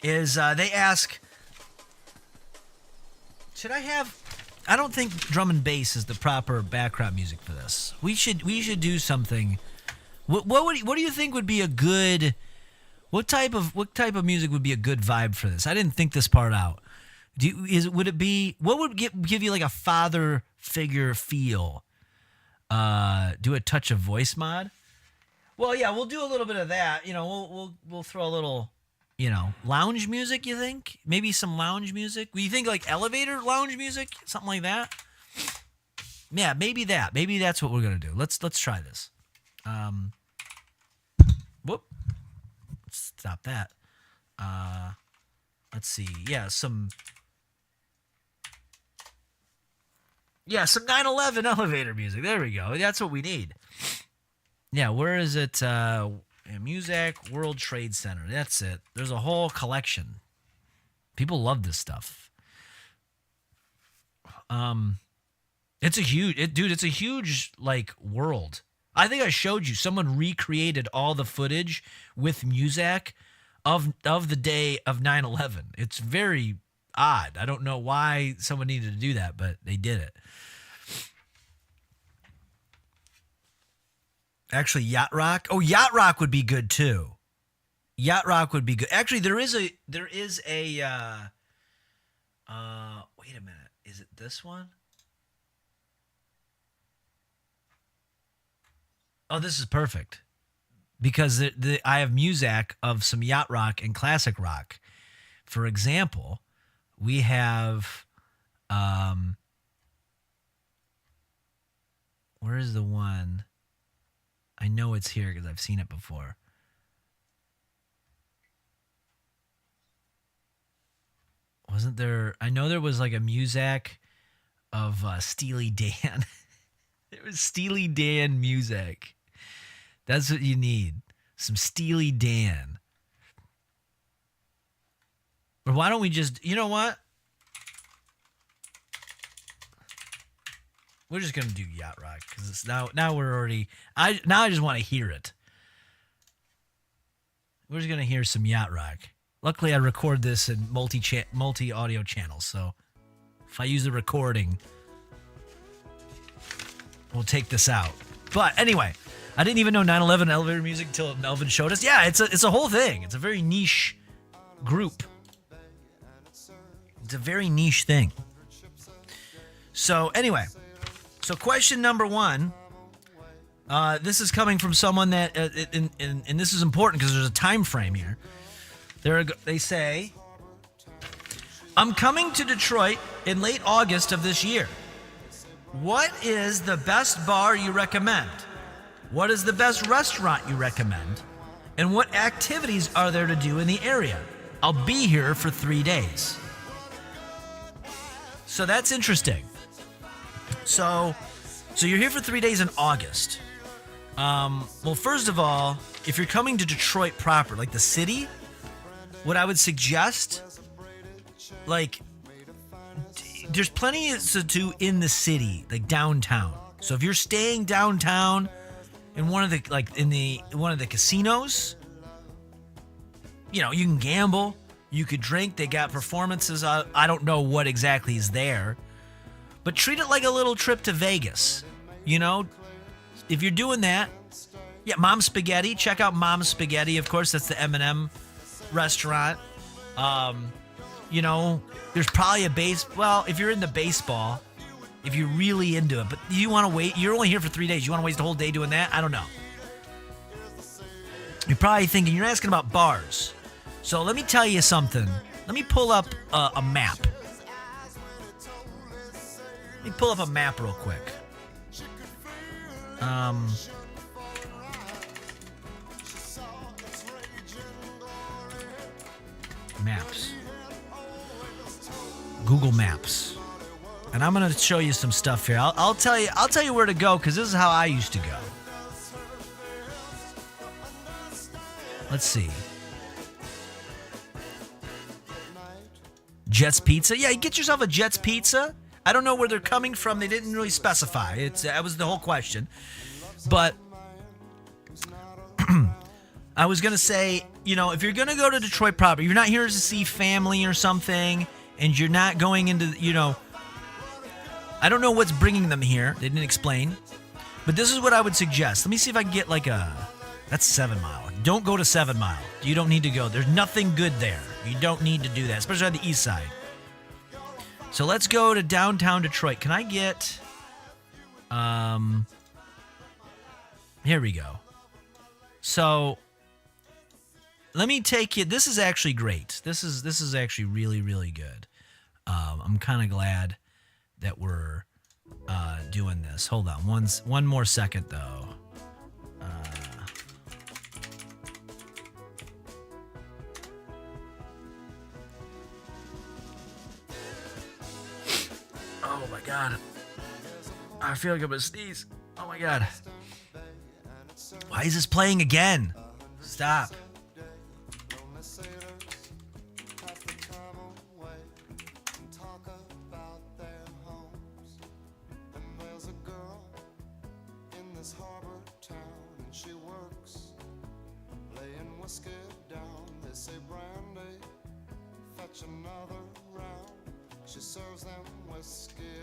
is they ask, I don't think drum and bass is the proper background music for this. We should do something. What do you think would be a good? What type of music would be a good vibe for this? I didn't think this part out. What would give you like a father figure feel? Do a touch of voice mod? Well, yeah, we'll do a little bit of that. You know, we'll throw a little, lounge music, you think? Maybe some lounge music? You think like elevator lounge music? Something like that? Yeah, maybe that. Maybe that's what we're going to do. Let's try this. Whoop. Stop that. Let's see. Yeah, some 9/11 elevator music. There we go. That's what we need. Yeah, where is it? Music, World Trade Center. That's it. There's a whole collection. People love this stuff. It's a huge like world. I think I showed you. Someone recreated all the footage with music of the day of 9/11. It's very odd. I don't know why someone needed to do that, but they did it. Actually, yacht rock. Oh, yacht rock would be good too. Yacht rock would be good. Actually, there is a. Wait a minute. Is it this one? Oh, this is perfect because I have music of some yacht rock and classic rock. For example, we have. Where is the one? I know it's here because I've seen it before. Wasn't there? I know there was like a Muzak of Steely Dan. There was Steely Dan music. That's what you need. Some Steely Dan. Or why don't we just, you know what? We're just going to do Yacht Rock because it's now we're already, I just want to hear it. We're just going to hear some Yacht Rock. Luckily, I record this in multi audio channels, so if I use the recording, we'll take this out. But anyway, I didn't even know 9/11 elevator music until Melvin showed us. Yeah, it's a whole thing. It's a very niche group. It's a very niche thing. So anyway, so question number 1. This is coming from someone that, and this is important because there's a time frame here. They say, I'm coming to Detroit in late August of this year. What is the best bar you recommend? What is the best restaurant you recommend? And what activities are there to do in the area? I'll be here for 3 days. So that's interesting. So you're here for 3 days in August. Well, first of all, if you're coming to Detroit proper, like the city, what I would suggest, like, there's plenty to do in the city, like downtown. So if you're staying downtown in one of the casinos, you know, you can gamble, you could drink. They got performances. I don't know what exactly is there, but treat it like a little trip to Vegas. You know, if you're doing that, yeah, Mom's Spaghetti. Check out Mom's Spaghetti. Of course, that's the M&M restaurant. You know, there's probably if you're into baseball, if you're really into it, but you want to wait, you're only here for 3 days. You want to waste the whole day doing that? I don't know. You're probably thinking, you're asking about bars. So let me tell you something. Let me pull up a map. Let me pull up a map real quick. Maps. Google Maps. And I'm going to show you some stuff here. I'll tell you where to go because this is how I used to go. Let's see. Jets Pizza. Yeah, you get yourself a Jets Pizza. I don't know where they're coming from. They didn't really specify. That was the whole question. But I was going to say, you know, if you're going to go to Detroit proper, you're not here to see family or something, and you're not going into, you know, I don't know what's bringing them here. They didn't explain. But this is what I would suggest. Let me see if I can get that's 7 Mile. Don't go to 7 Mile. You don't need to go. There's nothing good there. You don't need to do that, especially on the east side. So let's go to downtown Detroit. Can I get, here we go. So let me take you, this is actually great. This is actually really, really good. I'm kind of glad that we're doing this. Hold on one more second though. Oh my God. I feel like I'm gonna sneeze. Oh my God. Why is this playing again? Stop.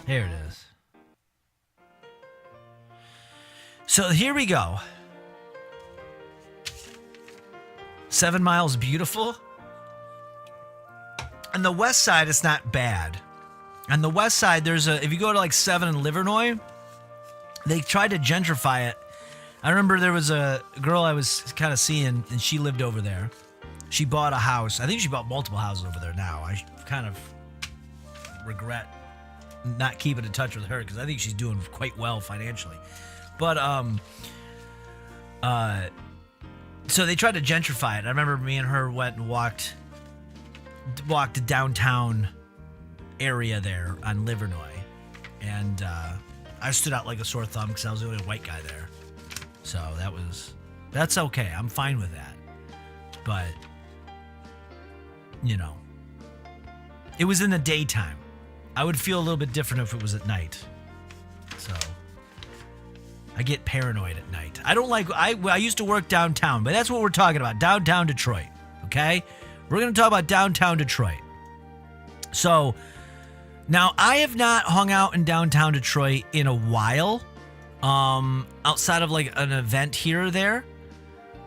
Here it is. So here we go. 7 Mile's beautiful. On the west side, it's not bad. On the west side, if you go to like 7 in Livernois, they tried to gentrify it. I remember there was a girl I was kind of seeing, and she lived over there. She bought a house. I think she bought multiple houses over there now. I kind of regret not keeping in touch with her because I think she's doing quite well financially. But so they tried to gentrify it. I remember me and her went and walked downtown area there on Livernois. And I stood out like a sore thumb because I was the only white guy there. So that's okay. I'm fine with that. But, you know, it was in the daytime. I would feel a little bit different if it was at night. So I get paranoid at night. I don't like, I used to work downtown, but that's what we're talking about. Downtown Detroit. Okay? We're going to talk about downtown Detroit. So now I have not hung out in downtown Detroit in a while. Outside of like an event here or there.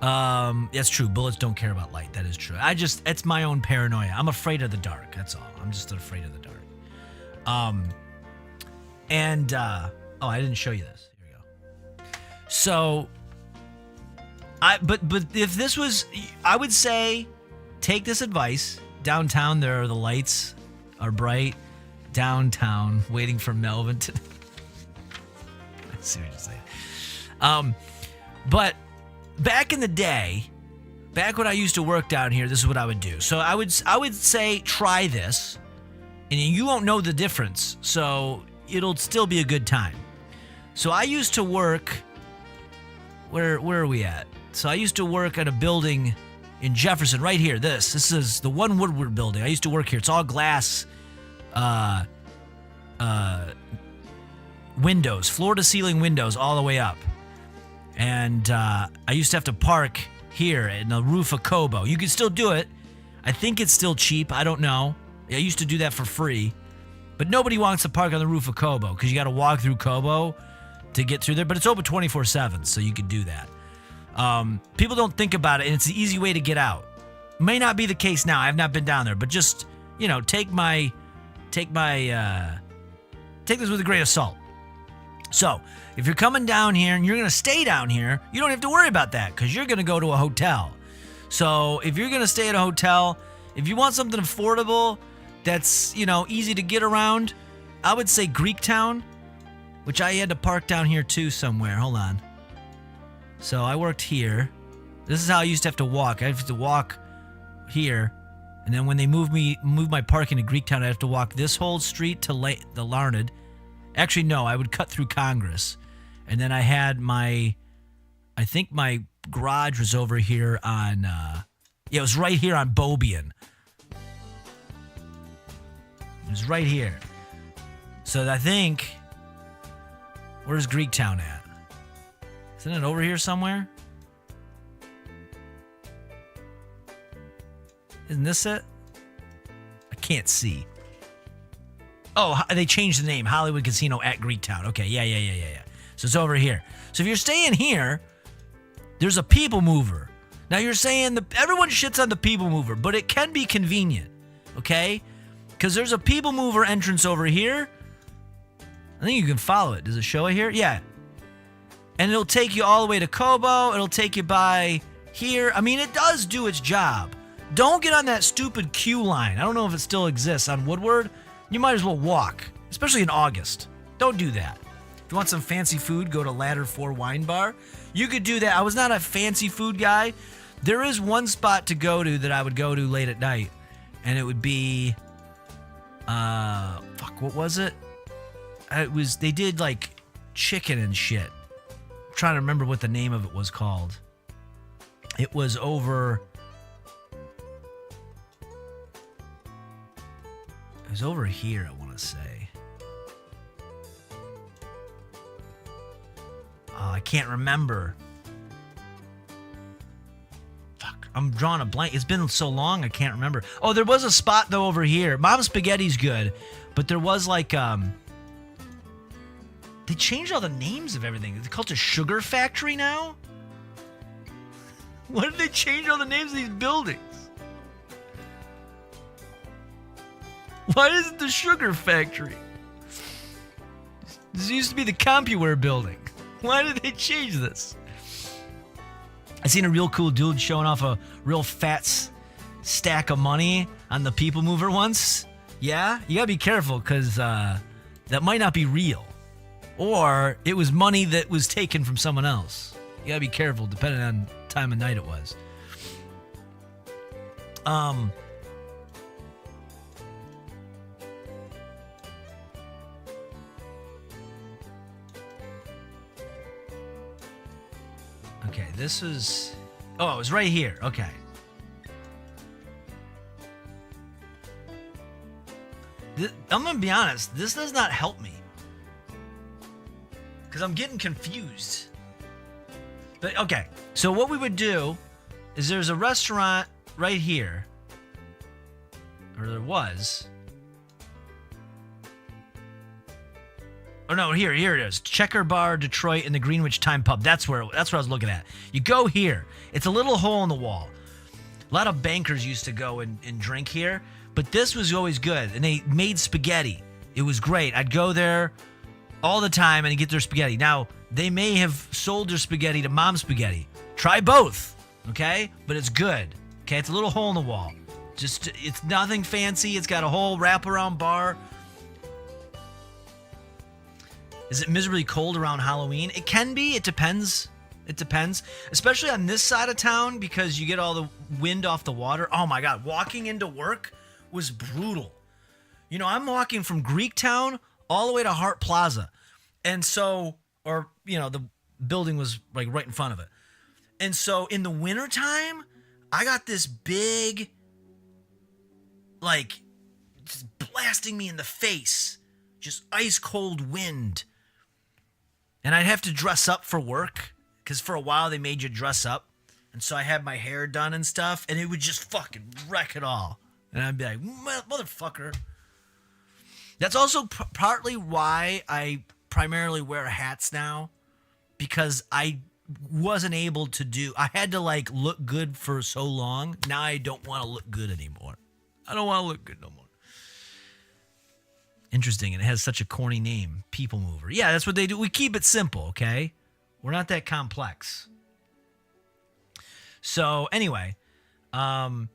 That's true. Bullets don't care about light. That is true. It's my own paranoia. I'm afraid of the dark. That's all. I'm just afraid of the dark. I didn't show you this. Here we go. So, but if this was, I would say, take this advice. Downtown, the lights are bright. Downtown, waiting for Melvin to. I see what you're saying. But back in the day, back when I used to work down here, this is what I would do. So I would say try this, and you won't know the difference. So it'll still be a good time. So I used to work. Where are we at? So I used to work at a building in Jefferson, right here. This is the One Woodward building. I used to work here. It's all glass. Windows, floor-to-ceiling windows all the way up. And I used to have to park here in the roof of Kobo. You can still do it. I think it's still cheap. I don't know. I used to do that for free. But nobody wants to park on the roof of Kobo because you got to walk through Kobo to get through there. But it's open 24/7, so you can do that. People don't think about it, and it's an easy way to get out. May not be the case now. I've not been down there. But just, take this with a grain of salt. So, if you're coming down here and you're going to stay down here, you don't have to worry about that because you're going to go to a hotel. So, if you're going to stay at a hotel, if you want something affordable that's, easy to get around, I would say Greektown, which I had to park down here too somewhere. Hold on. So, I worked here. This is how I used to have to walk. I have to walk here. And then when they moved my parking to Greektown, I have to walk this whole street to the Larned. Actually, no, I would cut through Congress. And then I had I think my garage was over here on, it was right here on Bobian. It was right here. So I think, where's Greektown at? Isn't it over here somewhere? Isn't this it? I can't see. Oh, they changed the name. Hollywood Casino at Greektown. Okay, yeah. So it's over here. So if you're staying here, there's a people mover. Now you're saying everyone shits on the people mover, but it can be convenient, okay? Because there's a people mover entrance over here. I think you can follow it. Does it show it here? Yeah. And it'll take you all the way to Kobo. It'll take you by here. I mean, it does do its job. Don't get on that stupid queue line. I don't know if it still exists on Woodward. You might as well walk, especially in August. Don't do that. If you want some fancy food, go to Ladder 4 Wine Bar. You could do that. I was not a fancy food guy. There is one spot to go to that I would go to late at night, and it would be, what was it? They did like chicken and shit. I'm trying to remember what the name of it was called. It was over. It was over here, I want to say. Oh, I can't remember. Fuck, I'm drawing a blank. It's been so long, I can't remember. Oh, there was a spot, though, over here. Mom's Spaghetti's good, but there was like, they changed all the names of everything. It's called a Sugar Factory now? Why did they change all the names of these buildings? Why is it the Sugar Factory? This used to be the CompuWare building. Why did they change this? I seen a real cool dude showing off a real fat stack of money on the People Mover once. Yeah? You gotta be careful because that might not be real. Or it was money that was taken from someone else. You gotta be careful depending on time of night it was. Okay, this is... Oh, it was right here. Okay. I'm going to be honest. This does not help me. Because I'm getting confused. But, okay. So what we would do is there's a restaurant right here. Or there was. Oh no, here it is. Checker Bar, Detroit, and the Greenwich Time Pub. That's where I was looking at. You go here. It's a little hole in the wall. A lot of bankers used to go and drink here, but this was always good. And they made spaghetti. It was great. I'd go there all the time and get their spaghetti. Now, they may have sold their spaghetti to Mom's Spaghetti. Try both, okay? But it's good, okay? It's a little hole in the wall. It's nothing fancy. It's got a whole wraparound bar. Is it miserably cold around Halloween? It can be. It depends. It depends. Especially on this side of town because you get all the wind off the water. Oh my God. Walking into work was brutal. You know, I'm walking from Greektown all the way to Hart Plaza. And so, or, you know, the building was like right in front of it. And so in the wintertime, I got this big, like, just blasting me in the face. Just ice cold wind. And I'd have to dress up for work because for a while they made you dress up. And so I had my hair done and stuff, and it would just fucking wreck it all. And I'd be like, motherfucker. That's also partly why I primarily wear hats now, because I wasn't able to I had to like look good for so long. Now I don't want to look good anymore. I don't want to look good no more. Interesting, and it has such a corny name, People Mover. Yeah, that's what they do. We keep it simple, okay? We're not that complex. So anyway, so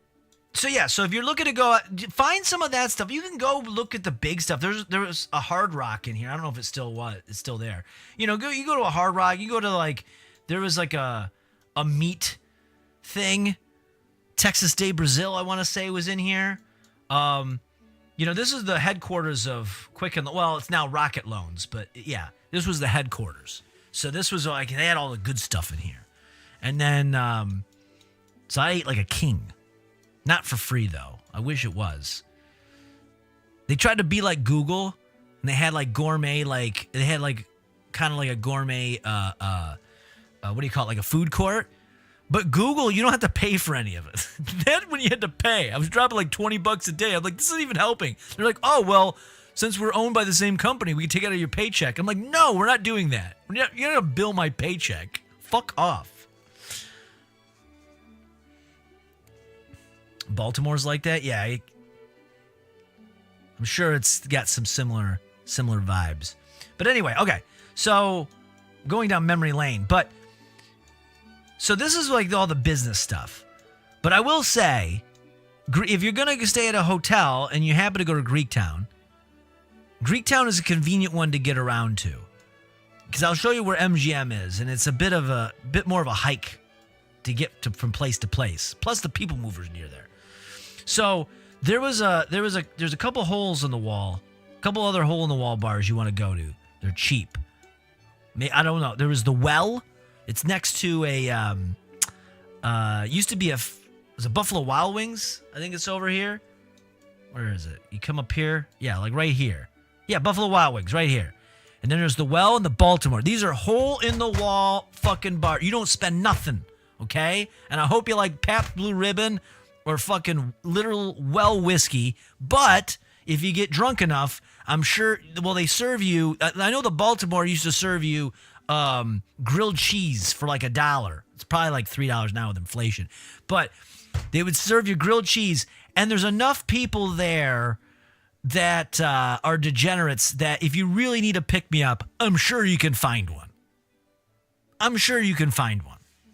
if you're looking to go find some of that stuff, you can go look at the big stuff. There was a Hard Rock in here. I don't know if it's still there. You know, you go to a Hard Rock. You go to like there was like a meat thing. Texas Day Brazil, I want to say, was in here. You know, this is the headquarters of Quicken. Well, it's now Rocket Loans, but yeah, this was the headquarters. So this was like, they had all the good stuff in here. And then, so I ate like a king. Not for free, though. I wish it was. They tried to be like Google, and they had like gourmet, like, they had like kind of like a gourmet, what do you call it, like a food court. But Google, you don't have to pay for any of it. Then when you had to pay, I was dropping like $20 a day. I'm like, this isn't even helping. They're like, oh, well, since we're owned by the same company, we can take it out of your paycheck. I'm like, no, we're not doing that. You're not going to bill my paycheck. Fuck off. Baltimore's like that? Yeah. I'm sure it's got some similar vibes. But anyway, okay. So going down memory lane. But so this is like all the business stuff. But I will say, if you're going to stay at a hotel and you happen to go to Greektown is a convenient one to get around to. Because I'll show you where MGM is, and it's a bit more of a hike to get from place to place. Plus the People Mover's near there. So there's a couple holes in the wall, a couple other hole in the wall bars you want to go to. They're cheap. I don't know. There was the Well. It's next to a used to be was a Buffalo Wild Wings. I think it's over here. Where is it? You come up here. Yeah, like right here. Yeah, Buffalo Wild Wings right here. And then there's the Well and the Baltimore. These are hole in the wall fucking bar. You don't spend nothing, okay? And I hope you like Pabst Blue Ribbon or fucking literal well whiskey. But if you get drunk enough, I'm sure, well, they serve you. I know the Baltimore used to serve you grilled cheese for like $1. It's probably like $3 now with inflation. But they would serve you grilled cheese. And there's enough people there that are degenerates that if you really need a pick-me-up, I'm sure you can find one.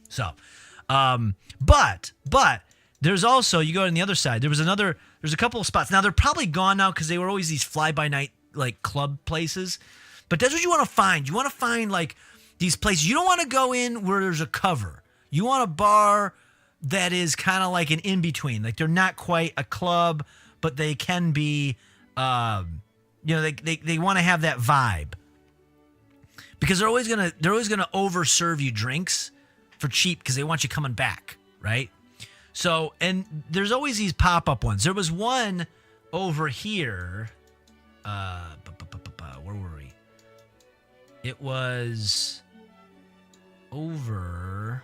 So, but there's also, you go on the other side, there's a couple of spots. Now, they're probably gone now because they were always these fly-by-night, like, club places. But that's what you want to find. You want to find, like, these places. You don't want to go in where there's a cover. You want a bar that is kind of like an in-between. Like, they're not quite a club, but they can be, they want to have that vibe. Because they're always gonna overserve you drinks for cheap because they want you coming back, right? So, and there's always these pop-up ones. There was one over here. Where were we? It was over.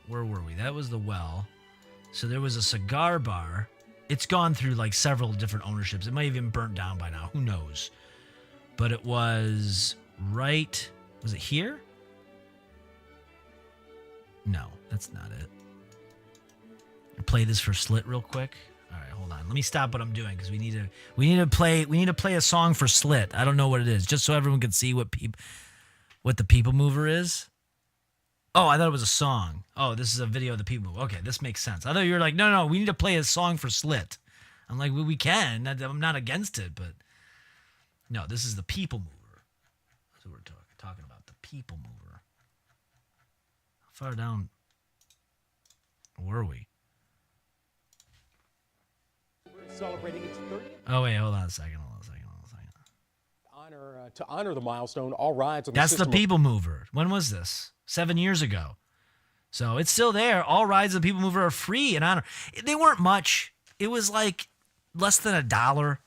Where were we? That was the Well. So there was a cigar bar. It's gone through like several different ownerships. It might have even burnt down by now. Who knows? But it was right. Was it here? No, that's not it. Play this for Slit real quick. All right, hold on. Let me stop what I'm doing because we need to play a song for Slit. I don't know what it is, just so everyone can see what the People Mover is. Oh, I thought it was a song. Oh, this is a video of the People Mover. Okay, this makes sense. I thought you were like, no, we need to play a song for Slit. I'm like, well, we can. I'm not against it, but no, this is the People Mover. That's what we're talking about. The People Mover. How far down were we? Celebrating its 30th. Oh wait, hold on a second. To honor the milestone, all rides on the That's system the People Mover. When was this? 7 years ago. So it's still there. All rides of the People Mover are free in honor. They weren't much. It was like less than $1.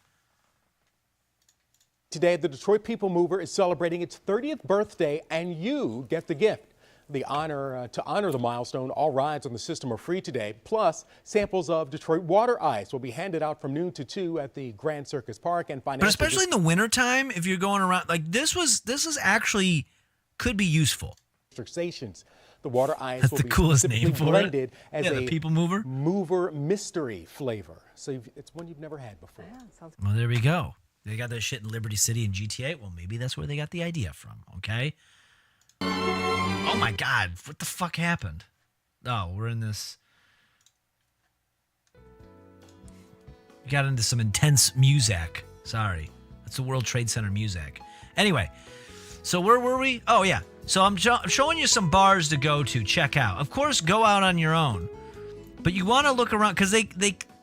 Today, the Detroit People Mover is celebrating its 30th birthday, and you get the gift. To honor the milestone, all rides on the system are free today. Plus, samples of Detroit water ice will be handed out from noon to 2 at the Grand Circus Park and But especially in the wintertime, if you're going around, like this is actually could be useful. Stations. The water ice That's will the be coolest specifically name for blended it. as Yeah, the People Mover. Mover mystery flavor. So it's one you've never had before. Well, there we go. They got that shit in Liberty City and GTA. Well, maybe that's where they got the idea from. Okay. Oh my God! What the fuck happened? Oh, we're in this. We got into some intense music. Sorry, that's the World Trade Center music. Anyway, so where were we? Oh yeah. So I'm showing you some bars to go to, check out. Of course, go out on your own, but you want to look around because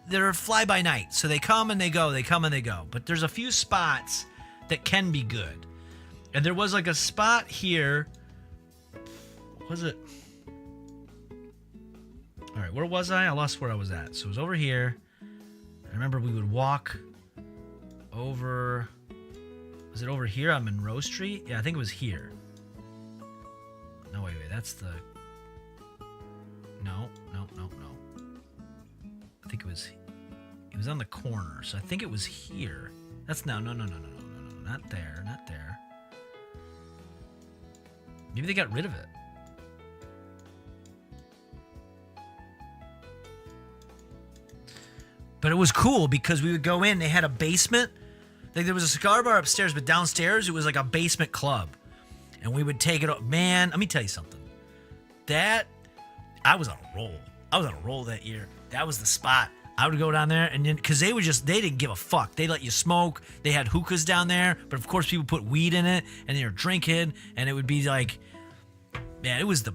they're fly by night. So they come and they go. They come and they go. But there's a few spots that can be good, and there was like a spot here. Was it? All right, where was I? I lost where I was at. So it was over here. I remember we would walk over. Was it over here on Monroe Street? Yeah, I think it was here. No, wait. That's the. No. I think it was. It was on the corner, so I think it was here. That's no. Not there. Maybe they got rid of it. But it was cool because we would go in. They had a basement. Like there was a cigar bar upstairs, but downstairs it was like a basement club. And we would take it up. Man, let me tell you something. I was on a roll. I was on a roll that year. That was the spot. I would go down there and then, because they didn't give a fuck. They let you smoke. They had hookahs down there. But of course, people put weed in it and they were drinking. And it would be like, man, it was the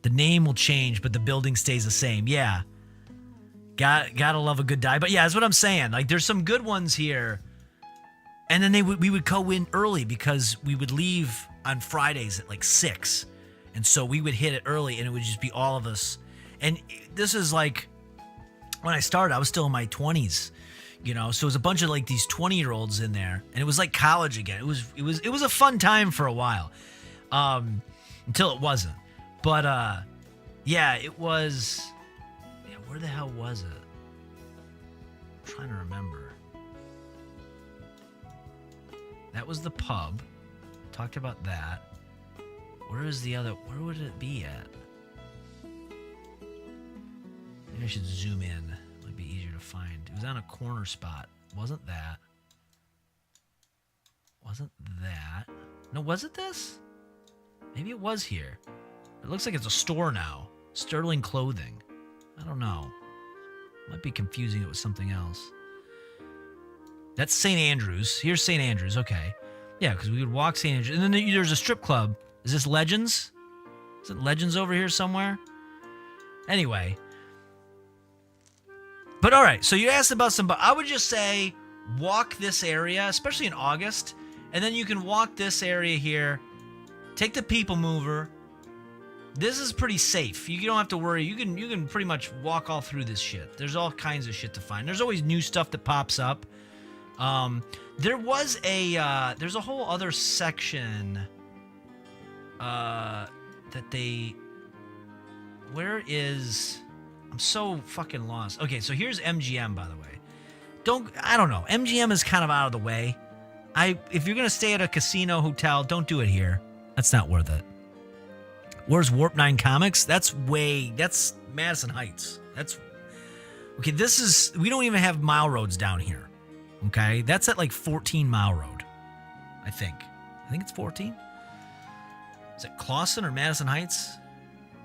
name will change, but the building stays the same. Yeah. Gotta love a good dive. But yeah, that's what I'm saying. Like, there's some good ones here. And then we would go in early because we would leave on Fridays at like 6. And so we would hit it early and it would just be all of us. And this is like, when I started, I was still in my 20s, you know? So it was a bunch of like these 20-year-olds in there. And it was like college again. It was a fun time for a while. Until it wasn't. But yeah, it was. Where the hell was it? I'm trying to remember. That was the pub. Talked about that. Where would it be at? Maybe I should zoom in. It might be easier to find. It was on a corner spot. Wasn't that? No, was it this? Maybe it was here. It looks like it's a store now. Sterling Clothing. I don't know. Might be confusing it with something else. That's St. Andrews. Here's St. Andrews. Okay. Yeah, because we would walk St. Andrews. And then there's a strip club. Is this Legends? Is it Legends over here somewhere? Anyway. But all right. So you asked about some. I would just say walk this area, especially in August. And then you can walk this area here. Take the People Mover. This is pretty safe. You don't have to worry. You can pretty much walk all through this shit. There's all kinds of shit to find. There's always new stuff that pops up. There's a whole other section that where is, I'm so fucking lost. Okay, so here's MGM, by the way. I don't know. MGM is kind of out of the way. If you're gonna stay at a casino hotel, don't do it here. That's not worth it. Where's Warp 9 Comics? That's Madison Heights. Okay, we don't even have mile roads down here. Okay, that's at like 14 Mile Road, I think. I think it's 14. Is it Clawson or Madison Heights?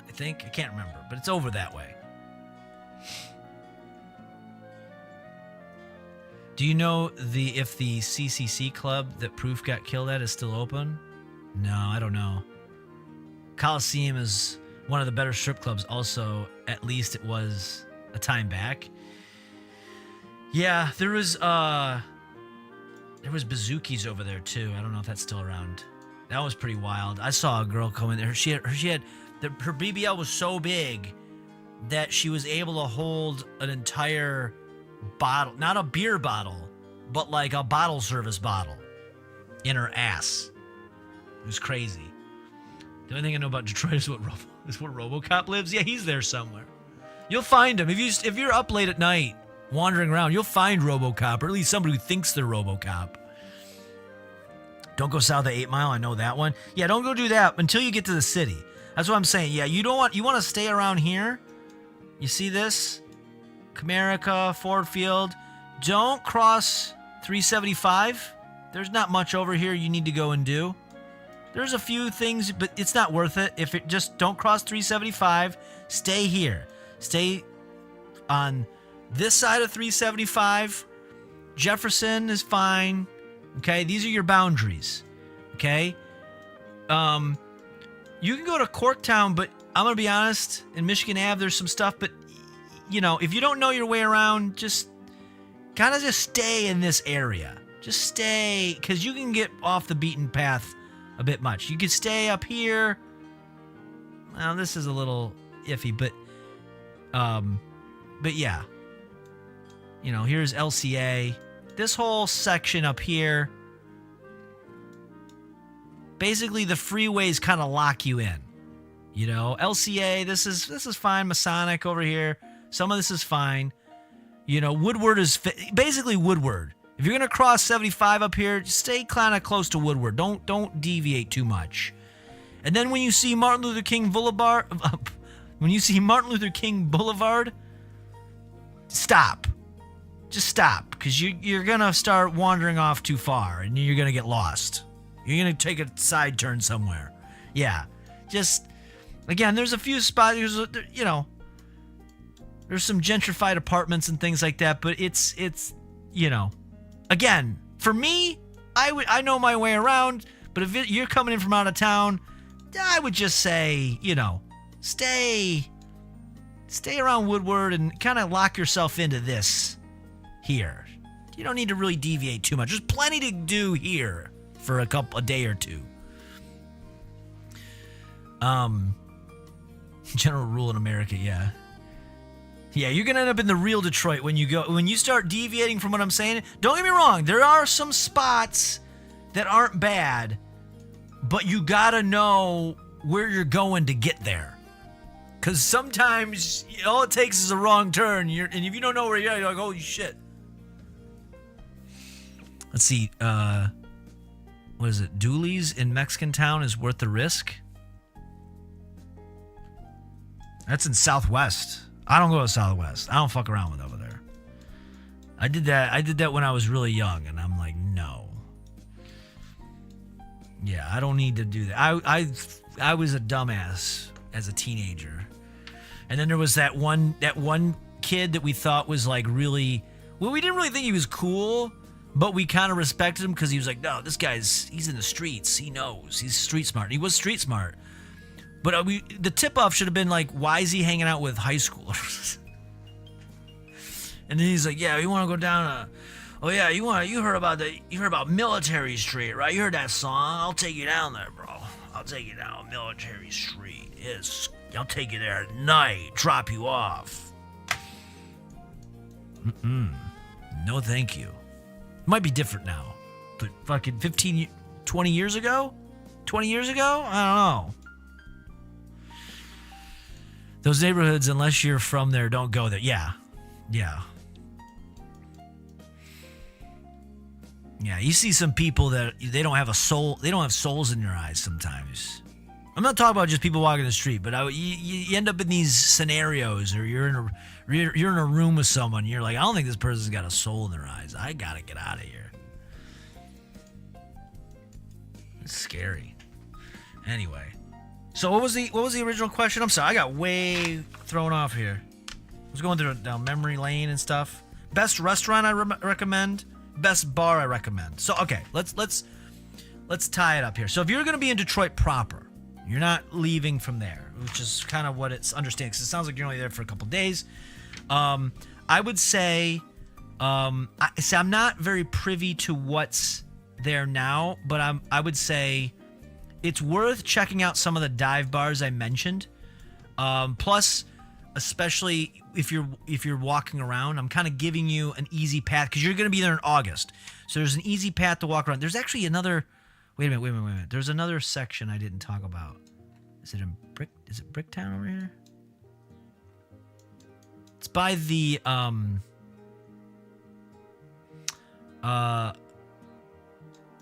I think. I can't remember, but it's over that way. Do you know if the CCC club that Proof got killed at is still open? No, I don't know. Coliseum is one of the better strip clubs. Also, at least it was a time back. Yeah, there was Bazookies over there too. I don't know if that's still around. That was pretty wild. I saw a girl come in there. Her BBL was so big that she was able to hold an entire bottle, not a beer bottle, but like a bottle service bottle in her ass. It was crazy. The only thing I know about Detroit is where RoboCop lives. Yeah, he's there somewhere. You'll find him if you're up late at night wandering around. You'll find RoboCop, or at least somebody who thinks they're RoboCop. Don't go south of 8 Mile. I know that one. Yeah, don't go do that until you get to the city. That's what I'm saying. Yeah, you want to stay around here. You see this? Comerica, Ford Field. Don't cross 375. There's not much over here you need to go and do. There's a few things, but it's not worth it. Just don't cross 375. Stay here. Stay on this side of 375. Jefferson is fine. Okay, these are your boundaries. Okay? You can go to Corktown, but I'm going to be honest, in Michigan Ave, there's some stuff, but, if you don't know your way around, just kind of just stay in this area. Just stay, because you can get off the beaten path a bit much. You could stay up here. Well, this is a little iffy, but yeah. Here's LCA. This whole section up here, basically the freeways kind of lock you in. LCA, this is fine. Masonic over here. Some of this is fine. Woodward is basically Woodward. If you're gonna cross 75 up here, just stay kind of close to Woodward. Don't deviate too much. And then when you see Martin Luther King Boulevard, stop. Just stop, because you're gonna start wandering off too far, and you're gonna get lost. You're gonna take a side turn somewhere. Yeah, just again, there's a few spots. There's some gentrified apartments and things like that, but it's again, for me, I know my way around. But if you're coming in from out of town, I would just say, stay around Woodward and kind of lock yourself into this here. You don't need to really deviate too much. There's plenty to do here for a day or two. General rule in America, yeah. Yeah, you're gonna end up in the real Detroit when you start deviating from what I'm saying. Don't get me wrong, there are some spots that aren't bad, but you gotta know where you're going to get there. Cause sometimes all it takes is a wrong turn, and if you don't know where you're like, holy shit. Let's see, what is it? Dooley's in Mexican Town is worth the risk? That's in Southwest. I don't go to Southwest. I don't fuck around with over there. I did that when I was really young, and I'm like, no. Yeah, I don't need to do that. I was a dumbass as a teenager. And then there was that one kid that we thought was like really, well, we didn't really think he was cool, but we kind of respected him because he was like, no, he's in the streets. He knows. He's street smart. He was street smart. But the tip-off should have been like, why is he hanging out with high schoolers? And then he's like, yeah, you want to go down you heard about Military Street, right? You heard that song? I'll take you down there, bro. I'll take you down Military Street. Yes, I'll take you there at night, drop you off. No, thank you. Might be different now, but fucking 20 years ago? 20 years ago? I don't know. Those neighborhoods, unless you're from there, don't go there. Yeah. Yeah, you see some people that they don't have a soul. They don't have souls in their eyes sometimes. I'm not talking about just people walking the street, but you end up in these scenarios, or you're in a room with someone. You're like, I don't think this person's got a soul in their eyes. I gotta get out of here. It's scary. Anyway, so what was the original question? I'm sorry, I got way thrown off here. I was going down memory lane and stuff. Best restaurant I recommend. Best bar I recommend. So okay, let's tie it up here. So if you're gonna be in Detroit proper, you're not leaving from there, which is kind of what it's understanding. Because it sounds like you're only there for a couple days. I would say, I'm not very privy to what's there now, but I would say it's worth checking out some of the dive bars I mentioned. Plus, especially if you're walking around, I'm kind of giving you an easy path because you're going to be there in August. So there's an easy path to walk around. There's actually another. Wait a minute. There's another section I didn't talk about. Is it Bricktown over here? It's by the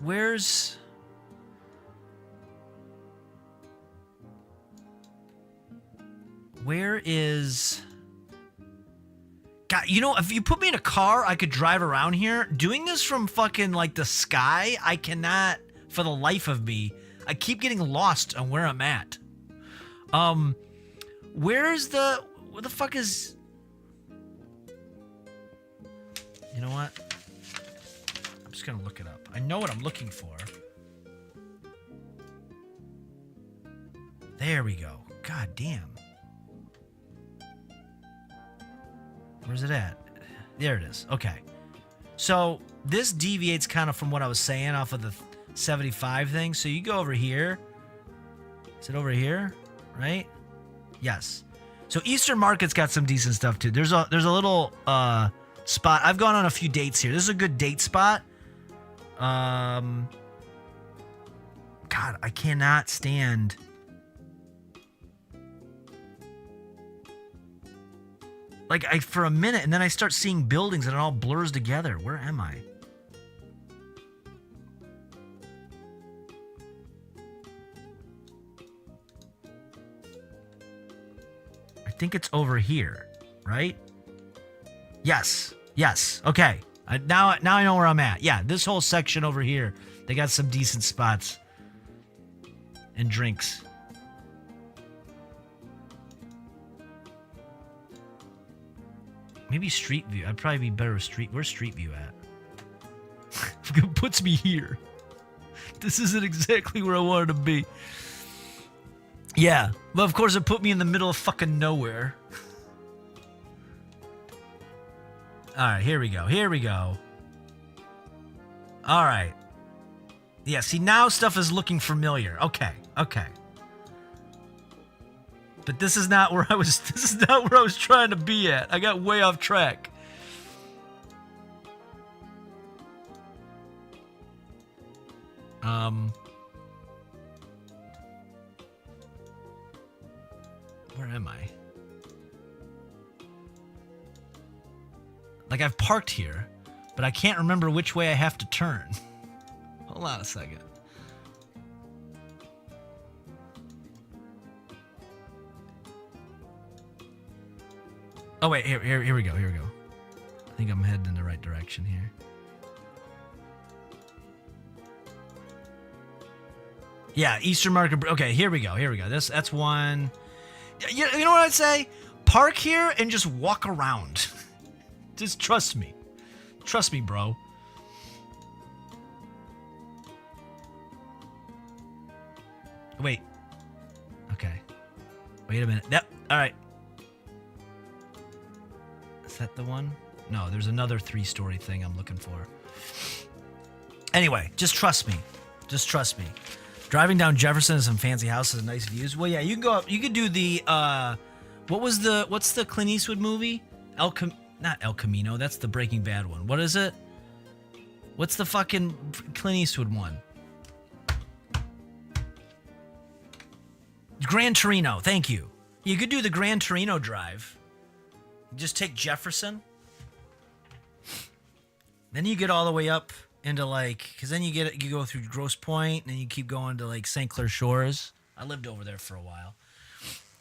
where's Where is... God, you know, if you put me in a car, I could drive around here. Doing this from fucking, like, the sky, I cannot, for the life of me, I keep getting lost on where I'm at. Where the fuck is... You know what? I'm just gonna look it up. I know what I'm looking for. There we go. God damn. Where's it at? There it is. Okay. So this deviates kind of from what I was saying off of the 75 thing. So you go over here. Is it over here? Right? Yes. So Eastern Market's got some decent stuff too. There's a little spot. I've gone on a few dates here. This is a good date spot. God, I cannot stand... Like, for a minute, and then I start seeing buildings, and it all blurs together. Where am I? I think it's over here, right? Yes. Yes. Okay. Now I know where I'm at. Yeah, this whole section over here, they got some decent spots and drinks. Maybe Street View. I'd probably be better with Street. Where's Street View at? It puts me here. This isn't exactly where I wanted to be. Yeah. But of course it put me in the middle of fucking nowhere. Alright, here we go. Here we go. Alright. Yeah, see, now stuff is looking familiar. Okay. Okay. But this is not where I was trying to be at. I got way off track. Where am I? Like, I've parked here, but I can't remember which way I have to turn. Hold on a second. Oh wait, here we go. Here we go. I think I'm heading in the right direction here. Yeah, Eastern Market. Okay, here we go. Here we go. That's one. You know what I'd say? Park here and just walk around. Just trust me. Trust me, bro. Wait. Okay. Wait a minute. Yep. All right. Is that the one? No, there's another 3-story thing I'm looking for. Anyway, just trust me. Just trust me. Driving down Jefferson to some fancy houses and nice views. Well, yeah, you can go up. You could do the what's the Clint Eastwood movie? Not El Camino. That's the Breaking Bad one. What is it? What's the fucking Clint Eastwood one? Gran Torino. Thank you. You could do the Gran Torino drive. Just take Jefferson. Then you get all the way up into because then you go through Grosse Pointe and then you keep going to St. Clair Shores. I lived over there for a while.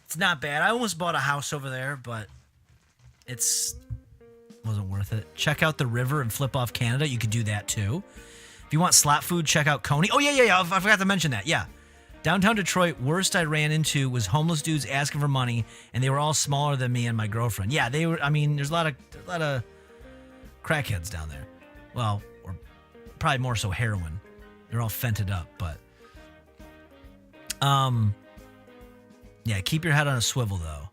It's not bad. I almost bought a house over there, but wasn't worth it. Check out the river and flip off Canada. You could do that too. If you want slot food, check out Coney. Oh yeah. I forgot to mention that. Yeah. Downtown Detroit, worst I ran into was homeless dudes asking for money, and they were all smaller than me and my girlfriend. Yeah, they were. I mean, there's a lot of crackheads down there. Well, or probably more so heroin. They're all fented up, but yeah, keep your head on a swivel though,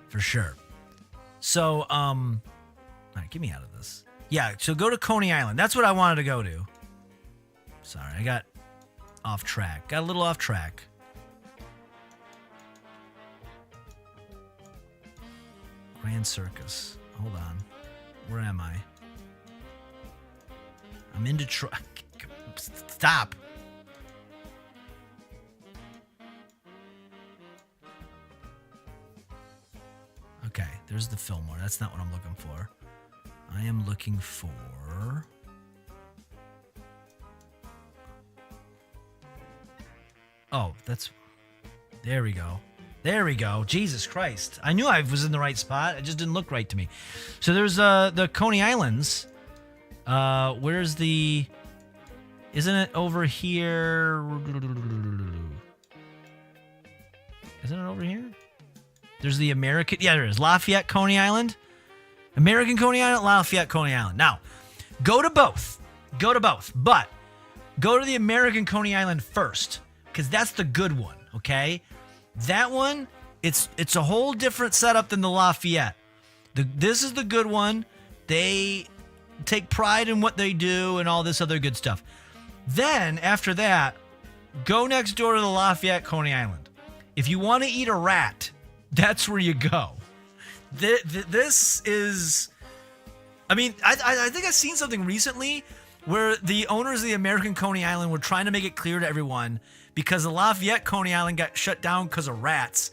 for sure. So, all right, get me out of this. Yeah, so go to Coney Island. That's what I wanted to go to. Sorry, I got off track. Got a little off track. Grand Circus. Hold on. Where am I? I'm in Detroit. Stop. Okay, there's the Fillmore. That's not what I'm looking for. I am looking for... Oh, that's... There we go. There we go. Jesus Christ. I knew I was in the right spot. It just didn't look right to me. So there's the Coney Islands. Where's the... Isn't it over here? Isn't it over here? There's the American... Yeah, there is. Lafayette, Coney Island. American Coney Island, Lafayette, Coney Island. Now, go to both. Go to both. But go to the American Coney Island first, because that's the good one, okay? That one, it's a whole different setup than the Lafayette. This is the good one. They take pride in what they do and all this other good stuff. Then, after that, go next door to the Lafayette, Coney Island. If you want to eat a rat, that's where you go. This is... I mean, I think I've seen something recently where the owners of the American Coney Island were trying to make it clear to everyone, because the Lafayette Coney Island got shut down because of rats,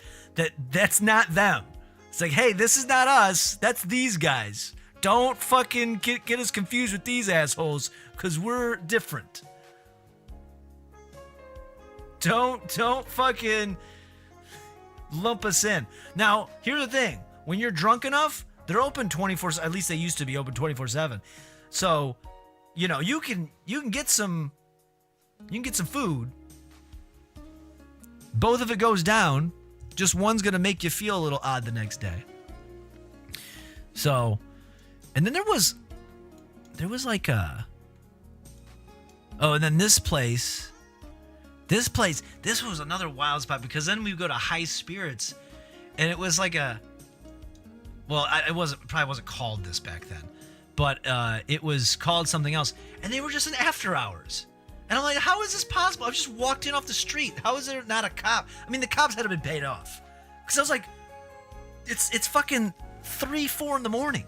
that's not them. It's like, hey, this is not us. That's these guys. Don't fucking get us confused with these assholes, because we're different. Don't fucking lump us in. Now, here's the thing. When you're drunk enough, they're open 24/7. At least they used to be open 24/7. So, you know, you can get some food. Both if it goes down, just one's gonna make you feel a little odd the next day. So, and then there was like and then this was another wild spot, because then we go to High Spirits, and it was like probably wasn't called this back then, but it was called something else, and they were just in after hours. And I'm like, how is this possible? I just walked in off the street. How is there not a cop? I mean, the cops had to been paid off. Because I was like, it's fucking 3-4 in the morning.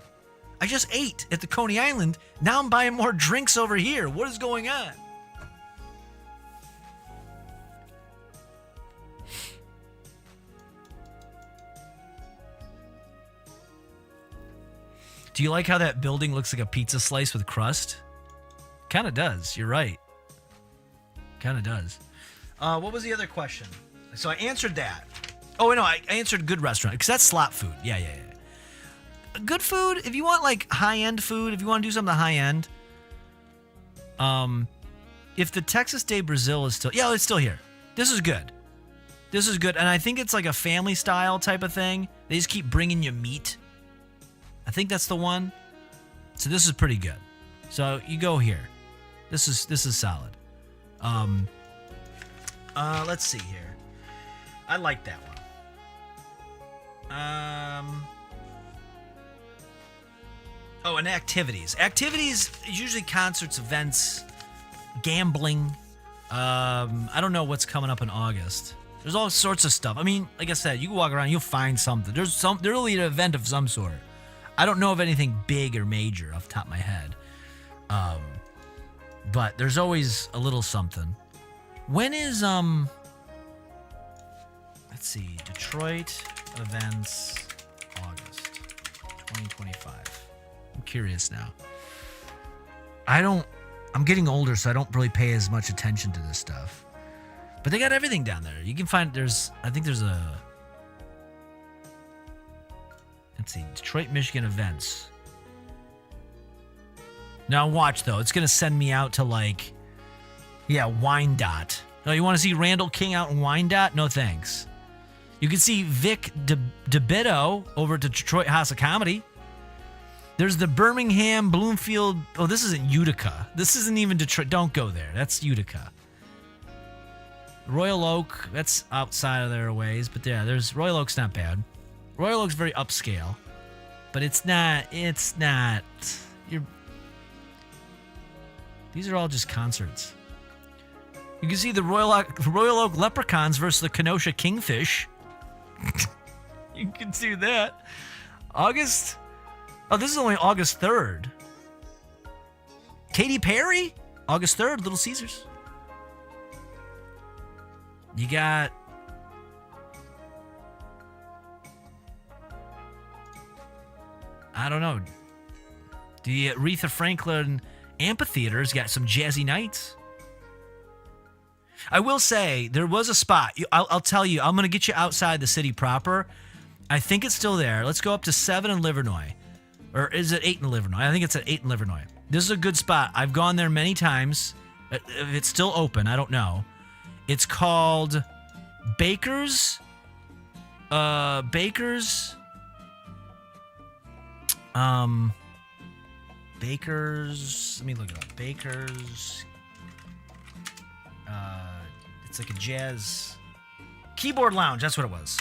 I just ate at the Coney Island. Now I'm buying more drinks over here. What is going on? Do you like how that building looks like a pizza slice with crust? Kind of does. You're right. Kind of does. What was the other question? So I answered that. Oh, no, I answered good restaurant, because that's slot food. Yeah. Good food, if you want like high-end food, if you want to do something high-end, if the Texas Day Brazil is still... Yeah, it's still here. This is good. And I think it's like a family style type of thing. They just keep bringing you meat. I think that's the one. So this is pretty good. So you go here. This is solid. Let's see here. I like that one. Oh, and activities. Activities, usually concerts, events, gambling, I don't know what's coming up in August. There's all sorts of stuff. I mean, like I said, you can walk around, you'll find something. There'll be an event of some sort. I don't know of anything big or major off the top of my head. But there's always a little something. When is let's see, Detroit events August 2025. I'm curious now. I'm getting older, so I don't really pay as much attention to this stuff. But they got everything down there. You can find let's see, Detroit, Michigan events. Now watch though, it's gonna send me out to Wyandotte. No, you want to see Randall King out in Wyandotte? No thanks. You can see Vic DeBitto over at the Detroit House of Comedy. There's the Birmingham, Bloomfield. Oh, this isn't Utica. This isn't even Detroit. Don't go there. That's Utica. Royal Oak, that's outside of their ways. But yeah, there's Royal Oak's not bad. Royal Oak's very upscale. But it's not. These are all just concerts. You can see the Royal Oak Leprechauns versus the Kenosha Kingfish. You can see that. August. Oh, this is only August 3rd. Katy Perry? August 3rd, Little Caesars. You got... I don't know. The Aretha Franklin Amphitheater's got some jazzy nights. I will say, there was a spot. I'll tell you, I'm going to get you outside the city proper. I think it's still there. Let's go up to 7 in Livernois. Or is it 8 in Livernois? I think it's at 8 in Livernois. This is a good spot. I've gone there many times. If it's still open, I don't know. It's called Baker's. Baker's. Let me look it up. Baker's. It's like a jazz keyboard lounge. That's what it was.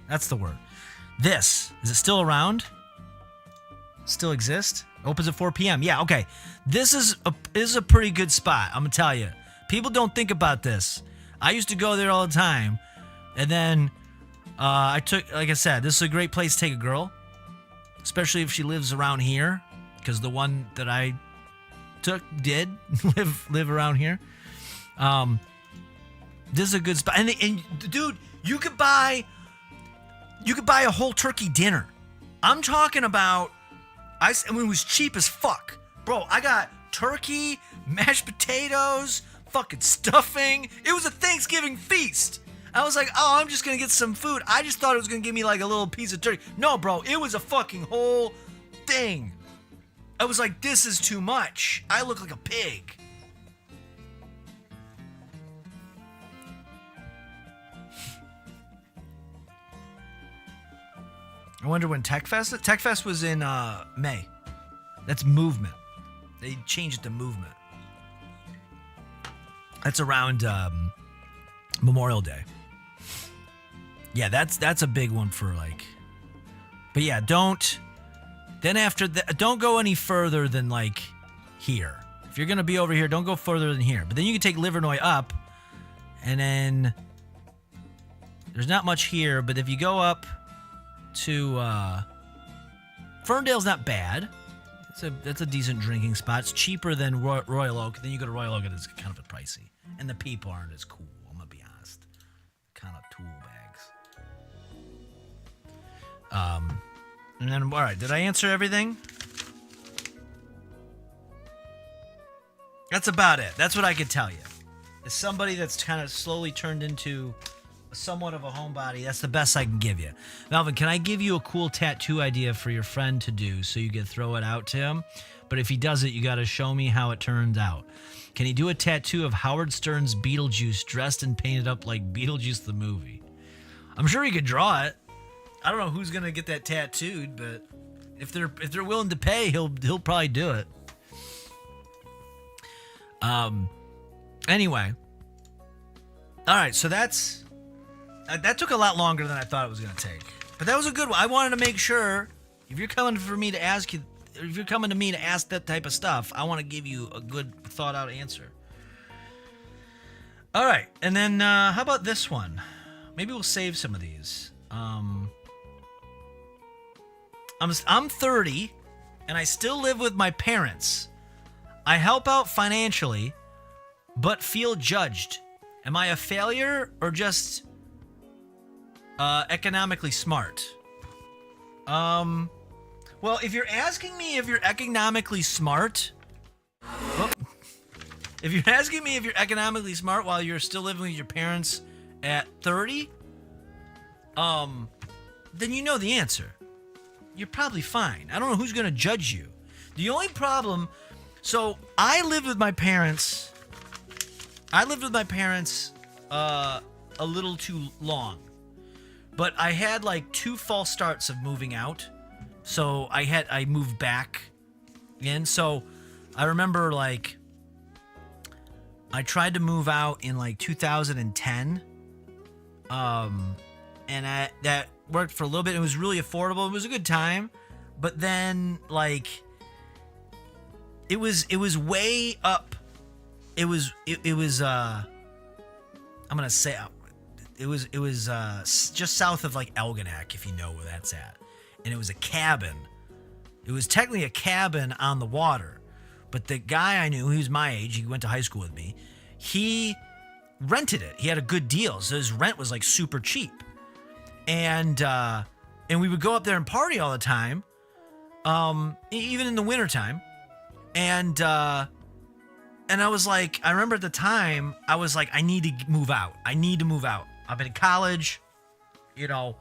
That's the word. Is it still around? Still exist? Opens at 4 p.m. Yeah, okay. This is a pretty good spot, I'm gonna tell you. People don't think about this. I used to go there all the time, and then like I said, this is a great place to take a girl, especially if she lives around here, because the one that I took did live around here. This is a good spot, and dude, you could buy a whole turkey dinner. I'm talking about. It was cheap as fuck. Bro, I got turkey, mashed potatoes, fucking stuffing. It was a Thanksgiving feast. I was like, oh, I'm just going to get some food. I just thought it was going to give me like a little piece of turkey. No, bro, it was a fucking whole thing. I was like, this is too much. I look like a pig. I wonder when TechFest was in May. That's Movement. They changed it to Movement. That's around Memorial Day. Yeah, that's a big one for like. But yeah, don't go any further than like here. If you're gonna be over here, don't go further than here. But then you can take Livernois up, and then there's not much here. But if you go up to Ferndale's not bad. That's a decent drinking spot. It's cheaper than Royal Oak. Then you go to Royal Oak, and it's kind of pricey, and the people aren't as cool. I'm gonna be honest, kind of tool bags. And then all right, did I answer everything? That's about it. That's what I could tell you. As somebody that's kind of slowly turned into somewhat of a homebody, that's the best I can give you. Melvin, can I give you a cool tattoo idea for your friend to do so you can throw it out to him? But if he does it, you got to show me how it turns out. Can he do a tattoo of Howard Stern's Beetlejuice dressed and painted up like Beetlejuice the movie? I'm sure he could draw it. I don't know who's going to get that tattooed, but if they're willing to pay, he'll probably do it. Anyway. All right, so that took a lot longer than I thought it was going to take. But that was a good one. I wanted to make sure if you're coming to me to ask that type of stuff, I want to give you a good thought out answer. All right, and then how about this one? Maybe we'll save some of these. I'm 30, and I still live with my parents. I help out financially, but feel judged. Am I a failure or just economically smart? Well, if you're asking me if you're economically smart, if you're asking me if you're economically smart while you're still living with your parents at 30, then you know the answer. You're probably fine. I don't know who's going to judge you. The only problem, so I lived with my parents a little too long. But I had like 2 false starts of moving out. So I moved back in. So I remember like I tried to move out in like 2010. And that worked for a little bit. It was really affordable. It was a good time. But then like it was way up. It was I'm going to say it was just south of like Elginak, if you know where that's at. And it was a cabin. It was technically a cabin on the water. But the guy I knew, he was my age, he went to high school with me, he rented it. He had a good deal. So his rent was like super cheap. And we would go up there and party all the time. Even in the wintertime. And I was like, I remember at the time, I was like, I need to move out. I'm in college. You know,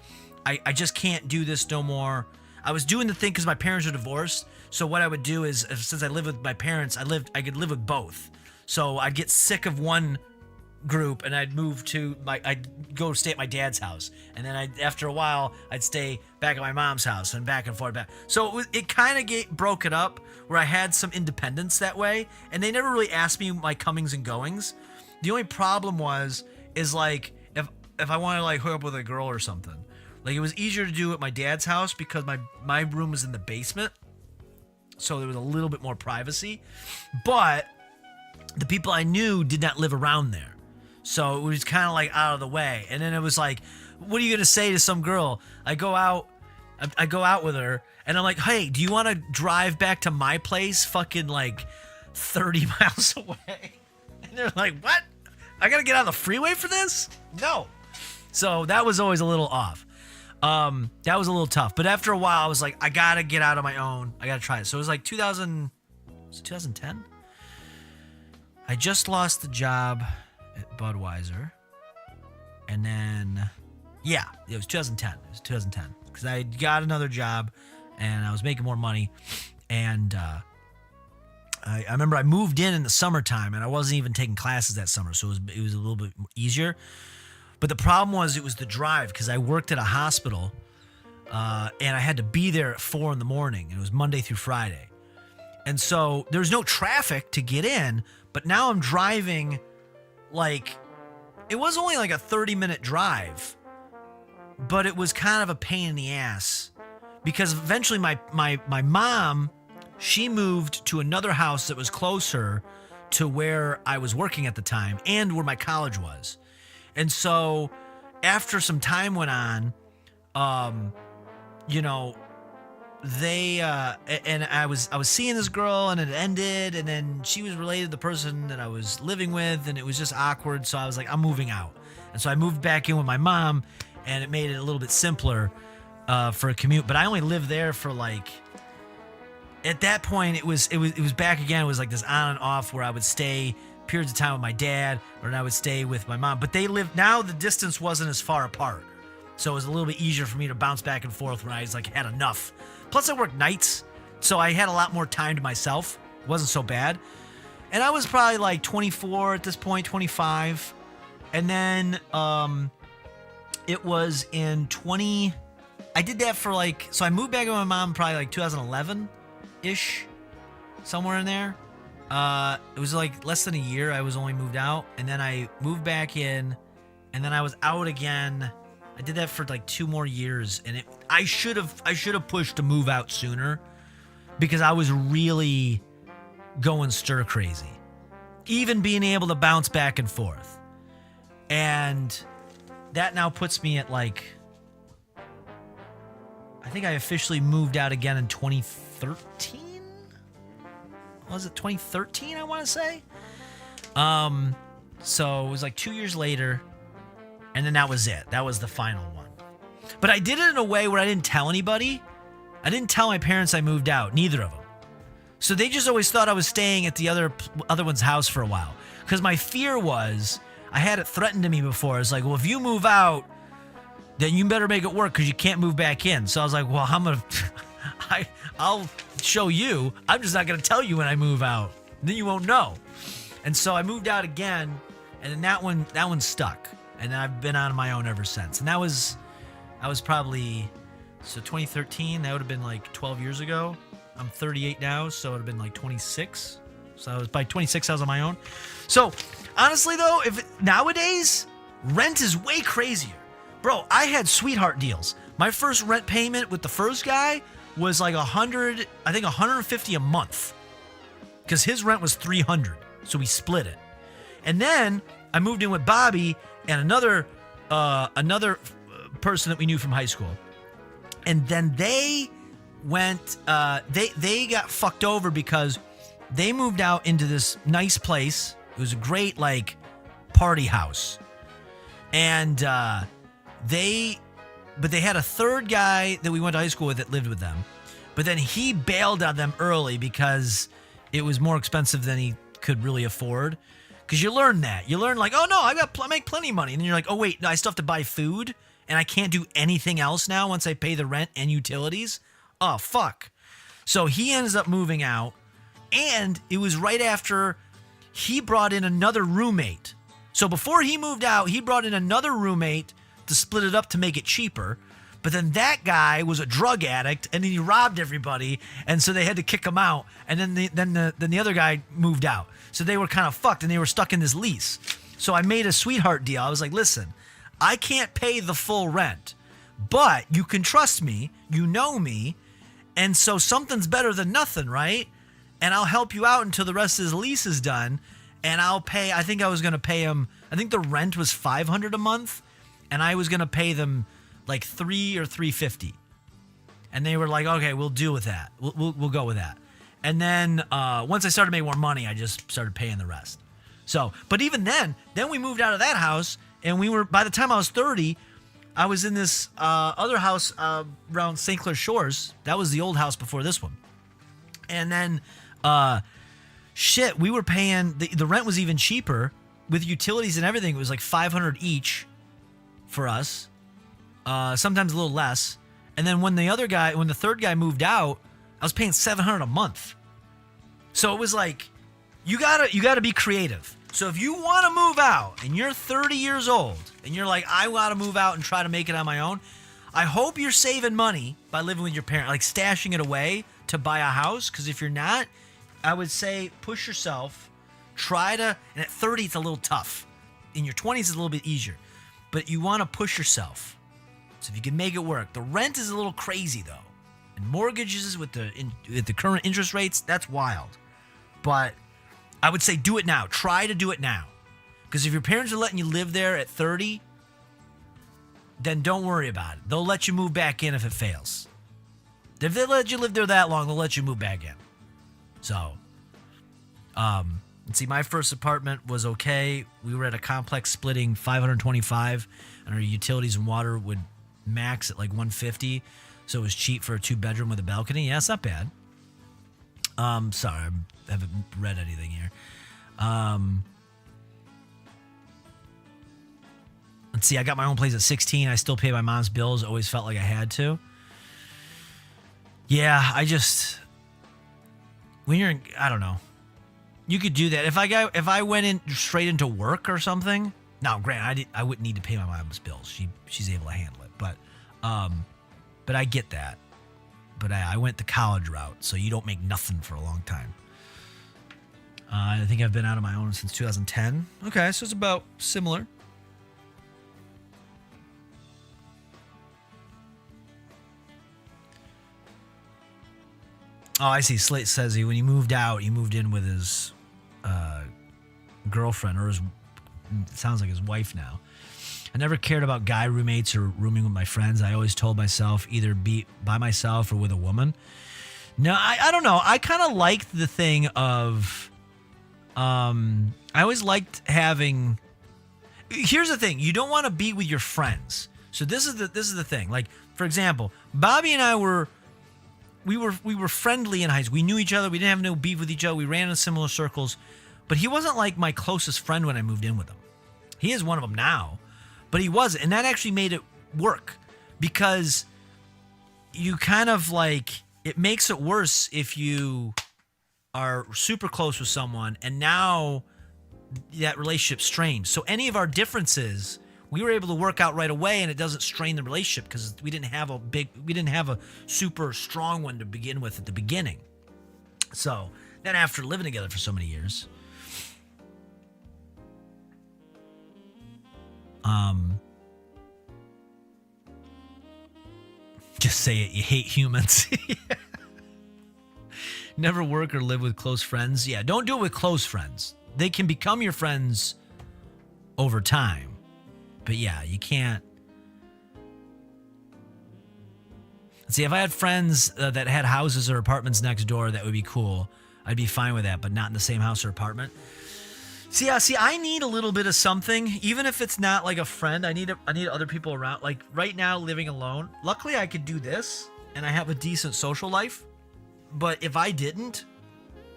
I just can't do this no more. I was doing the thing because my parents are divorced. So what I would do is, since I live with my parents, I could live with both. So I'd get sick of one group and I'd go stay at my dad's house. And then after a while, I'd stay back at my mom's house and back and forth back. So it kind of broke it up where I had some independence that way. And they never really asked me my comings and goings. The only problem is like, if I wanted to like hook up with a girl or something, like it was easier to do at my dad's house because my room was in the basement. So there was a little bit more privacy. But the people I knew did not live around there. So it was kind of like out of the way. And then it was like, what are you going to say to some girl? I go out with her and I'm like, hey, do you want to drive back to my place fucking like 30 miles away? And they're like, what? I got to get on the freeway for this? No. So that was always a little off. That was a little tough. But after a while, I was like, I got to get out on my own. I got to try it. So it was like 2010? I just lost the job at Budweiser. And then, yeah, it was 2010. It was 2010. Because I got another job and I was making more money. And I remember I moved in the summertime and I wasn't even taking classes that summer. So it was a little bit easier. But the problem was it was the drive because I worked at a hospital and I had to be there at 4 a.m. and it was Monday through Friday. And so there was no traffic to get in, but now I'm driving like, it was only like a 30-minute drive, but it was kind of a pain in the ass because eventually my mom, she moved to another house that was closer to where I was working at the time and where my college was. And so after some time went on, you know, they and I was seeing this girl and it ended, and then she was related to the person that I was living with, and it was just awkward. So I was like, I'm moving out. And so I moved back in with my mom, and it made it a little bit simpler for a commute. But I only lived there for like, at that point it was back again. It was like this on and off where I would stay periods of time with my dad, or I would stay with my mom. But they lived, now the distance wasn't as far apart. So it was a little bit easier for me to bounce back and forth when I was like had enough. Plus I worked nights, so I had a lot more time to myself. It wasn't so bad. And I was probably like 24 at this point, 25. And then it was in I did that for like, so I moved back with my mom probably like 2011-ish, somewhere in there. It was like less than a year I was only moved out, and then I moved back in, and then I was out again. I did that for like 2 more years, and I should have pushed to move out sooner because I was really going stir crazy. Even being able to bounce back and forth. And that now puts me at like, I think I officially moved out again in 2013. Was it 2013? I want to say. So it was like 2 years later, and then that was it. That was the final one. But I did it in a way where I didn't tell anybody. I didn't tell my parents I moved out, neither of them. So they just always thought I was staying at the other one's house for a while. Because my fear was, I had it threatened to me before. It's like, well, if you move out, then you better make it work because you can't move back in. So I was like, well, I'll show you. I'm just not going to tell you when I move out. Then you won't know. And so I moved out again, and then that one stuck. And I've been on my own ever since. And I was probably, so 2013, that would have been like 12 years ago. I'm 38 now, so it would have been like 26. So by 26, I was on my own. So honestly though, nowadays, rent is way crazier. Bro, I had sweetheart deals. My first rent payment with the first guy was like $150 a month. Because his rent was $300. So we split it. And then I moved in with Bobby and another person that we knew from high school. And then they went, they got fucked over because they moved out into this nice place. It was a great, like, party house. And they had a third guy that we went to high school with that lived with them. But then he bailed on them early because it was more expensive than he could really afford. Because you learn that. You learn like, oh no, I make plenty of money. And then you're like, oh wait, no, I still have to buy food. And I can't do anything else now once I pay the rent and utilities. Oh, fuck. So he ends up moving out. And it was right after he brought in another roommate. So before he moved out, he brought in another roommate to split it up to make it cheaper. But then that guy was a drug addict, and then he robbed everybody, and so they had to kick him out. And then the other guy moved out. So they were kind of fucked, and they were stuck in this lease. So I made a sweetheart deal. I was like, listen, I can't pay the full rent, but you can trust me. You know me. And so something's better than nothing, right? And I'll help you out until the rest of his lease is done. And I'll pay, I think I was going to pay him, I think the rent was $500 a month. And I was going to pay them like $300 or $350. And they were like, okay, we'll deal with that. We'll go with that. And then once I started making more money, I just started paying the rest. So, but even then we moved out of that house, and we were, by the time I was 30, I was in this other house around St. Clair Shores. That was the old house before this one. And then, we were paying, the rent was even cheaper with utilities and everything. It was like $500 each for us. Sometimes a little less. And then when the third guy moved out, I was paying $700 a month. So it was like, you gotta be creative. So if you want to move out and you're 30 years old and you're like, I want to move out and try to make it on my own, I hope you're saving money by living with your parent, like stashing it away to buy a house. Because if you're not, I would say push yourself. And at 30, it's a little tough. In your 20s, it's a little bit easier. But you want to push yourself. So if you can make it work. The rent is a little crazy, though. And mortgages with the current interest rates, that's wild. But I would say do it now. Try to do it now. Because if your parents are letting you live there at 30, then don't worry about it. They'll let you move back in if it fails. If they let you live there that long, they'll let you move back in. So, let's see, my first apartment was okay. We were at a complex splitting $525, and our utilities and water would max at like $150. So it was cheap for a 2-bedroom with a balcony. Yeah, it's not bad. Sorry, I haven't read anything here. Let's see, I got my own place at 16. I still pay my mom's bills. Always felt like I had to. Yeah, I don't know. You could do that. If I went in straight into work or something. Now, granted, I wouldn't need to pay my mom's bills. She's able to handle it. But I get that. But I went the college route, so you don't make nothing for a long time. I think I've been out on my own since 2010. Okay, so it's about similar. Oh, I see. Slate says when he moved out, he moved in with his girlfriend or his it sounds like his wife now. I never cared about guy roommates or rooming with my friends. I always told myself either be by myself or with a woman. No, I don't know. I kind of liked the thing of, I always liked having. Here's the thing: you don't want to be with your friends. So this is the thing. Like, for example, Bobby and I were friendly in high school. We knew each other. We didn't have no beef with each other. We ran in similar circles, but he wasn't like my closest friend when I moved in with him. He is one of them now, but he wasn't, and that actually made it work because you kind of like it makes it worse if you are super close with someone and now that relationship strained. So any of our differences, we were able to work out right away, and it doesn't strain the relationship because we didn't have a super strong one to begin with at the beginning. So then after living together for so many years, just say it, you hate humans. Never work or live with close friends. Yeah, don't do it with close friends. They can become your friends over time. But yeah, you can't. See, if I had friends that had houses or apartments next door, that would be cool. I'd be fine with that, but not in the same house or apartment. See, I need a little bit of something, even if it's not like a friend. I need other people around. Like right now, living alone. Luckily, I could do this, and I have a decent social life. But if I didn't,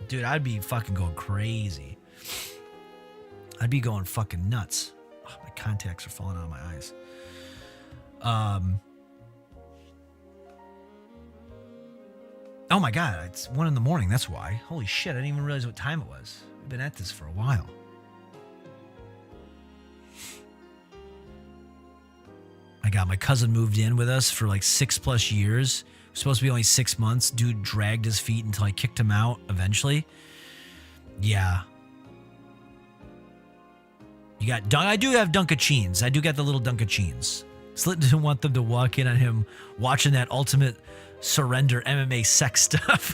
dude, I'd be fucking going crazy. I'd be going fucking nuts. Oh, my contacts are falling out of my eyes. Oh my God, it's 1 a.m. That's why. Holy shit, I didn't even realize what time it was. We've been at this for a while. My God, my cousin moved in with us for like 6+ years. It was supposed to be only 6 months. Dude dragged his feet until I kicked him out eventually. Yeah. I do have Dunkacheens. I do got the little Dunkacheens. Slit didn't want them to walk in on him watching that ultimate surrender MMA sex stuff.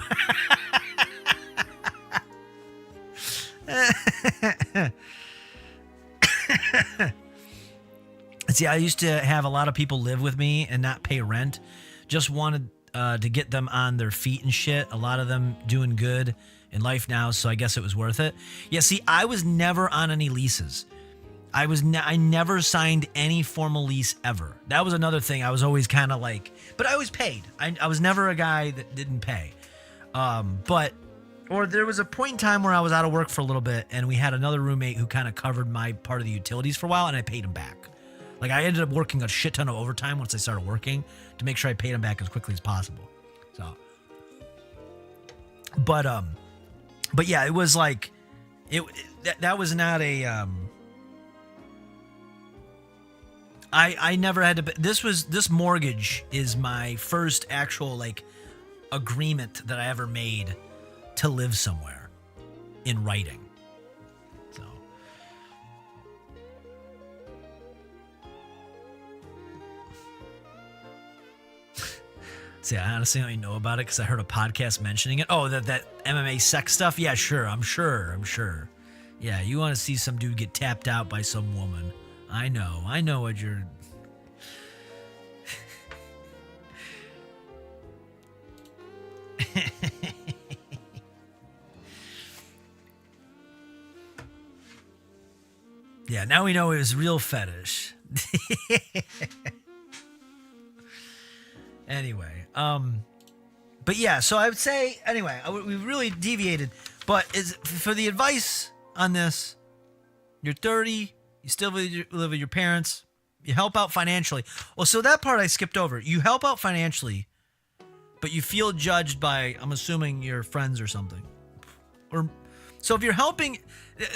See, I used to have a lot of people live with me and not pay rent. Just wanted to get them on their feet and shit. A lot of them doing good in life now, so I guess it was worth it. Yeah, see, I was never on any leases. I never signed any formal lease ever. That was another thing. I was always kind of like, but I always paid. I was never a guy that didn't pay. Or there was a point in time where I was out of work for a little bit, and we had another roommate who kind of covered my part of the utilities for a while, and I paid him back. Like, I ended up working a shit ton of overtime once I started working to make sure I paid him back as quickly as possible. So, but yeah, it was like, that was not a, I never had to, this mortgage is my first actual, like, agreement that I ever made to live somewhere in writing. So, see, I honestly don't even know about it because I heard a podcast mentioning it. Oh, that MMA sex stuff? Yeah, sure. I'm sure. Yeah, you want to see some dude get tapped out by some woman. I know what you're... Yeah, now we know it was real fetish. Anyway, but yeah, so I would say, anyway, we really deviated, but for the advice on this, you're 30, you still live with your parents, you help out financially. Well, so that part I skipped over. You help out financially, but you feel judged by, I'm assuming, your friends or something. Or, so if you're helping,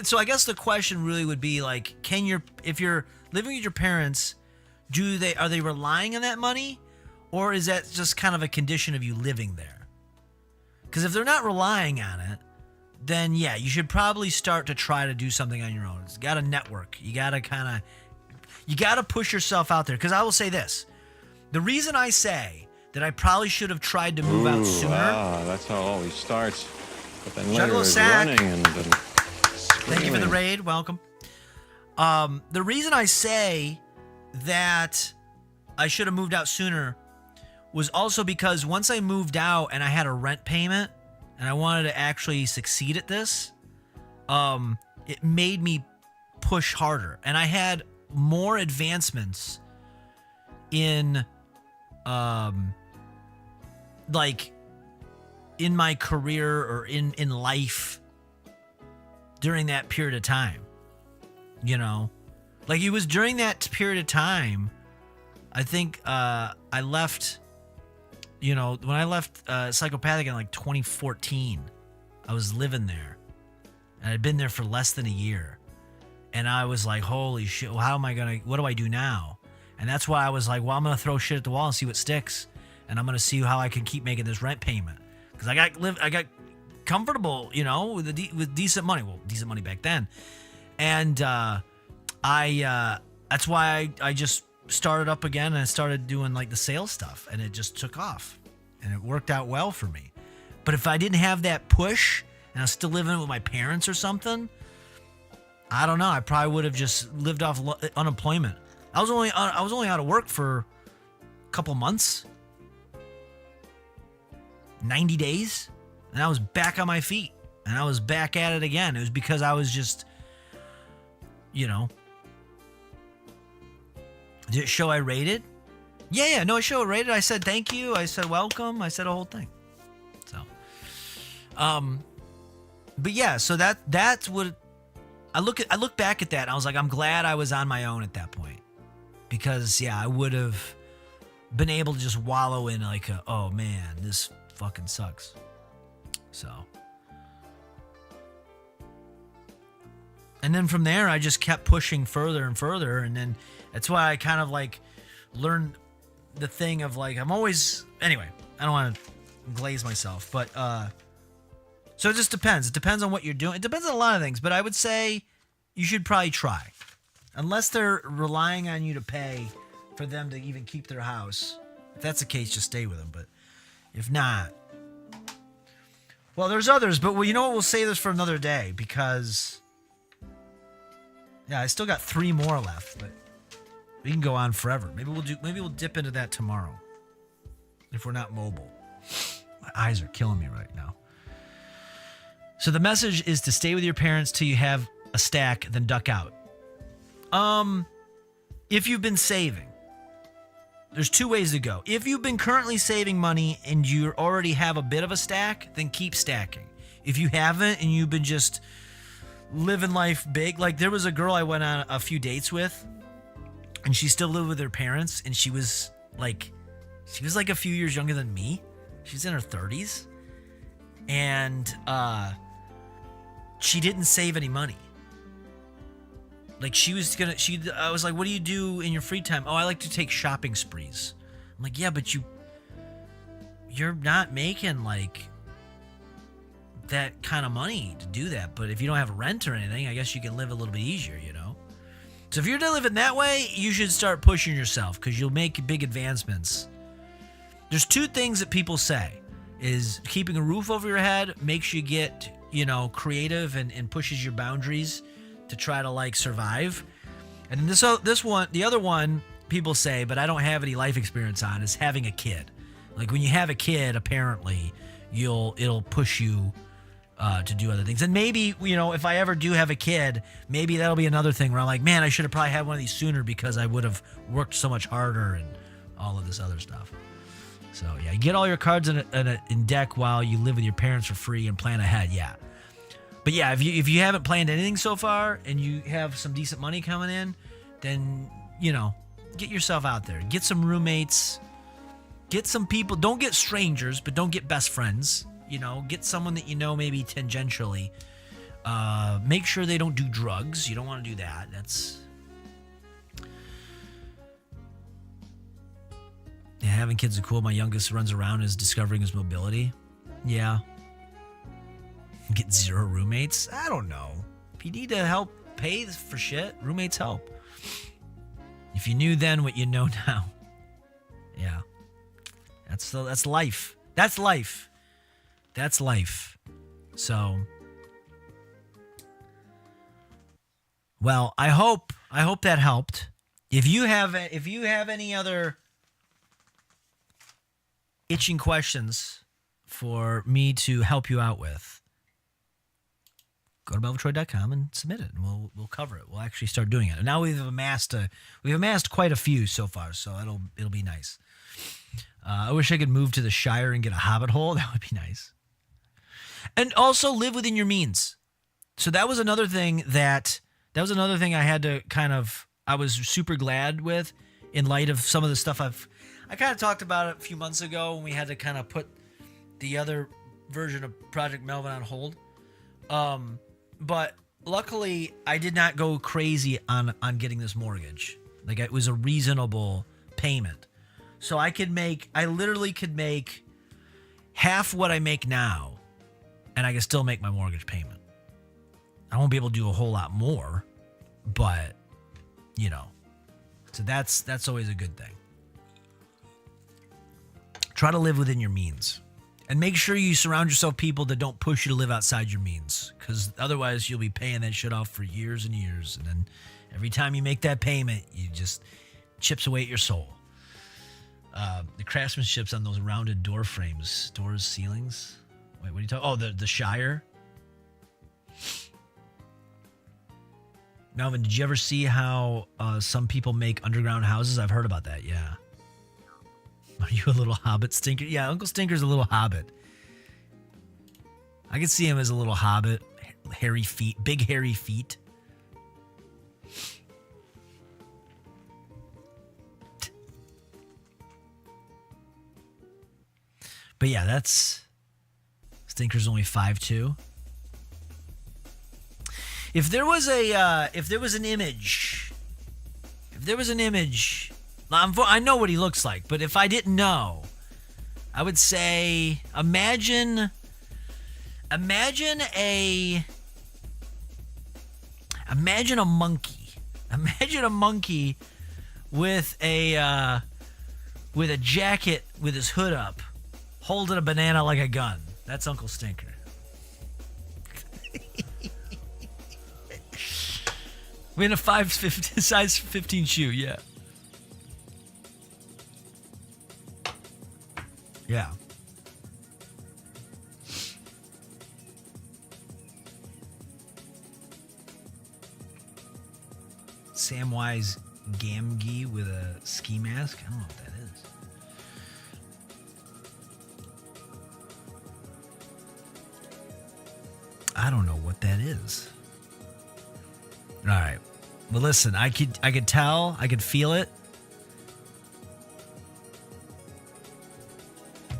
so I guess the question really would be like, if you're living with your parents, are they relying on that money? Or is that just kind of a condition of you living there? Because if they're not relying on it, then yeah, you should probably start to try to do something on your own. You got to network. You got to push yourself out there. Because I will say this, the reason I say that I probably should have tried to move out sooner. That's how it always starts. But then later Juggle it's sack. running and then Thank you for the raid. Welcome. The reason I say that I should have moved out sooner was also because once I moved out and I had a rent payment and I wanted to actually succeed at this, it made me push harder. And I had more advancements in, like, in my career or in life during that period of time. You know? Like, it was during that period of time, I think I left, you know, when I left Psychopathic in like 2014, I was living there. And I'd been there for less than a year. And I was like, holy shit, well, what do I do now? And that's why I was like, well, I'm going to throw shit at the wall and see what sticks. And I'm going to see how I can keep making this rent payment. Because I got comfortable, you know, with decent money. Well, decent money back then. And that's why I just started up again and I started doing like the sales stuff. And it just took off. And it worked out well for me. But if I didn't have that push and I was still living with my parents or something, I don't know. I probably would have just lived off unemployment. I was only out of work for a couple months, 90 days, and I was back on my feet, and I was back at it again. It was because I was just, you know. Did it show I rated? Yeah, no, it showed rated. I said thank you. I said welcome. I said a whole thing. So, but yeah, so that's what I look back at that and I was like, I'm glad I was on my own at that point. Because yeah, I would have been able to just wallow in like oh man, this fucking sucks. So. And then from there I just kept pushing further and further, and then that's why I kind of like learned the thing of like anyway, I don't want to glaze myself, but so it just depends. It depends on what you're doing. It depends on a lot of things, but I would say you should probably try. Unless they're relying on you to pay for them to even keep their house. If that's the case, just stay with them. But if not, well, there's others. But well, you know what? We'll save this for another day because, yeah, I still got 3 more left. But we can go on forever. Maybe we'll dip into that tomorrow if we're not mobile. My eyes are killing me right now. So the message is to stay with your parents till you have a stack, then duck out. If you've been saving, there's 2 ways to go. If you've been currently saving money and you already have a bit of a stack, then keep stacking. If you haven't and you've been just living life big, like there was a girl I went on a few dates with and she still lived with her parents, and she was like a few years younger than me. She's in her 30s. And she didn't save any money. Like I was like, what do you do in your free time? Oh, I like to take shopping sprees. I'm like, yeah, but you're not making like that kind of money to do that. But if you don't have rent or anything, I guess you can live a little bit easier, you know? So if you're living that way, you should start pushing yourself because you'll make big advancements. There's 2 things that people say is keeping a roof over your head makes you get, you know, creative and pushes your boundaries to try to like survive. And then this one, the other one people say, but I don't have any life experience on, is having a kid. Like when you have a kid, apparently it'll push you to do other things. And maybe, you know, if I ever do have a kid, maybe that'll be another thing where I'm like, man, I should have probably had one of these sooner because I would have worked so much harder and all of this other stuff. So yeah, get all your cards in deck while you live with your parents for free and plan ahead. Yeah. But yeah, if you haven't planned anything so far and you have some decent money coming in, then, you know, get yourself out there. Get some roommates. Get some people. Don't get strangers, but don't get best friends. You know, get someone that you know maybe tangentially. Make sure they don't do drugs. You don't want to do that. Yeah, having kids is cool. My youngest runs around is discovering his mobility. Yeah. Get 0 roommates? I don't know. If you need to help pay for shit, roommates help. If you knew then what you know now. Yeah. That's life. That's life. That's life. So Well, I hope that helped. If you have any other itching questions for me to help you out with, go to melvintroy.com and submit it, and we'll cover it. We'll actually start doing it. And now we've amassed quite a few so far, so it'll be nice. I wish I could move to the Shire and get a hobbit hole. That would be nice. And also live within your means. So that was another thing I had to I was super glad with, in light of some of the stuff I kind of talked about it a few months ago when we had to kind of put the other version of Project Melvin on hold. But luckily I did not go crazy on getting this mortgage. Like, it was a reasonable payment. So I literally could make half what I make now, and I can still make my mortgage payment. I won't be able to do a whole lot more, but so that's always a good thing. Try to live within your means, and make sure you surround yourself with people that don't push you to live outside your means, because otherwise you'll be paying that shit off for years and years, and then every time you make that payment, you just chips away at your soul. The craftsmanship's on those rounded door frames, doors, ceilings. Wait, what are you talking? Oh, the Shire. Melvin, did you ever see how some people make underground houses? I've heard about that, yeah. Are you a little hobbit, Stinker? Yeah, Uncle Stinker's a little hobbit. I can see him as a little hobbit. Hairy feet, big hairy feet. But yeah, that's... Stinker's only 5'2". If there was an image, I know what he looks like, but if I didn't know, I would say, imagine a monkey. Imagine a monkey with a jacket with his hood up, holding a banana like a gun. That's Uncle Stinker. We're in a size 15 shoe, yeah. Yeah. Samwise Gamgee with a ski mask? I don't know what that is. I don't know what that is. All right. Well, listen, I could tell, I could feel it.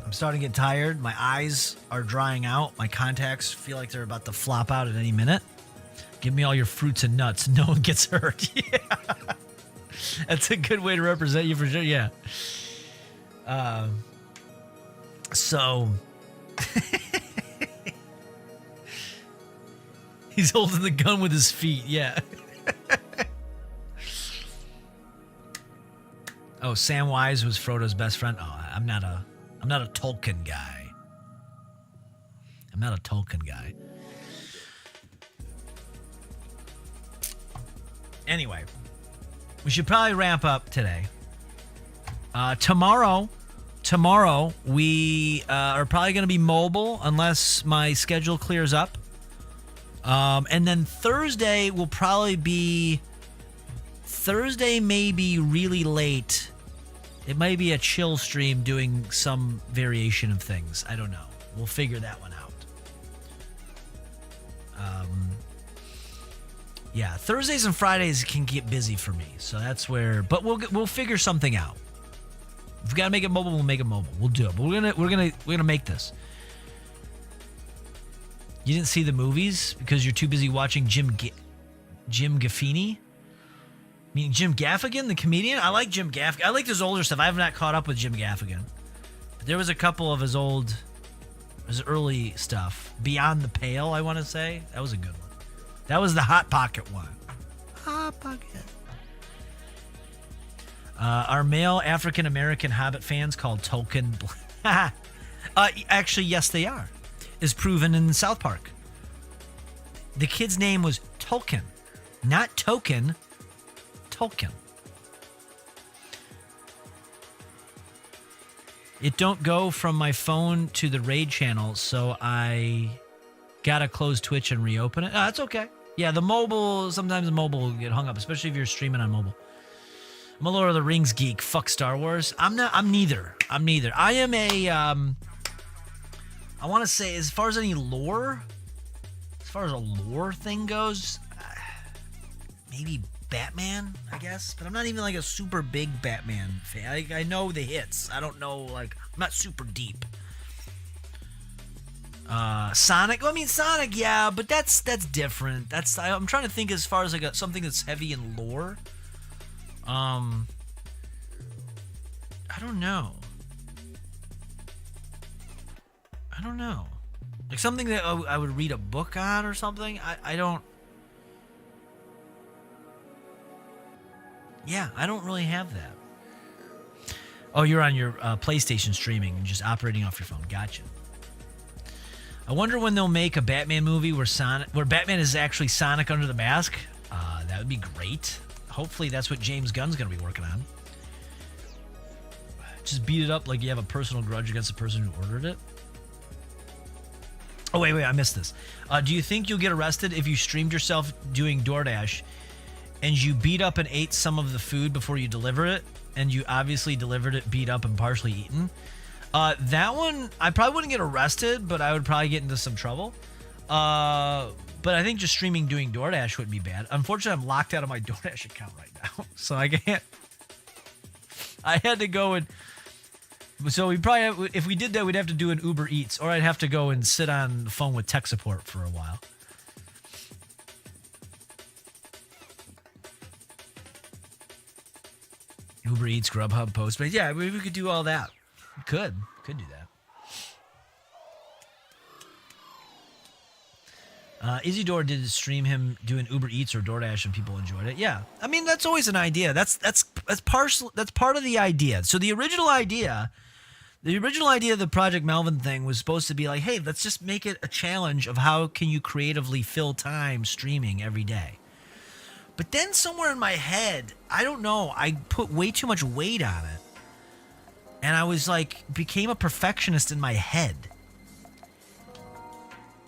I'm starting to get tired. My eyes are drying out. My contacts feel like they're about to flop out at any minute. Give me all your fruits and nuts. No one gets hurt. Yeah. That's a good way to represent you for sure. Yeah. So he's holding the gun with his feet. Yeah. Oh, Samwise was Frodo's best friend. Oh, I'm not a Tolkien guy. I'm not a Tolkien guy. Anyway, we should probably wrap up today. Tomorrow we are probably going to be mobile unless my schedule clears up. And then Thursday will probably be... Thursday may be really late. It might be a chill stream doing some variation of things. I don't know. We'll figure that one out. Yeah, Thursdays and Fridays can get busy for me, so that's where. But we'll figure something out. If we gotta make it mobile, we'll make it mobile. We'll do it. But we're gonna make this. You didn't see the movies because you're too busy watching Jim Gaffigan? Meaning Jim Gaffigan, the comedian? I like Jim Gaffigan. I like his older stuff. I have not caught up with Jim Gaffigan. But there was a couple of his early stuff. Beyond the Pale, I want to say. That was a good one. That was the Hot Pocket one. Hot Pocket. Our male African-American Hobbit fans called Tolkien... actually, yes, they are. Is proven in South Park. The kid's name was Tolkien. Not token. Tolkien. It don't go from my phone to the raid channel, so I gotta close Twitch and reopen it. Oh, that's okay. Yeah, sometimes the mobile will get hung up, especially if you're streaming on mobile. I'm a Lord of the Rings geek. Fuck Star Wars. I'm neither. I am a, I want to say, as far as a lore thing goes, maybe Batman, I guess. But I'm not even like a super big Batman fan. I know the hits. I don't know, like, I'm not super deep. Sonic. Well, I mean, Sonic, yeah, but that's different. I'm trying to think as far as like something that's heavy in lore. I don't know. Like something that I would read a book on or something. I don't. Yeah, I don't really have that. Oh, you're on your PlayStation streaming and just operating off your phone. Gotcha. I wonder when they'll make a Batman movie where Batman is actually Sonic under the mask. That would be great. Hopefully that's what James Gunn's going to be working on. Just beat it up like you have a personal grudge against the person who ordered it. Oh, wait, I missed this. Do you think you'll get arrested if you streamed yourself doing DoorDash and you beat up and ate some of the food before you deliver it, and you obviously delivered it beat up and partially eaten? That one, I probably wouldn't get arrested, but I would probably get into some trouble. But I think just streaming doing DoorDash wouldn't be bad. Unfortunately, I'm locked out of my DoorDash account right now, so I can't. I had to go and. So we probably, if we did that, we'd have to do an Uber Eats, or I'd have to go and sit on the phone with tech support for a while. Uber Eats, Grubhub, Postmates. Yeah, we could do all that. We could do that. Isidore did stream him doing Uber Eats or DoorDash, and people enjoyed it. Yeah, I mean that's always an idea. That's part of the idea. So the original idea of the Project Melvin thing was supposed to be like, hey, let's just make it a challenge of how can you creatively fill time streaming every day. But then somewhere in my head, I don't know, I put way too much weight on it. And I was like, became a perfectionist in my head.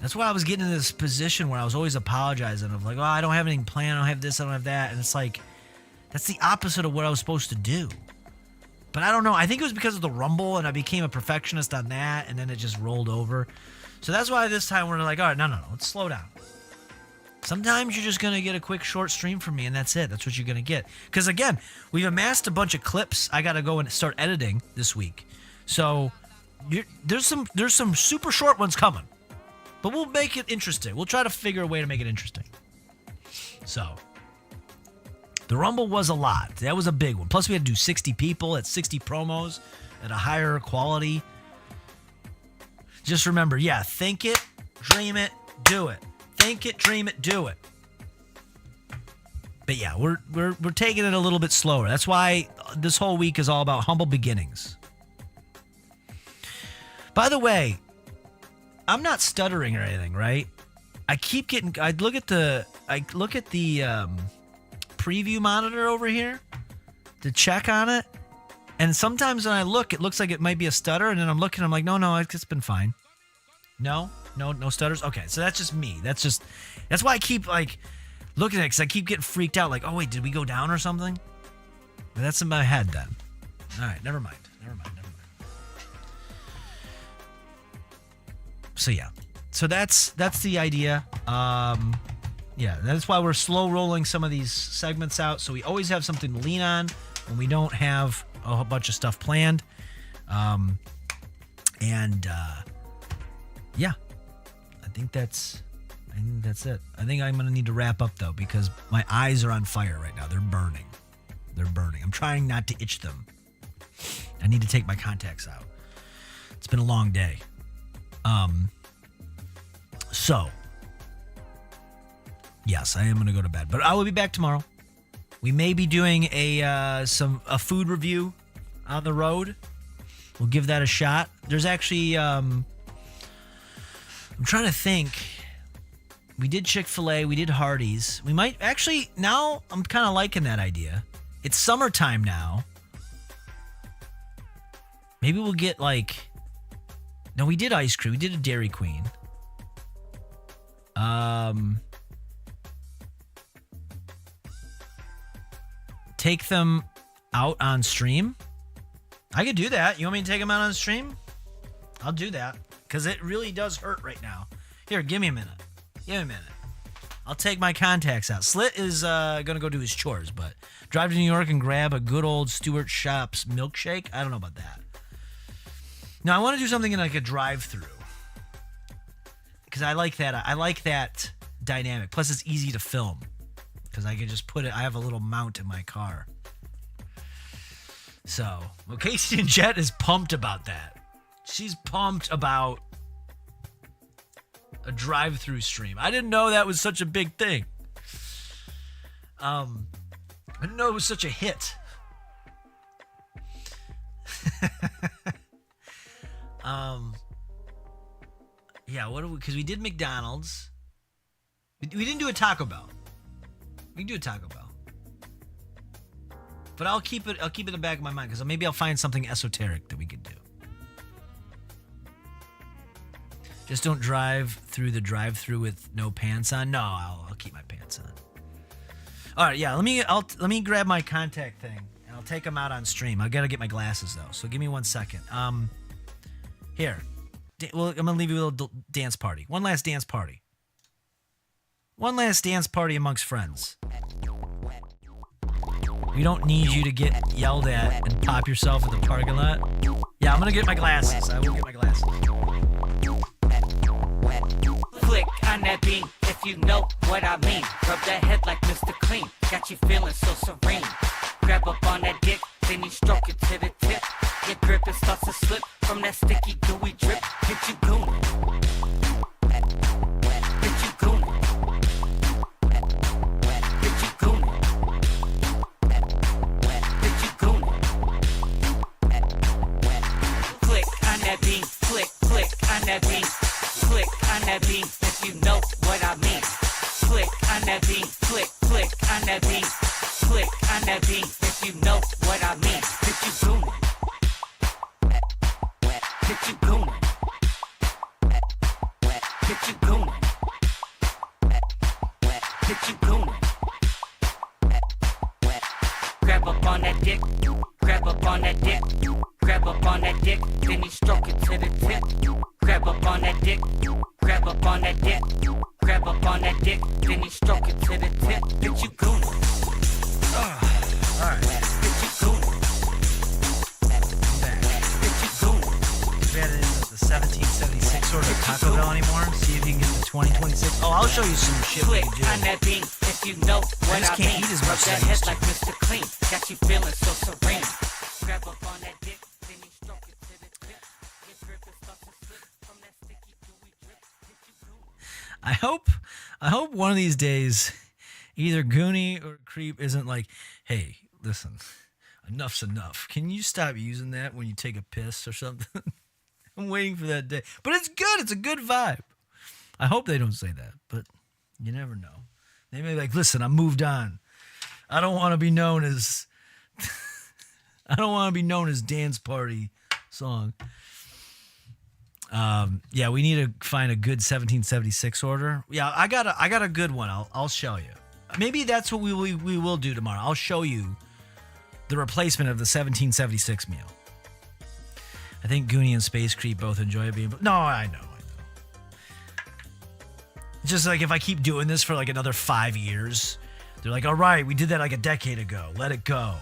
That's why I was getting in this position where I was always apologizing of like, oh, I don't have anything planned, I don't have this, I don't have that. And it's like, that's the opposite of what I was supposed to do. But I don't know. I think it was because of the Rumble, and I became a perfectionist on that, and then it just rolled over. So that's why this time we're like, all right, no, let's slow down. Sometimes you're just going to get a quick short stream from me, and that's it. That's what you're going to get. Because, again, we've amassed a bunch of clips I got to go and start editing this week. So there's some super short ones coming. But we'll make it interesting. We'll try to figure a way to make it interesting. So the Rumble was a lot. That was a big one. Plus, we had to do 60 people at 60 promos at a higher quality. Just remember, yeah, think it, dream it, do it. Think it, dream it, do it. But yeah, we're taking it a little bit slower. That's why this whole week is all about humble beginnings. By the way, I'm not stuttering or anything, right? I look at the preview monitor over here to check on it, and sometimes when I look, it looks like it might be a stutter, and then I'm looking, I'm like, no, it's been fine. No stutters. Okay, so that's just me. That's why I keep like looking at it, because I keep getting freaked out. Like, oh wait, did we go down or something? But that's in my head then. All right, never mind. So yeah, so that's the idea. Yeah, that's why we're slow rolling some of these segments out, so we always have something to lean on when we don't have a whole bunch of stuff planned. Yeah, I think that's it. I think I'm gonna need to wrap up though, because my eyes are on fire right now. They're burning. I'm trying not to itch them. I need to take my contacts out. It's been a long day. So yes, I am going to go to bed, but I will be back tomorrow. We may be doing a food review on the road. We'll give that a shot. There's actually, I'm trying to think. We did Chick-fil-A. We did Hardee's. We might actually, now I'm kind of liking that idea. It's summertime now. Maybe we'll get like, no, we did ice cream. We did a Dairy Queen. Take them out on stream. I could do that. You want me to take them out on stream? I'll do that because it really does hurt right now. Here, give me a minute. Give me a minute. I'll take my contacts out. Slit is going to go do his chores, but drive to New York and grab a good old Stewart Shop's milkshake. I don't know about that. No, I want to do something in like a drive-through because I like that. I like that dynamic. Plus, it's easy to film because I can just put it. I have a little mount in my car. So, well, Casey and Jet is pumped about that. She's pumped about a drive-through stream. I didn't know that was such a big thing. I didn't know it was such a hit. Yeah, what do we, because we did McDonald's. We didn't do a Taco Bell. We can do a Taco Bell. But I'll keep it in the back of my mind because maybe I'll find something esoteric that we could do. Just don't drive through the drive-through with no pants on. No, I'll keep my pants on. All right, yeah. Let me grab my contact thing and I'll take them out on stream. I gotta get my glasses though, so give me 1 second. Here. Well, I'm gonna leave you with a little dance party. One last dance party. One last dance party amongst friends. We don't need you to get yelled at and pop yourself in the parking lot. Yeah, I'm gonna get my glasses. I will get my glasses. Click on that beat if you know what I mean. Rub that head like Mr. Clean. Got you feeling so serene. Grab up on that dick, then you stroke it to the tip. Your grip it starts to slip from that sticky gooey drip. Get you gooning. Get you gooning. Get you gooning. Get you gooning. Click on that beat. Click on that beat. Click on that beat if you know what I mean. Click on that beat. Click on that beat. Click on that beat if you know what I mean. Get you gooning. Get you gooning. Get you gooning. Get you gooning. Grab up on that dick. Grab up on that dick. Grab up on that dick. Then you stroke it to the tip. Grab up on that dick. Grab up on that dick. Grab up on that dick. Then you stroke it to the tip. Get you gooning. Alright. Get you gooning. Back. Get you gooning. We had it in the 1776 order of Taco Bell anymore. See if you can get the 2026. Oh, I'll show you some shit we Click can do. on that beat if you know what just I can't mean. eat as Rub much as that I head used to. like Mr. Clean. Got you feeling so serene. Grab up on that dick, then you stroke it to the tip. Your grip is starts to slip from that sticky gooey drip. Get you gooning. I hope one of these days either Goonie or Creep isn't like, hey, listen, enough's enough. Can you stop using that when you take a piss or something? I'm waiting for that day. But it's good. It's a good vibe. I hope they don't say that, but you never know. They may be like, listen, I moved on. I don't want to be known as Dance Party song. Yeah, we need to find a good 1776 order. Yeah, I got a good one. I'll show you. Maybe that's what we will do tomorrow. I'll show you the replacement of the 1776 meal. I think Goonie and Space Creep both enjoy it being. No, I know. It's just like if I keep doing this for like another 5 years, they're like, all right, we did that like a decade ago. Let it go.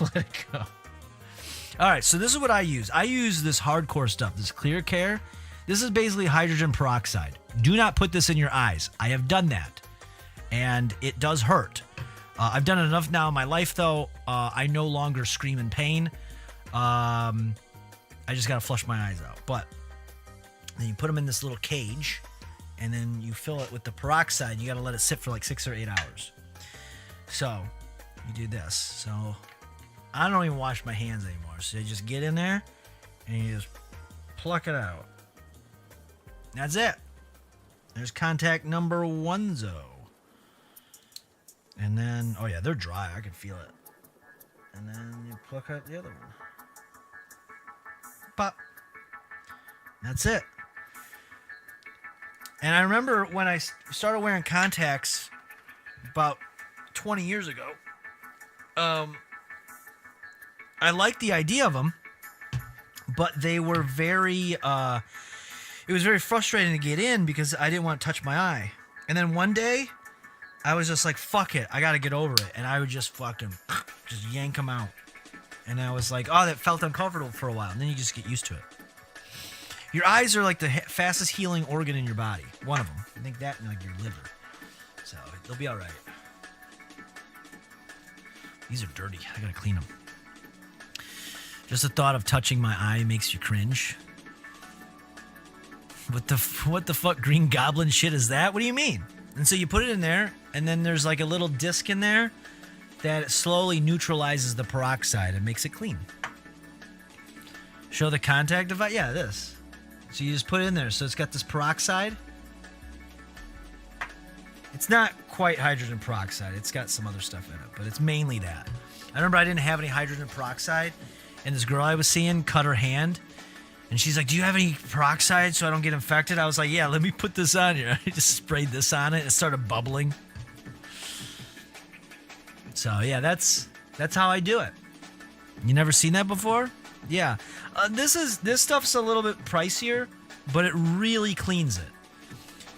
Let it go. All right, so this is what I use. I use this hardcore stuff, this Clear Care. This is basically hydrogen peroxide. Do not put this in your eyes. I have done that, and it does hurt. I've done it enough now in my life, though. I no longer scream in pain. I just got to flush my eyes out. But then you put them in this little cage, and then you fill it with the peroxide. You got to let it sit for like 6 or 8 hours. So you do this. So I don't even wash my hands anymore. So you just get in there and you just pluck it out. That's it. There's contact number 1. And then, oh yeah, they're dry. I can feel it. And then you pluck out the other one. Pop. That's it. And I remember when I started wearing contacts about 20 years ago, I liked the idea of them, but they were very, it was very frustrating to get in because I didn't want to touch my eye. And then one day, I was just like, fuck it, I got to get over it. And I would just fucking just yank them out. And I was like, oh, that felt uncomfortable for a while. And then you just get used to it. Your eyes are like the fastest healing organ in your body. One of them. I think that and like your liver. So they'll be all right. These are dirty. I gotta clean them. Just the thought of touching my eye makes you cringe. What the fuck Green Goblin shit is that? What do you mean? And so you put it in there, and then there's like a little disc in there that slowly neutralizes the peroxide and makes it clean. Show the contact device? Yeah, this. So you just put it in there. So it's got this peroxide. It's not quite hydrogen peroxide. It's got some other stuff in it, but it's mainly that. I remember I didn't have any hydrogen peroxide, and this girl I was seeing cut her hand, and she's like, do you have any peroxide so I don't get infected? I was like, yeah, let me put this on here. I just sprayed this on it. It started bubbling. So yeah, that's how I do it. You never seen that before? Yeah. This stuff's a little bit pricier, but it really cleans it.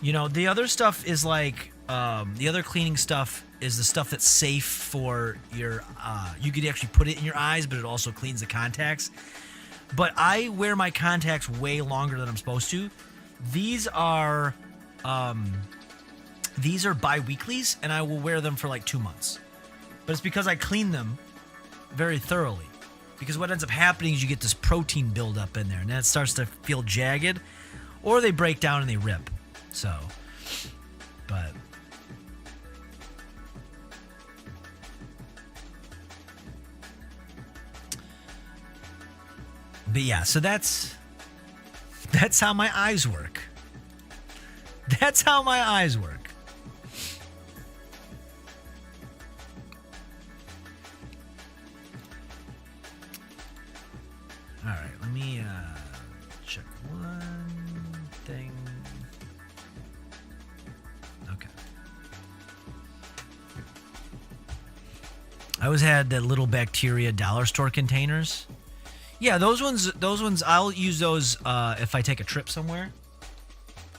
You know, the other stuff is like, the other cleaning stuff is the stuff that's safe for your, you could actually put it in your eyes, but it also cleans the contacts. But I wear my contacts way longer than I'm supposed to. These are bi-weeklies, and I will wear them for like 2 months. But it's because I clean them very thoroughly. Because what ends up happening is you get this protein buildup in there, and then it starts to feel jagged, or they break down and they rip. So, but yeah, so that's how my eyes work. That's how my eyes work. All right, let me check one thing. Okay. I always had the little bacteria dollar store containers. Yeah, those ones, I'll use those if I take a trip somewhere.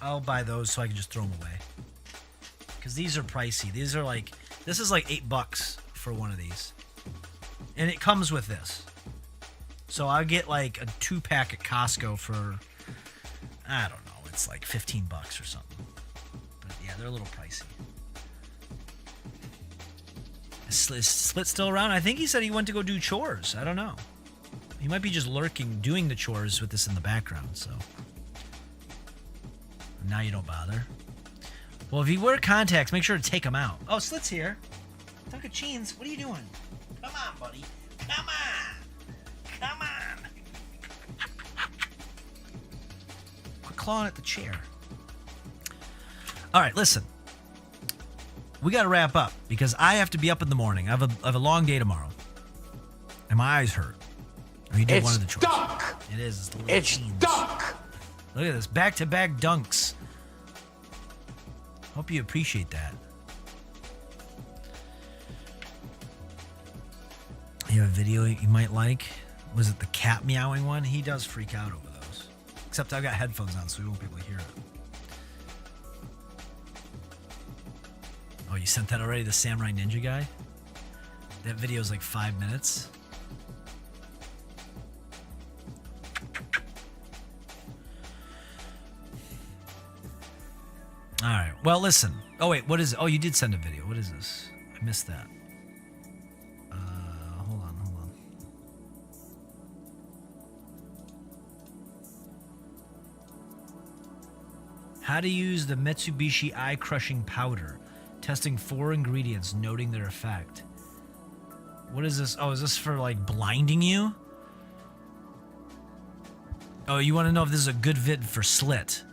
I'll buy those so I can just throw them away. Because these are pricey. These are like, this is like $8 for one of these. And it comes with this. So I'll get like a 2-pack at Costco for, I don't know, it's like $15 or something. But yeah, they're a little pricey. Is Slit still around? I think he said he went to go do chores. I don't know. He might be just lurking, doing the chores with this in the background, so. Now you don't bother. Well, if you wear contacts, make sure to take them out. Oh, Slit's here. Duncan Cheens, what are you doing? Come on, buddy. Come on. Come on. Quit clawing at the chair. All right, listen. We got to wrap up because I have to be up in the morning. I have a long day tomorrow. And my eyes hurt. Or you did It's one of the chores. dunk. It is. It's dunk. Look at this. Back-to-back dunks. Hope you appreciate that. You have a video you might like? Was it the cat meowing one? He does freak out over those. Except I've got headphones on, so we won't be able to hear it. Oh, you sent that already? The Samurai Ninja guy? That video is like 5 minutes. All right. Well, listen. Oh, wait. What is it? Oh, you did send a video. What is this? I missed that. Hold on. How to use the Mitsubishi eye crushing powder. Testing 4 ingredients, noting their effect. What is this? Oh, is this for like blinding you? Oh, you want to know if this is a good vid for Slit?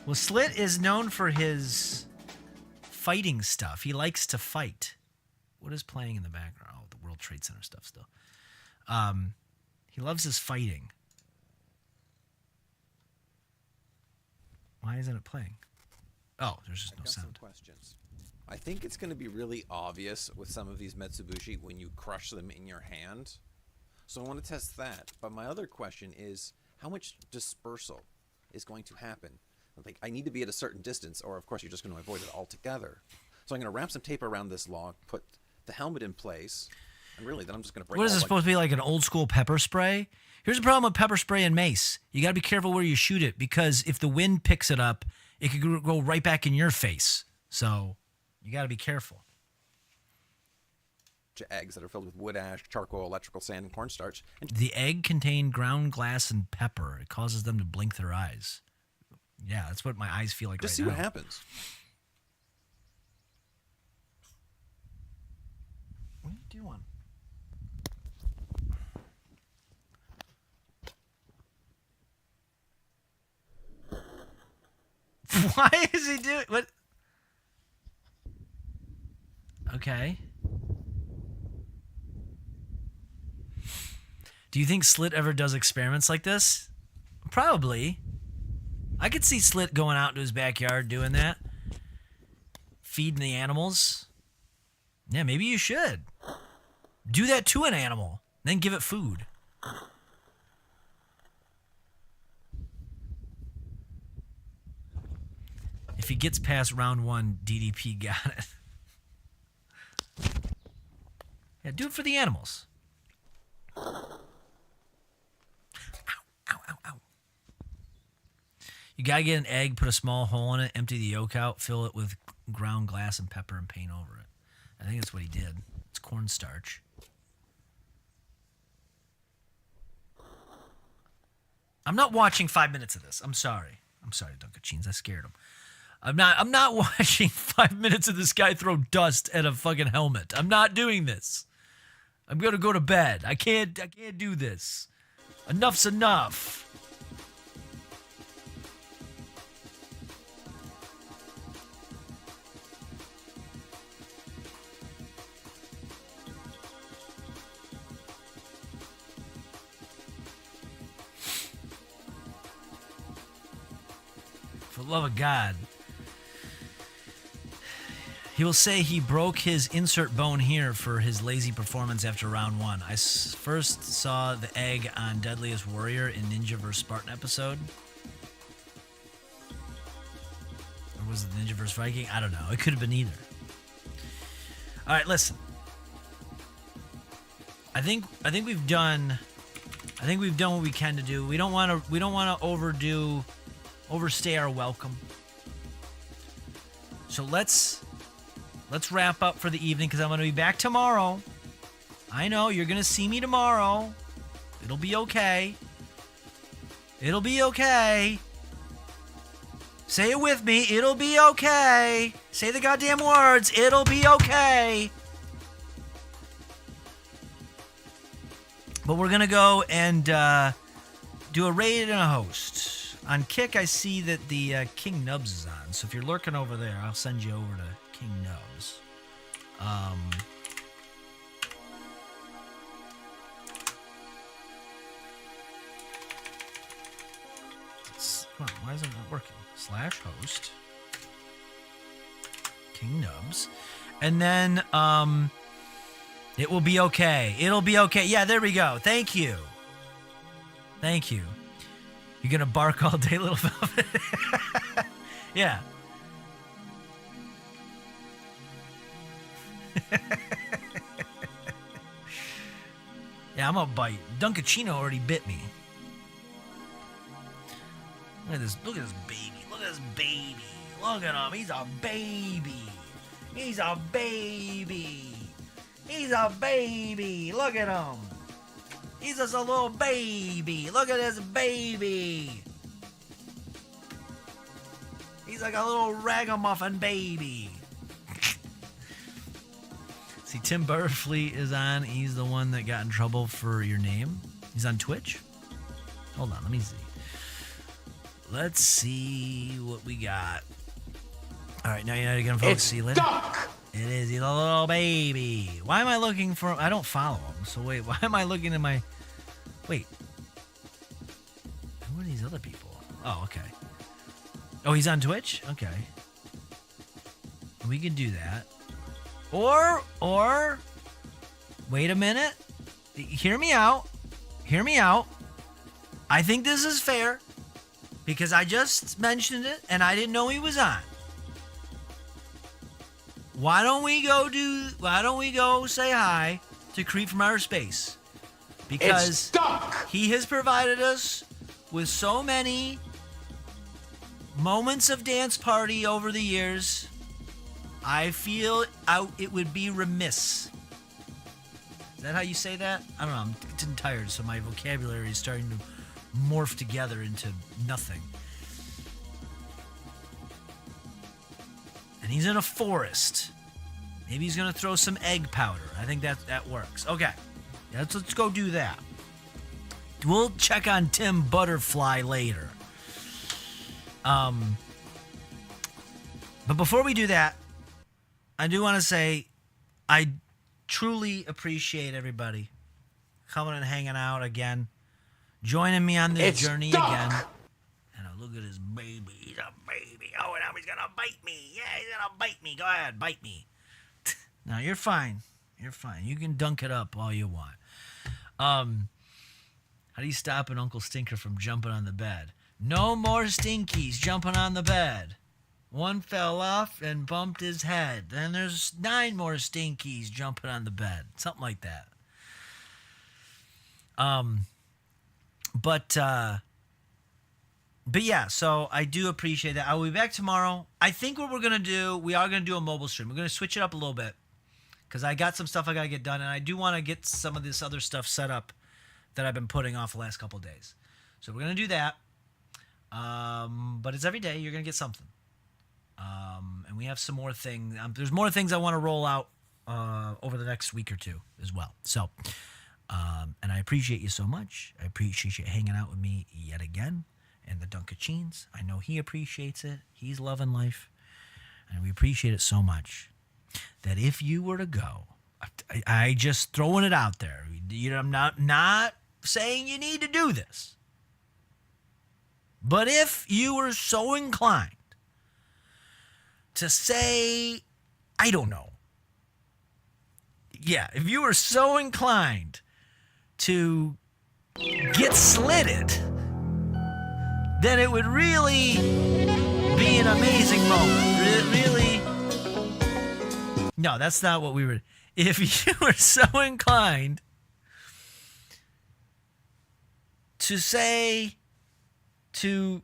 Well, Slit is known for his fighting stuff. He likes to fight. What is playing in the background? Oh, the World Trade Center stuff still. He loves his fighting. Why isn't it playing? Oh, there's just no sound. Questions. I think it's going to be really obvious with some of these Mitsubishi when you crush them in your hand. So I want to test that. But my other question is, how much dispersal is going to happen? Like, I need to be at a certain distance, or of course you're just going to avoid it altogether. So I'm going to wrap some tape around this log, put the helmet in place, and really then I'm just going to break. What is this supposed to be, like an old school pepper spray? Here's the problem with pepper spray and mace. You got to be careful where you shoot it, because if the wind picks it up, it could go right back in your face. So you got to be careful. Eggs that are filled with wood ash, charcoal, electrical sand, and cornstarch. The egg contained ground glass and pepper. It causes them to blink their eyes. Yeah, that's what my eyes feel like Just right now. see what happens. What are you doing? Why is he doing what? Okay. Do you think Slit ever does experiments like this? Probably. I could see Slit going out into his backyard doing that. Feeding the animals. Yeah, maybe you should. Do that to an animal. Then give it food. If he gets past round 1, DDP got it. Yeah, do it for the animals. Ow, ow, ow, ow. You gotta get an egg, put a small hole in it, empty the yolk out, fill it with ground glass and pepper, and paint over it. I think that's what he did. It's cornstarch. I'm not watching 5 minutes of this. I'm sorry. I'm sorry, Dunkachines. I scared him. I'm not watching 5 minutes of this guy throw dust at a fucking helmet. I'm not doing this. I'm gonna go to bed. I can't do this. Enough's enough. For the love of God. He will say he broke his insert bone here for his lazy performance after round 1. I first saw the egg on Deadliest Warrior in Ninja vs. Spartan episode. Or was it Ninja vs. Viking? I don't know. It could have been either. All right, listen. I think we've done what we can to do. We don't want to overstay our welcome. So let's wrap up for the evening, because I'm going to be back tomorrow. I know, you're going to see me tomorrow. It'll be okay. It'll be okay. Say it with me. It'll be okay. Say the goddamn words. It'll be okay. But we're going to go and do a raid and a host. On Kick, I see that the King Nubs is on. So if you're lurking over there, I'll send you over to King Nubs. Come on, why isn't that working? /host King Nubs. And then it will be okay. It'll be okay. Yeah, there we go. Thank you. Thank you. You're gonna bark all day, little Velvet? Yeah. Yeah, I'm gonna bite. Dunkachino already bit me. Look at this baby. Look at this baby. Look at him. He's a baby. He's a baby. He's a baby. Look at him. He's just a little baby. Look at this baby. He's like a little ragamuffin baby. See, Tim Butterfleet is on. He's the one that got in trouble for your name. He's on Twitch. Hold on, let me see. Let's see what we got. All right, now you know how to get him, folks. It's See you later. Duck! It is. He's a little baby. Why am I looking for him? I don't follow him. So wait, why am I looking at my... Wait. Who are these other people? Oh, okay. Oh, he's on Twitch? Okay. We can do that. Or... Wait a minute. Hear me out. Hear me out. I think this is fair. Because I just mentioned it, and I didn't know he was on. Why don't we go say hi to Creep from Outer Space? Because he has provided us with so many moments of dance party over the years. I feel it would be remiss. Is that how you say that? I don't know. I'm getting tired, so my vocabulary is starting to morph together into nothing. And he's in a forest. Maybe he's gonna throw some egg powder. I think that works. Okay, let's go do that. We'll check on Tim Butterfly later. But before we do that, I do want to say I truly appreciate everybody coming and hanging out again, joining me on this journey again. And look at his baby. He's a baby. Oh, now he's gonna bite me. Yeah, he's gonna bite me. Go ahead, bite me. No, you're fine. You're fine. You can dunk it up all you want. How do you stop an Uncle Stinker from jumping on the bed? No more Stinkies jumping on the bed. One fell off and bumped his head. Then there's 9 more Stinkies jumping on the bed. Something like that. But yeah, so I do appreciate that. I will be back tomorrow. I think what we are going to do a mobile stream. We're going to switch it up a little bit because I got some stuff I got to get done, and I do want to get some of this other stuff set up that I've been putting off the last couple of days. So we're going to do that. But it's every day. You're going to get something. And we have some more things. There's more things I want to roll out over the next week or two as well. So, and I appreciate you so much. I appreciate you hanging out with me yet again. And the Dunkachines. I know he appreciates it. He's loving life. And we appreciate it so much that if you were to go, I just throwing it out there. I'm not saying you need to do this. But if you were so inclined to say, I don't know. Yeah, if you were so inclined to get slitted, then it would really be an amazing moment. Really. No, that's not what we were. If you were so inclined to say, to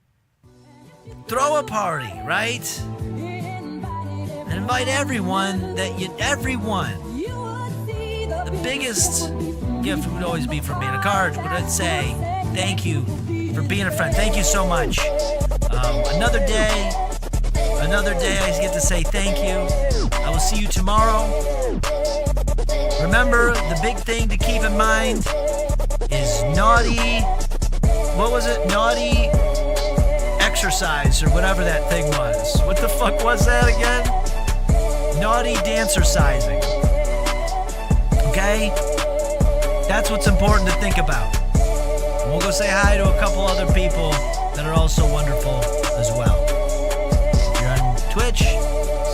throw a party, right? And invite everyone The biggest gift would always be from being a card, but I'd say thank you for being a friend. Thank you so much. Another day I get to say thank you. I will see you tomorrow. Remember, the big thing to keep in mind is naughty exercise or whatever that thing was. What the fuck was that again? Naughty dancercising. Okay? That's what's important to think about. And we'll go say hi to a couple other people that are also wonderful as well. If you're on Twitch,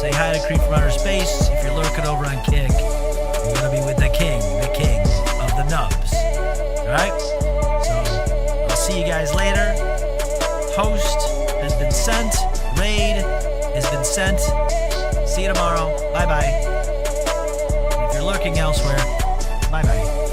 say hi to Creep from Outer Space. If you're lurking over on Kick, you're going to be with the king of the nubs. Alright? So, I'll see you guys later. Host has been sent. Raid has been sent. See you tomorrow. Bye-bye. And if you're lurking elsewhere, bye-bye.